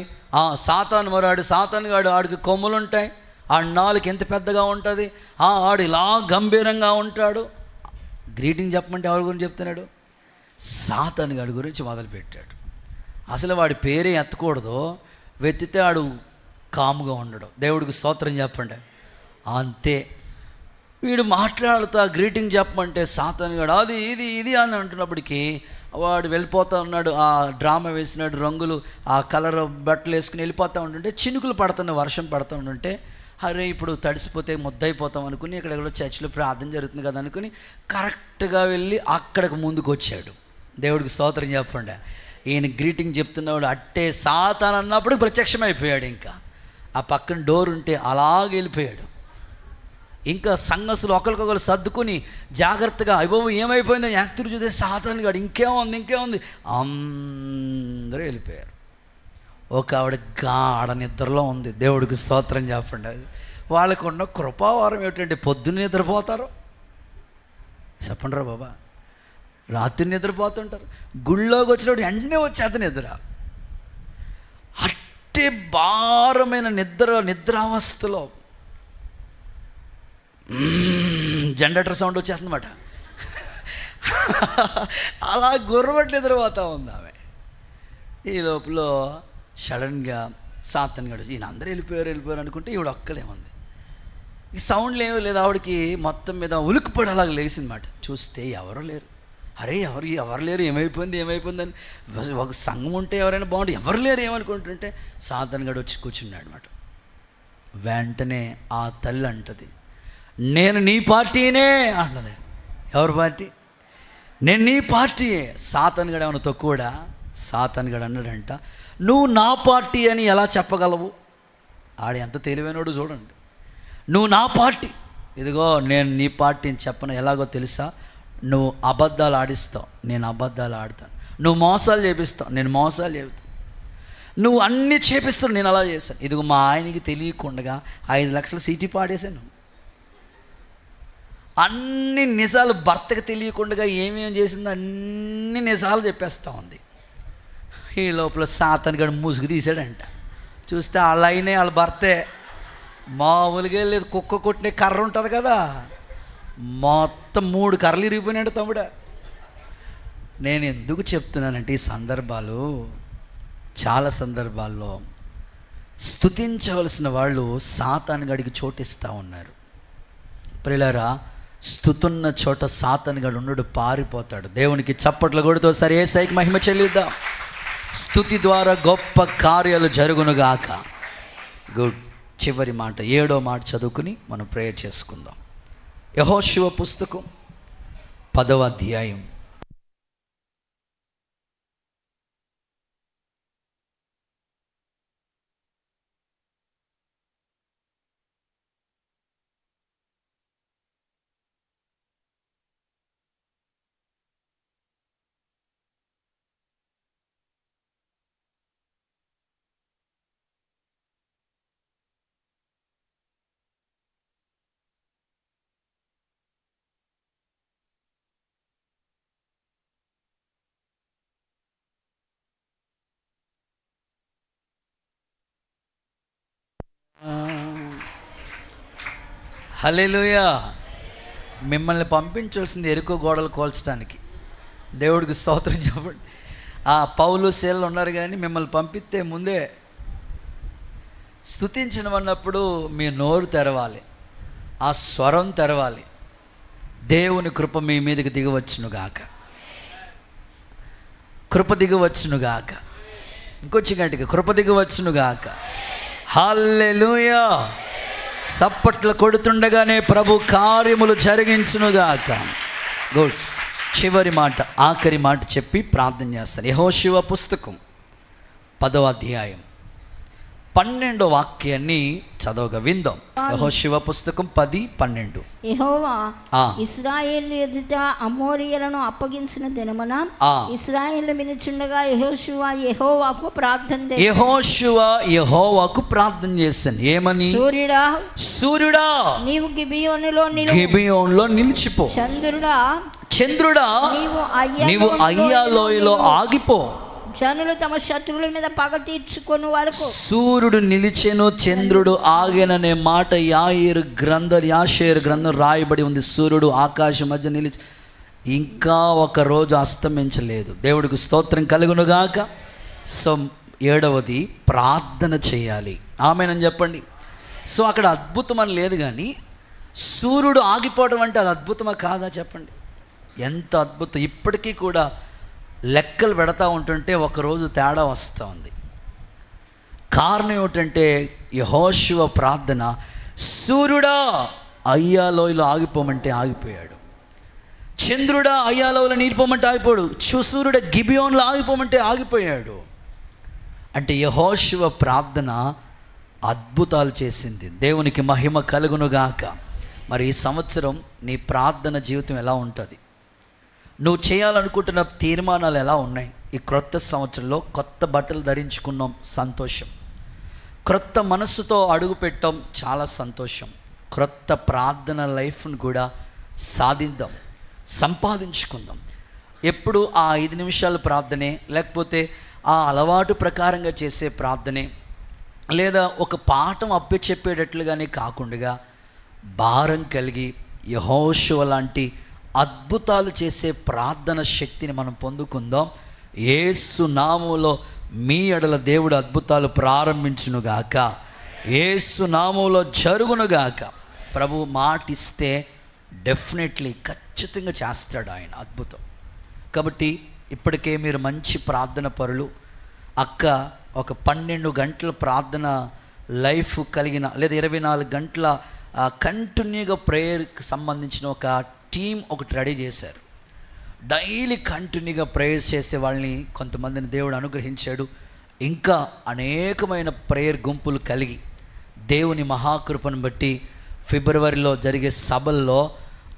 [SPEAKER 1] సాతాను మరాడు, సాతానుగాడు, ఆడికి కొమ్ములు ఉంటాయి, ఆడి నాలుగు ఎంత పెద్దగా ఉంటుంది, ఆడు ఇలా గంభీరంగా ఉంటాడు. గ్రీటింగ్ చెప్పమంటే ఎవరి గురించి చెప్తున్నాడు? సాతానుగాడి గురించి మొదలుపెట్టాడు. అసలు వాడి పేరే ఎత్తకూడదు, వెతితే ఆడు కాముగా ఉండడు. దేవుడికి స్తోత్రం చెప్పండి. అంతే. వీడు మాట్లాడుతా గ్రీటింగ్ చెప్పమంటే సాతానుగాడు అది ఇది ఇది అని అంటున్నప్పటికీ వాడు వెళ్ళిపోతూ ఉన్నాడు. ఆ డ్రామా వేసినాడు, రంగులు ఆ కలర్ బట్టలు వేసుకుని వెళ్ళిపోతూ ఉంటుంటే చినుకులు పడుతున్నాయి, వర్షం పడుతూ ఉంటుంటే, అరే ఇప్పుడు తడిసిపోతే ముద్దయిపోతాం అనుకుని ఇక్కడ చర్చిలో ప్రార్థన జరుగుతుంది కదా అనుకుని కరెక్ట్గా వెళ్ళి అక్కడికి ముందుకు వచ్చాడు. దేవుడికి స్తోత్రం చెప్పండి. ఈయన గ్రీటింగ్ చెప్తున్నవాడు అట్టే సాతాను అన్నప్పుడు ప్రత్యక్షమైపోయాడు. ఇంకా ఆ పక్కన డోర్ ఉంటే అలాగే వెళ్ళిపోయాడు. ఇంకా సంఘసులు ఒకరికొకరు సర్దుకుని జాగ్రత్తగా, అయ్యో ఏమైపోయిందో యాక్తులు చూస్తే సాతానుగాడు ఇంకేముంది అందరూ వెళ్ళిపోయారు. ఒక ఆవిడ గాఢ నిద్రలో ఉంది. దేవుడికి స్తోత్రం చెప్పండి. వాళ్ళకు ఉన్న కృపావారం ఏమిటంటే పొద్దున్న నిద్రపోతారు. చెప్పండి రా బాబా, రాత్రి నిద్రపోతుంటారు. గుళ్ళోకి వచ్చినప్పుడు వెంటనే వచ్చేత నిద్ర. అట్టే భారమైన నిద్రావస్థలో జనరేటర్ సౌండ్ వచ్చేస్తుందన్నమాట. అలా గుర్రబట్టి నిద్రపోతూ ఉంది ఆమె. ఈ లోపల సడన్గా సాతానుగాడు, ఈయన అందరూ వెళ్ళిపోయారు అనుకుంటే ఈవిడ ఒక్కలేముంది. ఈ సౌండ్లు ఏమీ లేదు. ఆవిడకి మొత్తం మీద ఉలికిపడి అలాగ లేచిందన్నమాట. చూస్తే ఎవరు లేరు. అరే ఎవరు లేరు, ఏమైపోయిందని ఒక సంఘం ఉంటే ఎవరైనా బాగుంటుంది, ఎవరు లేరు ఏమనుకుంటుంటే సాతానుగాడు వచ్చి కూర్చున్నాడు అన్నమాట. వెంటనే ఆ తల్లి అంటది, నేను నీ పార్టీనే అన్నది. ఎవరి పార్టీ? నేను నీ పార్టీయే. సాతానుగాడు ఏమన్నా తక్కువడా? సాతానుగాడు అన్నాడంట, నువ్వు నా పార్టీ అని ఎలా చెప్పగలవు? ఆడు ఎంత తెలివైనోడు చూడండి. నువ్వు నా పార్టీ, ఇదిగో నేను నీ పార్టీ అని చెప్పను. ఎలాగో తెలుసా? నువ్వు అబద్ధాలు ఆడిస్తావు, నేను అబద్ధాలు ఆడతాను. నువ్వు మోసాలు చేపిస్తావు, నేను మోసాలు చెబుతాను. నువ్వు అన్నీ చేపిస్తావు, నేను అలా చేశాను. ఇదిగో మా ఆయనకి తెలియకుండా 5 లక్షల సీటీ పాడేశాను. అన్ని నిజాలు, భర్తకు తెలియకుండా ఏమేమి చేసిందో అన్ని నిజాలు చెప్పేస్తూ ఉంది. ఈ లోపల సాతానుగాడు ముసుగు తీసాడంట. చూస్తే వాళ్ళ అయినే వాళ్ళ భర్తే. మామూలుగా లేదు, కుక్క కొట్టిన కర్ర ఉంటుంది కదా, మొత్తం 3 కర్రలు ఇరిగిపోయినాడు తమ్ముడా. నేను ఎందుకు చెప్తున్నానంటే ఈ సందర్భాలు, చాలా సందర్భాల్లో స్తుతించవలసిన వాళ్ళు సాతానుగాడికి చోటిస్తూ ఉన్నారు. ప్రియులారా, స్తుతున్న చోట సాతానుగాడు ఉన్నడు పారిపోతాడు. దేవునికి చప్పట్లు కొడుతూ సరే యేసయ్యకి మహిమ చెల్లిద్దాం. స్తుతి ద్వారా గొప్ప కార్యాలు జరుగునుగాక. గుడ్. చివరి మాట, 7వ మాట చదువుకుని మనం ప్రేయర్ చేసుకుందాం. యెహోషువ పుస్తకం 10వ అధ్యాయం. హల్లెలూయా. మిమ్మల్ని పంపించాల్సింది ఎరుకో గోడలు కోల్చడానికి. దేవుడికి స్తోత్రం చెప్పండి. పౌలు శీలలు ఉన్నారు కానీ మిమ్మల్ని పంపిస్తే ముందే స్తుతించమన్నప్పుడు మీ నోరు తెరవాలి, ఆ స్వరం తెరవాలి. దేవుని కృప మీ మీదకి దిగవచ్చునుగాక, కృప దిగవచ్చునుగాక, ఇంకొంచెం గట్టిగా కృప దిగవచ్చునుగాక. హల్లెలూయా. చప్పట్లు కొడుతుండగానే ప్రభు కార్యములు జరిగించునుగాక. గుడ్. చివరి మాట, ఆఖరి మాట చెప్పి ప్రార్థన చేస్తాను. యెహోషువ పుస్తకం 10వ అధ్యాయం 12వ వాక్యాన్ని చదవగా విందాం. యెహోషువ పుస్తకం 10:12.
[SPEAKER 2] యెహోవా ఇశ్రాయేలు ఎదుట అమోరీయులను అప్పగించిన దినమున ఇశ్రాయేలు వినుచుండగా యెహోవాకు ప్రార్థన చేశాను. ఏమని? సూర్యుడా నీవు గిబియోనులో నిలిచిపో. చంద్రుడా నీవు అయ్యా లోయలో ఆగిపో. జనులు తమ శత్రువుల మీద పగ తీర్చుకొని వరకు. సూర్యుడు నిలిచెను, చంద్రుడు ఆగెననే మాట యాషేరు గ్రంథం రాయబడి ఉంది. సూర్యుడు ఆకాశం మధ్య నిలిచి ఇంకా ఒక రోజు అస్తమించలేదు. దేవుడికి స్తోత్రం కలుగునుగాక. సో 7వది ప్రార్థన చేయాలి. ఆమేనని చెప్పండి. సో అక్కడ అద్భుతం అని లేదు, కానీ సూర్యుడు ఆగిపోవడం అంటే అది అద్భుతమా కాదా చెప్పండి? ఎంత అద్భుతం. ఇప్పటికీ కూడా లెక్కలు పెడతా ఉంటుంటే ఒకరోజు తేడా వస్తూ ఉంది. కారణం ఏమిటంటే యెహోషువ ప్రార్థన. సూర్యుడా అయ్యా లోయలో ఆగిపోమంటే ఆగిపోయాడు. చంద్రుడా అయ్యా లోయలో నీరిపోమంటే ఆగిపోయాడు. సూర్యుడు గిబియోన్లో ఆగిపోమంటే ఆగిపోయాడు. అంటే యెహోషువ ప్రార్థన అద్భుతాలు చేసింది. దేవునికి మహిమ కలుగునుగాక. మరి ఈ సంవత్సరం నీ ప్రార్థన జీవితం ఎలా ఉంటుంది? నువ్వు చేయాలనుకుంటున్న తీర్మానాలు ఎలా ఉన్నాయి? ఈ క్రొత్త సంవత్సరంలో కొత్త బట్టలు ధరించుకున్నాం, సంతోషం. క్రొత్త మనస్సుతో అడుగు పెట్టాం, చాలా సంతోషం. క్రొత్త ప్రార్థన లైఫ్ను కూడా సాధిద్దాం, సంపాదించుకుందాం. ఎప్పుడు ఆ 5 నిమిషాల ప్రార్థనే, లేకపోతే ఆ అలవాటు ప్రకారంగా చేసే ప్రార్థనే, లేదా ఒక పాఠం అప్పచెప్పేటట్లుగానే కాకుండా భారం కలిగి యెహోషువ లాంటి అద్భుతాలు చేసే ప్రార్థన శక్తిని మనం పొందుకుందాం. యేసు నామములో మీ ఎడల దేవుడు అద్భుతాలు ప్రారంభించునుగాక. యేసు నామములో జరుగునుగాక. ప్రభు మాటిస్తే డెఫినెట్లీ ఖచ్చితంగా చేస్తాడు ఆయన అద్భుతం. కాబట్టి ఇప్పటికే మీరు మంచి ప్రార్థన పరులు. అక్క ఒక 12 గంటల ప్రార్థన లైఫ్ కలిగిన, లేదా 24 గంటల కంటిన్యూగా ప్రేయర్కి సంబంధించిన ఒక టీం ఒకటి రెడీ చేశారు. డైలీ కంటిన్యూగా ప్రేయర్స్ చేసే వాళ్ళని కొంతమందిని దేవుడు అనుగ్రహించాడు. ఇంకా అనేకమైన ప్రేయర్ గుంపులు కలిగి దేవుని మహాకృపను బట్టి ఫిబ్రవరిలో జరిగే సభల్లో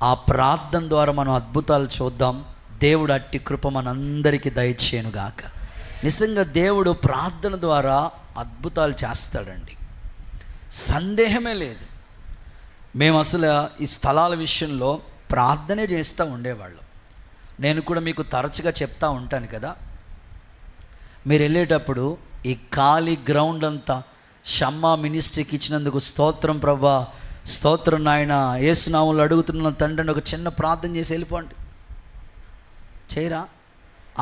[SPEAKER 2] ఆ ప్రార్థన ద్వారా మనం అద్భుతాలు చూద్దాం. దేవుడు అట్టి కృప మనందరికీ దయచేయునుగాక. నిజంగా దేవుడు ప్రార్థన ద్వారా అద్భుతాలు చేస్తాడండి, సందేహమే లేదు. మేము అసలు ఈ స్థలాల విషయంలో ప్రార్థనే చేస్తూ ఉండేవాళ్ళం. నేను కూడా మీకు తరచుగా చెప్తా ఉంటాను కదా, మీరు వెళ్ళేటప్పుడు ఈ ఖాళీ గ్రౌండ్ అంతా షమ్మా మినిస్ట్రీకి ఇచ్చినందుకు స్తోత్రం ప్రభా, స్తోత్రం నాయన, యేసునామములో అడుగుతున్న తండ్రిని ఒక చిన్న ప్రార్థన చేసి వెళ్ళిపోండి. చేయరా?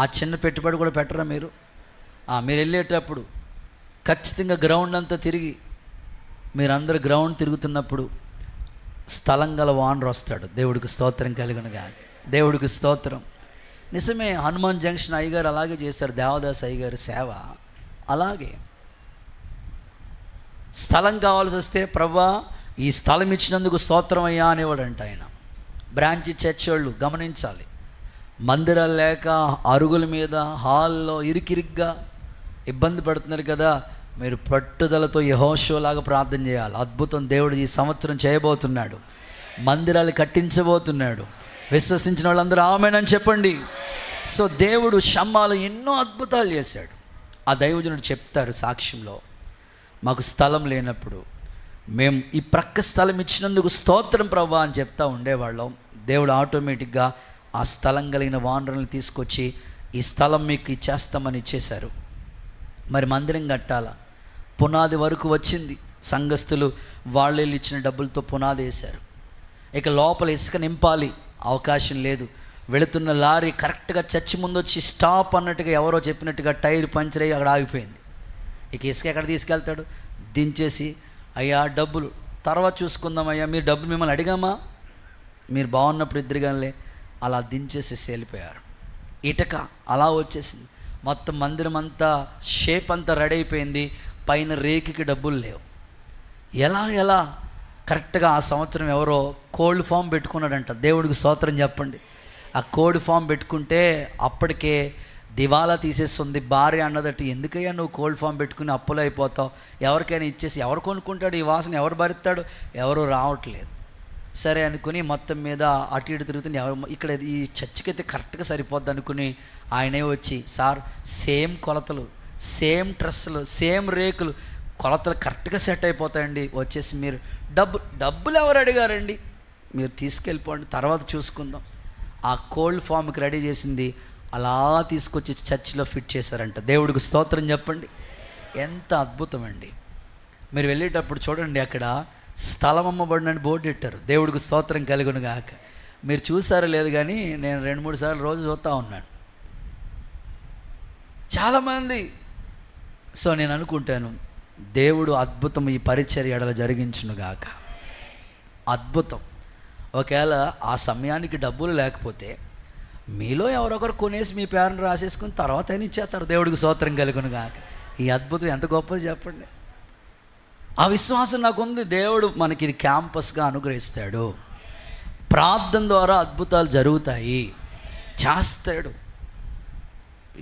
[SPEAKER 2] ఆ చిన్న పెట్టుబడి కూడా పెట్టరా మీరు? మీరు వెళ్ళేటప్పుడు ఖచ్చితంగా గ్రౌండ్ అంతా తిరిగి, మీరందరూ గ్రౌండ్ తిరుగుతున్నప్పుడు స్థలం గల వానరు వస్తాడు. దేవుడికి స్తోత్రం కలుగునుగా. దేవుడికి స్తోత్రం. నిజమే, హనుమాన్ జంక్షన్ అయ్యగారు అలాగే చేశారు. దేవదాస్ అయ్యగారు సేవ అలాగే. స్థలం కావాల్సి వస్తే ప్రభా ఈ స్థలం ఇచ్చినందుకు స్తోత్రం అయ్యా అనేవాడంట ఆయన. బ్రాంచ్ చర్చ్ వాళ్ళు గమనించాలి. మందిరాలు లేక అరుగుల మీద హాల్లో ఇరికిరిగ్గా ఇబ్బంది పడుతున్నారు కదా, మీరు పట్టుదలతో యెహోషువలాగా ప్రార్థన చేయాలి. అద్భుతం దేవుడు ఈ సంవత్సరం చేయబోతున్నాడు. మందిరాలు కట్టించబోతున్నాడు. విశ్వసించిన వాళ్ళందరూ ఆమేనని చెప్పండి. సో దేవుడు షమ్మాలో ఎన్నో అద్భుతాలు చేశాడు. ఆ దైవజనుడు చెప్తారు సాక్ష్యంలో, మాకు స్థలం లేనప్పుడు మేము ఈ ప్రక్క స్థలం ఇచ్చినందుకు స్తోత్రం ప్రభా అని చెప్తా ఉండేవాళ్ళం. దేవుడు ఆటోమేటిక్గా ఆ స్థలం కలిగిన వానరులను తీసుకొచ్చి ఈ స్థలం మీకు ఇచ్చేస్తామని ఇచ్చేశారు. మరి మందిరం కట్టాలా, పునాది వరకు వచ్చింది. సంఘస్థులు వాళ్ళు ఇచ్చిన డబ్బులతో పునాది వేశారు.
[SPEAKER 1] ఇక లోపల ఇసుక నింపాలి, అవకాశం లేదు. వెళుతున్న లారీ కరెక్ట్గా చర్చి ముందు వచ్చి స్టాప్ అన్నట్టుగా ఎవరో చెప్పినట్టుగా టైర్ పంచర్ అయ్యి అక్కడ ఆగిపోయింది. ఇక ఇసుక ఎక్కడ తీసుకెళ్తాడు? దించేసి, అయ్యా డబ్బులు తర్వాత చూసుకుందాం అయ్యా, మీరు డబ్బులు మిమ్మల్ని అడిగామా, మీరు బాగున్నప్పుడు ఇద్దరుగానే అలా దించేసేసి వెళ్ళిపోయారు. ఇటక అలా వచ్చేసింది. మొత్తం మందిరం అంతా షేప్ అంతా రెడీ అయిపోయింది, పైన రేకుకి డబ్బులు లేవు. ఎలా కరెక్ట్గా ఆ సంవత్సరం ఎవరో కోల్డ్ ఫామ్ పెట్టుకున్నాడంట. దేవుడికి స్తోత్రం చెప్పండి. ఆ కోల్డ్ ఫామ్ పెట్టుకుంటే అప్పటికే దివాలా తీసేస్తుంది. భార్య అన్నదట్టు, ఎందుకయ్యా నువ్వు కోల్డ్ ఫామ్ పెట్టుకుని అప్పులు అయిపోతావు, ఎవరికైనా ఇచ్చేసి ఎవరు కొనుక్కుంటాడు, ఈ వాసన ఎవరు భరిస్తాడు, ఎవరు రావట్లేదు. సరే అనుకుని మొత్తం మీద అటు ఇటు తిరుగుతుంది. ఎవరు ఇక్కడ ఈ చర్చికి అయితే కరెక్ట్గా సరిపోద్ది అనుకుని ఆయనే వచ్చి, సార్ సేమ్ కొలతలు, సేమ్ డ్రెస్సులు, సేమ్ రేకులు, కొలతలు కరెక్ట్గా సెట్ అయిపోతాయండి, వచ్చేసి మీరు డబ్బులు ఎవరు అడిగారండి, మీరు తీసుకెళ్ళిపోండి, తర్వాత చూసుకుందాం. ఆ కోల్డ్ ఫామ్కి రెడీ చేసింది అలా తీసుకొచ్చి చర్చిలో ఫిట్ చేశారంట. దేవుడికి స్తోత్రం చెప్పండి. ఎంత అద్భుతం అండి. మీరు వెళ్ళేటప్పుడు చూడండి, అక్కడ స్థలం అమ్మబడినని బోర్డు పెట్టారు. దేవుడికి స్తోత్రం కలుగును గాక. మీరు చూసారో లేదు కానీ నేను 2-3 సార్లు రోజు చూస్తూ ఉన్నాను చాలామంది. సో నేను అనుకుంటాను, దేవుడు అద్భుతం ఈ పరిచర్య ఎడల జరిగించునుగాక. అద్భుతం. ఒకవేళ ఆ సమయానికి డబ్బులు లేకపోతే మీలో ఎవరొకరు కొనేసి మీ పేరును రాసేసుకుని తర్వాత అయినా ఇచ్చేస్తారు. దేవుడికి స్తోత్రం కలుగునుగాక. ఈ అద్భుతం ఎంత గొప్పది చెప్పండి. ఆ విశ్వాసం నాకుంది. దేవుడు మనకి ఇది క్యాంపస్గా అనుగ్రహిస్తాడు. ప్రార్థన ద్వారా అద్భుతాలు జరుగుతాయి, చేస్తాడు.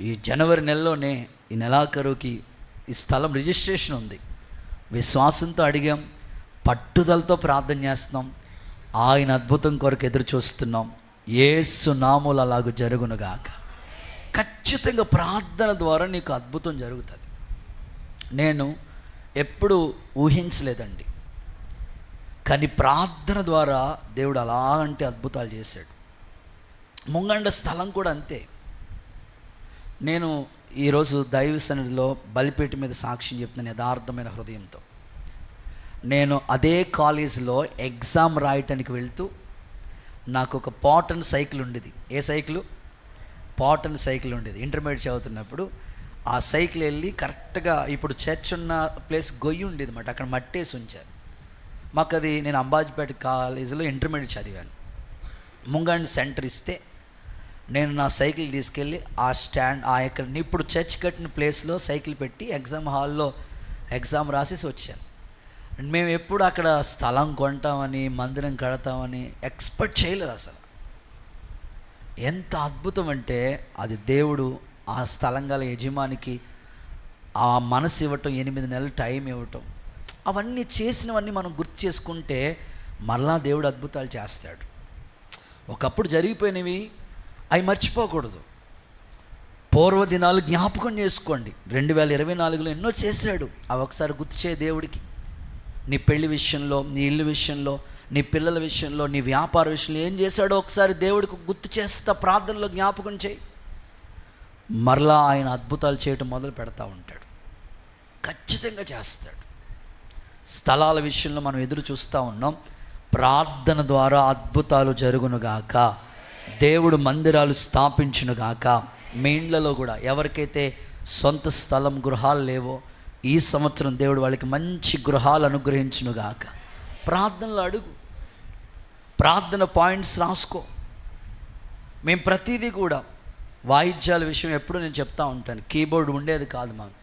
[SPEAKER 1] ఈ జనవరి నెలలోనే ఈ నెలాఖరుకి ఈ స్థలం రిజిస్ట్రేషన్ ఉంది. విశ్వాసంతో అడిగాం, పట్టుదలతో ప్రార్థన చేస్తున్నాం, ఆయన అద్భుతం కొరకు ఎదురు చూస్తున్నాం. యేసు నామములో అలాగ జరుగునుగాక. ఖచ్చితంగా ప్రార్థన ద్వారా నీకు అద్భుతం జరుగుతుంది. నేను ఎప్పుడు ఊహించలేదండి, కానీ ప్రార్థన ద్వారా దేవుడు అలాంటి అద్భుతాలు చేశాడు. ముంగండ స్థలం కూడా అంతే. నేను ఈరోజు దైవ సన్నిధిలో బలిపేట మీద సాక్ష్యం చెప్తున్నాను యథార్థమైన హృదయంతో. నేను అదే కాలేజీలో ఎగ్జామ్ రాయటానికి వెళ్తూ నాకు ఒక పాటన్ సైకిల్ ఉండేది. ఏ సైకిల్? పాటన్ సైకిల్ ఉండేది. ఇంటర్మీడియట్ చదువుతున్నప్పుడు ఆ సైకిల్ వెళ్ళి కరెక్ట్గా ఇప్పుడు చర్చ్ ఉన్న ప్లేస్ గొయ్యి ఉండేది అన్నమాట, అక్కడ మట్టేసి ఉంచారు మాకు. అది నేను అంబాజీపేట కాలేజీలో ఇంటర్మీడియట్ చదివాను. ముంగండ్ సెంటర్ ఇస్తే నేను నా సైకిల్ తీసుకెళ్ళి ఆ స్టాండ్ ఆ యొక్క ఇప్పుడు చర్చ్ కట్టిన ప్లేస్లో సైకిల్ పెట్టి ఎగ్జామ్ హాల్లో ఎగ్జామ్ రాసేసి వచ్చాను. మేము ఎప్పుడు అక్కడ స్థలం కొంటామని మందిరం కడతామని ఎక్స్పెక్ట్ చేయలేదు అసలు. ఎంత అద్భుతం అంటే అది దేవుడు ఆ స్థలం గల యజమానికి ఆ మనసు ఇవ్వటం, 8 నెలలు టైం ఇవ్వటం, అవన్నీ చేసినవన్నీ మనం గుర్తు చేసుకుంటే మళ్ళా దేవుడు అద్భుతాలు చేస్తాడు. ఒకప్పుడు జరిగిపోయినవి అవి మర్చిపోకూడదు. పూర్వ దినాలు జ్ఞాపకం చేసుకోండి. 2024లో ఎన్నో చేశాడు, అవి ఒకసారి గుర్తు చేయ దేవుడికి. నీ పెళ్లి విషయంలో, నీ ఇల్లు విషయంలో, నీ పిల్లల విషయంలో, నీ వ్యాపార విషయంలో ఏం చేశాడో ఒకసారి దేవుడికి గుర్తు చేస్తా, ప్రార్థనలో జ్ఞాపకం చేయి. మరలా ఆయన అద్భుతాలు చేయటం మొదలు పెడతా ఉంటాడు. ఖచ్చితంగా చేస్తాడు. స్థలాల విషయంలో మనం ఎదురు చూస్తూ ఉన్నాం. ప్రార్థన ద్వారా అద్భుతాలు జరుగునుగాక. దేవుడు మందిరాలు స్థాపించునుగాక. మీ ఇండ్లలో కూడా ఎవరికైతే సొంత స్థలం గృహాలు లేవో ఈ సంవత్సరం దేవుడు వాళ్ళకి మంచి గృహాలు అనుగ్రహించునుగాక. ప్రార్థనలు అడుగు, ప్రార్థన పాయింట్స్ రాసుకో. మేము ప్రతిదీ కూడా వాయిద్యాల విషయం ఎప్పుడు నేను చెప్తా ఉంటాను. కీబోర్డ్ ఉండేది కాదు మాకు.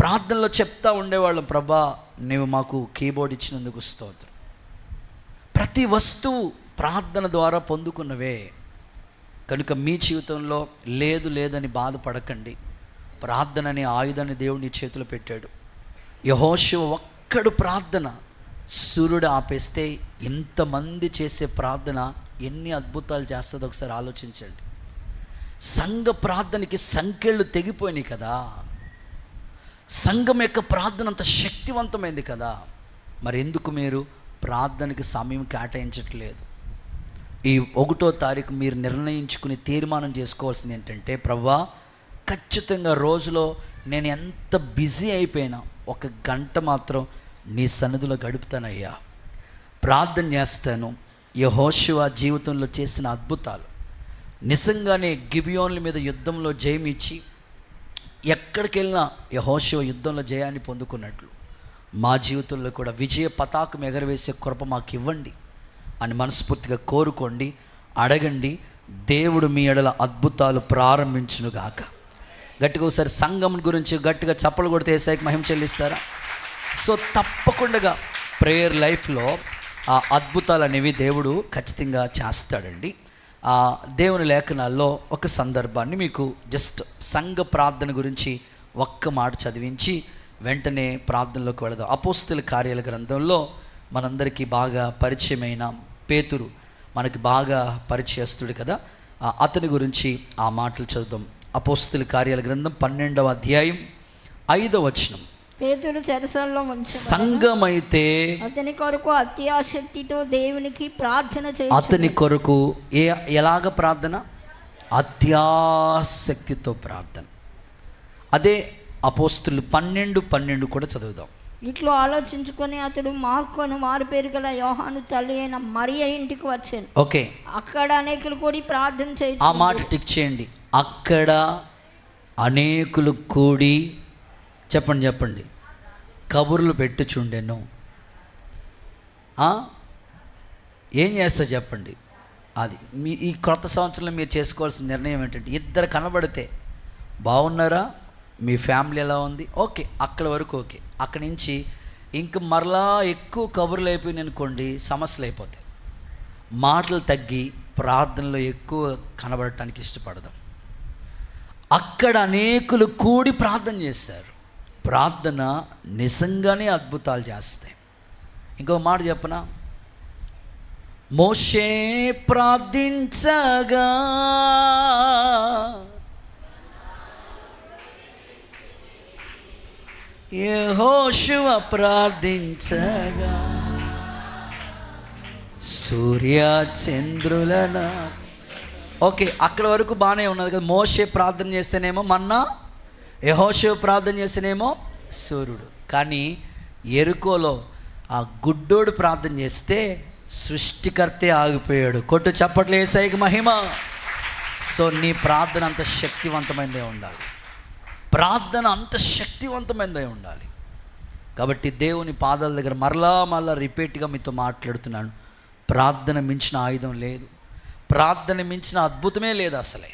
[SPEAKER 1] ప్రార్థనలో చెప్తా ఉండేవాళ్ళం, ప్రభా నీవు మాకు కీబోర్డ్ ఇచ్చినందుకు స్తోత్రం. ప్రతి వస్తువు ప్రార్థన ద్వారా పొందుకున్నవే. కనుక మీ జీవితంలో లేదని బాధపడకండి. ప్రార్థన అనే ఆయుధాన్ని దేవుడు నీ చేతిలో పెట్టాడు. యెహోషువ ఒక్కడు ప్రార్థన సూర్యుడు ఆపేస్తే ఇంతమంది చేసే ప్రార్థన ఎన్ని అద్భుతాలు చేస్తుందో ఒకసారి ఆలోచించండి. సంఘ ప్రార్థనకి సంకెళ్ళు తెగిపోయినాయి కదా. సంఘం యొక్క ప్రార్థన అంత శక్తివంతమైంది కదా. మరి ఎందుకు మీరు ప్రార్థనకి సమయం కేటాయించట్లేదు? ఈ 1వ తారీఖు మీరు నిర్ణయించుకుని తీర్మానం చేసుకోవాల్సింది ఏంటంటే, ప్రభువా ఖచ్చితంగా రోజులో నేను ఎంత బిజీ అయిపోయినా 1 గంట మాత్రం నీ సన్నిధిలో గడుపుతానయ్యా, ప్రార్థన చేస్తాను, యెహోషువ జీవితంలో చేసిన అద్భుతాలు నిజంగానే గిబియోన్ల మీద యుద్ధంలో జయమిచ్చి ఎక్కడికి వెళ్ళినా యెహోషువ యుద్ధంలో జయాన్ని పొందుకున్నట్లు మా జీవితంలో కూడా విజయ పతాకం ఎగరవేసే కృప మాకు ఇవ్వండి అని మనస్ఫూర్తిగా కోరుకోండి, అడగండి. దేవుడు మీ ఎడల అద్భుతాలు ప్రారంభించునుగాక. గట్టిగా ఒకసారి సంఘం గురించి గట్టిగా చప్పలు కొడితే యేసయ్యకి మహిమ చెల్లిస్తారా? సో తప్పకుండా ప్రేయర్ లైఫ్లో ఆ అద్భుతాలు అనేవి దేవుడు ఖచ్చితంగా చేస్తాడండి. దేవుని లేఖనాల్లో ఒక సందర్భాన్ని మీకు జస్ట్ సంఘ ప్రార్థన గురించి ఒక్క మాట చదివించి వెంటనే ప్రార్థనలోకి వెళదాం. అపోస్తుల కార్యాల గ్రంథంలో మనందరికీ బాగా పరిచయమైన పేతురు మనకి బాగా పరిచయస్తుడు కదా, అతని గురించి ఆ మాటలు చదువుదాం. అపోస్తుల కార్యాల గ్రంథం 12వ అధ్యాయం 5వ వచనం.
[SPEAKER 2] పేతురు చెరసాలలో
[SPEAKER 1] సంఘమైతే
[SPEAKER 2] అతని కొరకు అత్యాసక్తితో దేవునికి ప్రార్థన చేయి.
[SPEAKER 1] అతని కొరకు ఎలాగ ప్రార్థన? అత్యాసక్తితో ప్రార్థన. అదే అపోస్తులు 12:12 కూడా చదువుదాం.
[SPEAKER 2] ఇట్లా ఆలోచించుకొని అతడు మార్కును మారు పేరు గల యోహాను తల్లి అయిన మరియ ఇంటికి వచ్చాను.
[SPEAKER 1] ఓకే,
[SPEAKER 2] అక్కడ అనేకులు కూడి ప్రార్థన చేయి.
[SPEAKER 1] ఆ మాట టిక్ చేయండి. అక్కడ అనేకులు కూడి, చెప్పండి, కబుర్లు పెట్టుచుండెను. ఏం చేస్తా చెప్పండి? అది ఈ క్రొత్త సంవత్సరంలో మీరు చేసుకోవాల్సిన నిర్ణయం ఏంటంటే, ఇద్దరు కనబడితే బాగున్నారా, మీ ఫ్యామిలీ ఎలా ఉంది, ఓకే, అక్కడ వరకు ఓకే. అక్కడి నుంచి ఇంక మరలా ఎక్కువ కబుర్లు అయిపోయింది అనుకోండి, సమస్యలు అయిపోతాయి. మాటలు తగ్గి ప్రార్థనలో ఎక్కువ కనబడటానికి ఇష్టపడదాం. అక్కడ అనేకులు కూడి ప్రార్థన చేశారు. ప్రార్థన నిజంగానే అద్భుతాలు చేస్తాయి. ఇంకో మాట చెప్పనా? మోషే ప్రార్థించగా యెహోషువ ప్రార్థించగా సూర్య చంద్రులన. ఓకే, అక్కడ వరకు బాగానే ఉన్నది కదా. మోషే ప్రార్థన చేస్తేనేమో మన్నా, యెహోషువ ప్రార్థన చేస్తేనేమో సూర్యుడు. కానీ ఎరుకోలో ఆ గుడ్డోడు ప్రార్థన చేస్తే సృష్టికర్తే ఆగిపోయాడు. కొట్టు చప్పట్లు యేసయ్యకి మహిమ. సో నీ ప్రార్థన అంత శక్తివంతమైనదే ఉండాలి. ప్రార్థన అంత శక్తివంతమైనదే ఉండాలి. కాబట్టి దేవుని పాదాల దగ్గర మరలా రిపీట్గా మీతో మాట్లాడుతున్నాను. ప్రార్థన మించిన ఆయుధం లేదు, ప్రార్థన మించిన అద్భుతమే లేదు అసలే.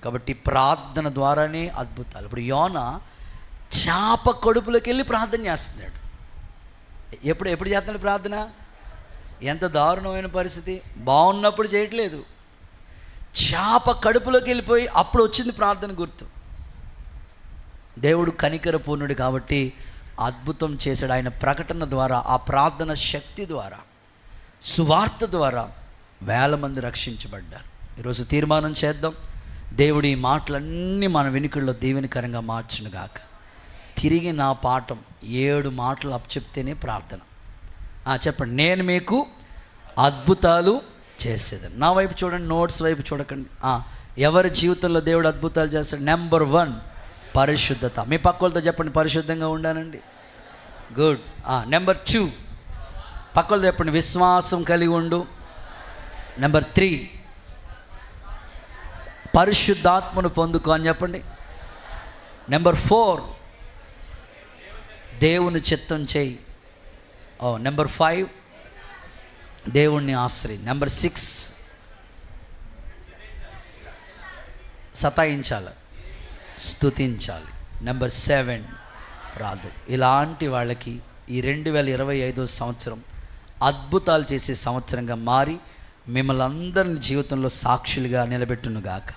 [SPEAKER 1] కాబట్టి ప్రార్థన ద్వారానే అద్భుతాలు. ఇప్పుడు యోనా చేప కడుపులోకి వెళ్ళి ప్రార్థన చేస్తున్నాడు. ఎప్పుడు చేస్తున్నాడు ప్రార్థన? ఎంత దారుణమైన పరిస్థితి! బాగున్నప్పుడు చేయట్లేదు, చేప కడుపులోకి వెళ్ళిపోయి అప్పుడు వచ్చింది ప్రార్థన గుర్తు. దేవుడు కనికర పూర్ణుడు కాబట్టి అద్భుతం చేశాడు. ఆయన ప్రకటన ద్వారా, ఆ ప్రార్థన శక్తి ద్వారా, సువార్త ద్వారా వేల మంది రక్షించబడ్డారు. ఈరోజు తీర్మానం చేద్దాం, దేవుడి మాటలన్నీ మన వెనుకల్లో దీవెనకరంగా మార్చునుగాక. తిరిగి నా పాఠం 7 మాటలు అప్పచెప్తేనే ప్రార్థన. చెప్పండి, నేను మీకు అద్భుతాలు చేసేదని. నా వైపు చూడండి, నోట్స్ వైపు చూడకండి. ఎవరి జీవితంలో దేవుడు అద్భుతాలు చేస్తాడు? నెంబర్ 1 పరిశుద్ధత. మీ పక్కలతో చెప్పండి, పరిశుద్ధంగా ఉండాలండి. గుడ్. నెంబర్ 2 పక్కలతో చెప్పండి, విశ్వాసం కలిగి ఉండు. నెంబర్ 3 పరిశుద్ధాత్మను పొందుకో అని చెప్పండి. నెంబర్ 4 దేవుని చిత్తం చేయి. నెంబర్ 5 దేవుణ్ణి ఆశ్రయి. నెంబర్ 6 సతాయించాలి, స్తుతించాలి. నెంబర్ 7 ప్రార్థన. ఇలాంటి వాళ్ళకి ఈ 2025 సంవత్సరం అద్భుతాలు చేసే సంవత్సరంగా మారి మిమ్మల్ని అందరిని జీవితంలో సాక్షులుగా నిలబెట్టునుగాక.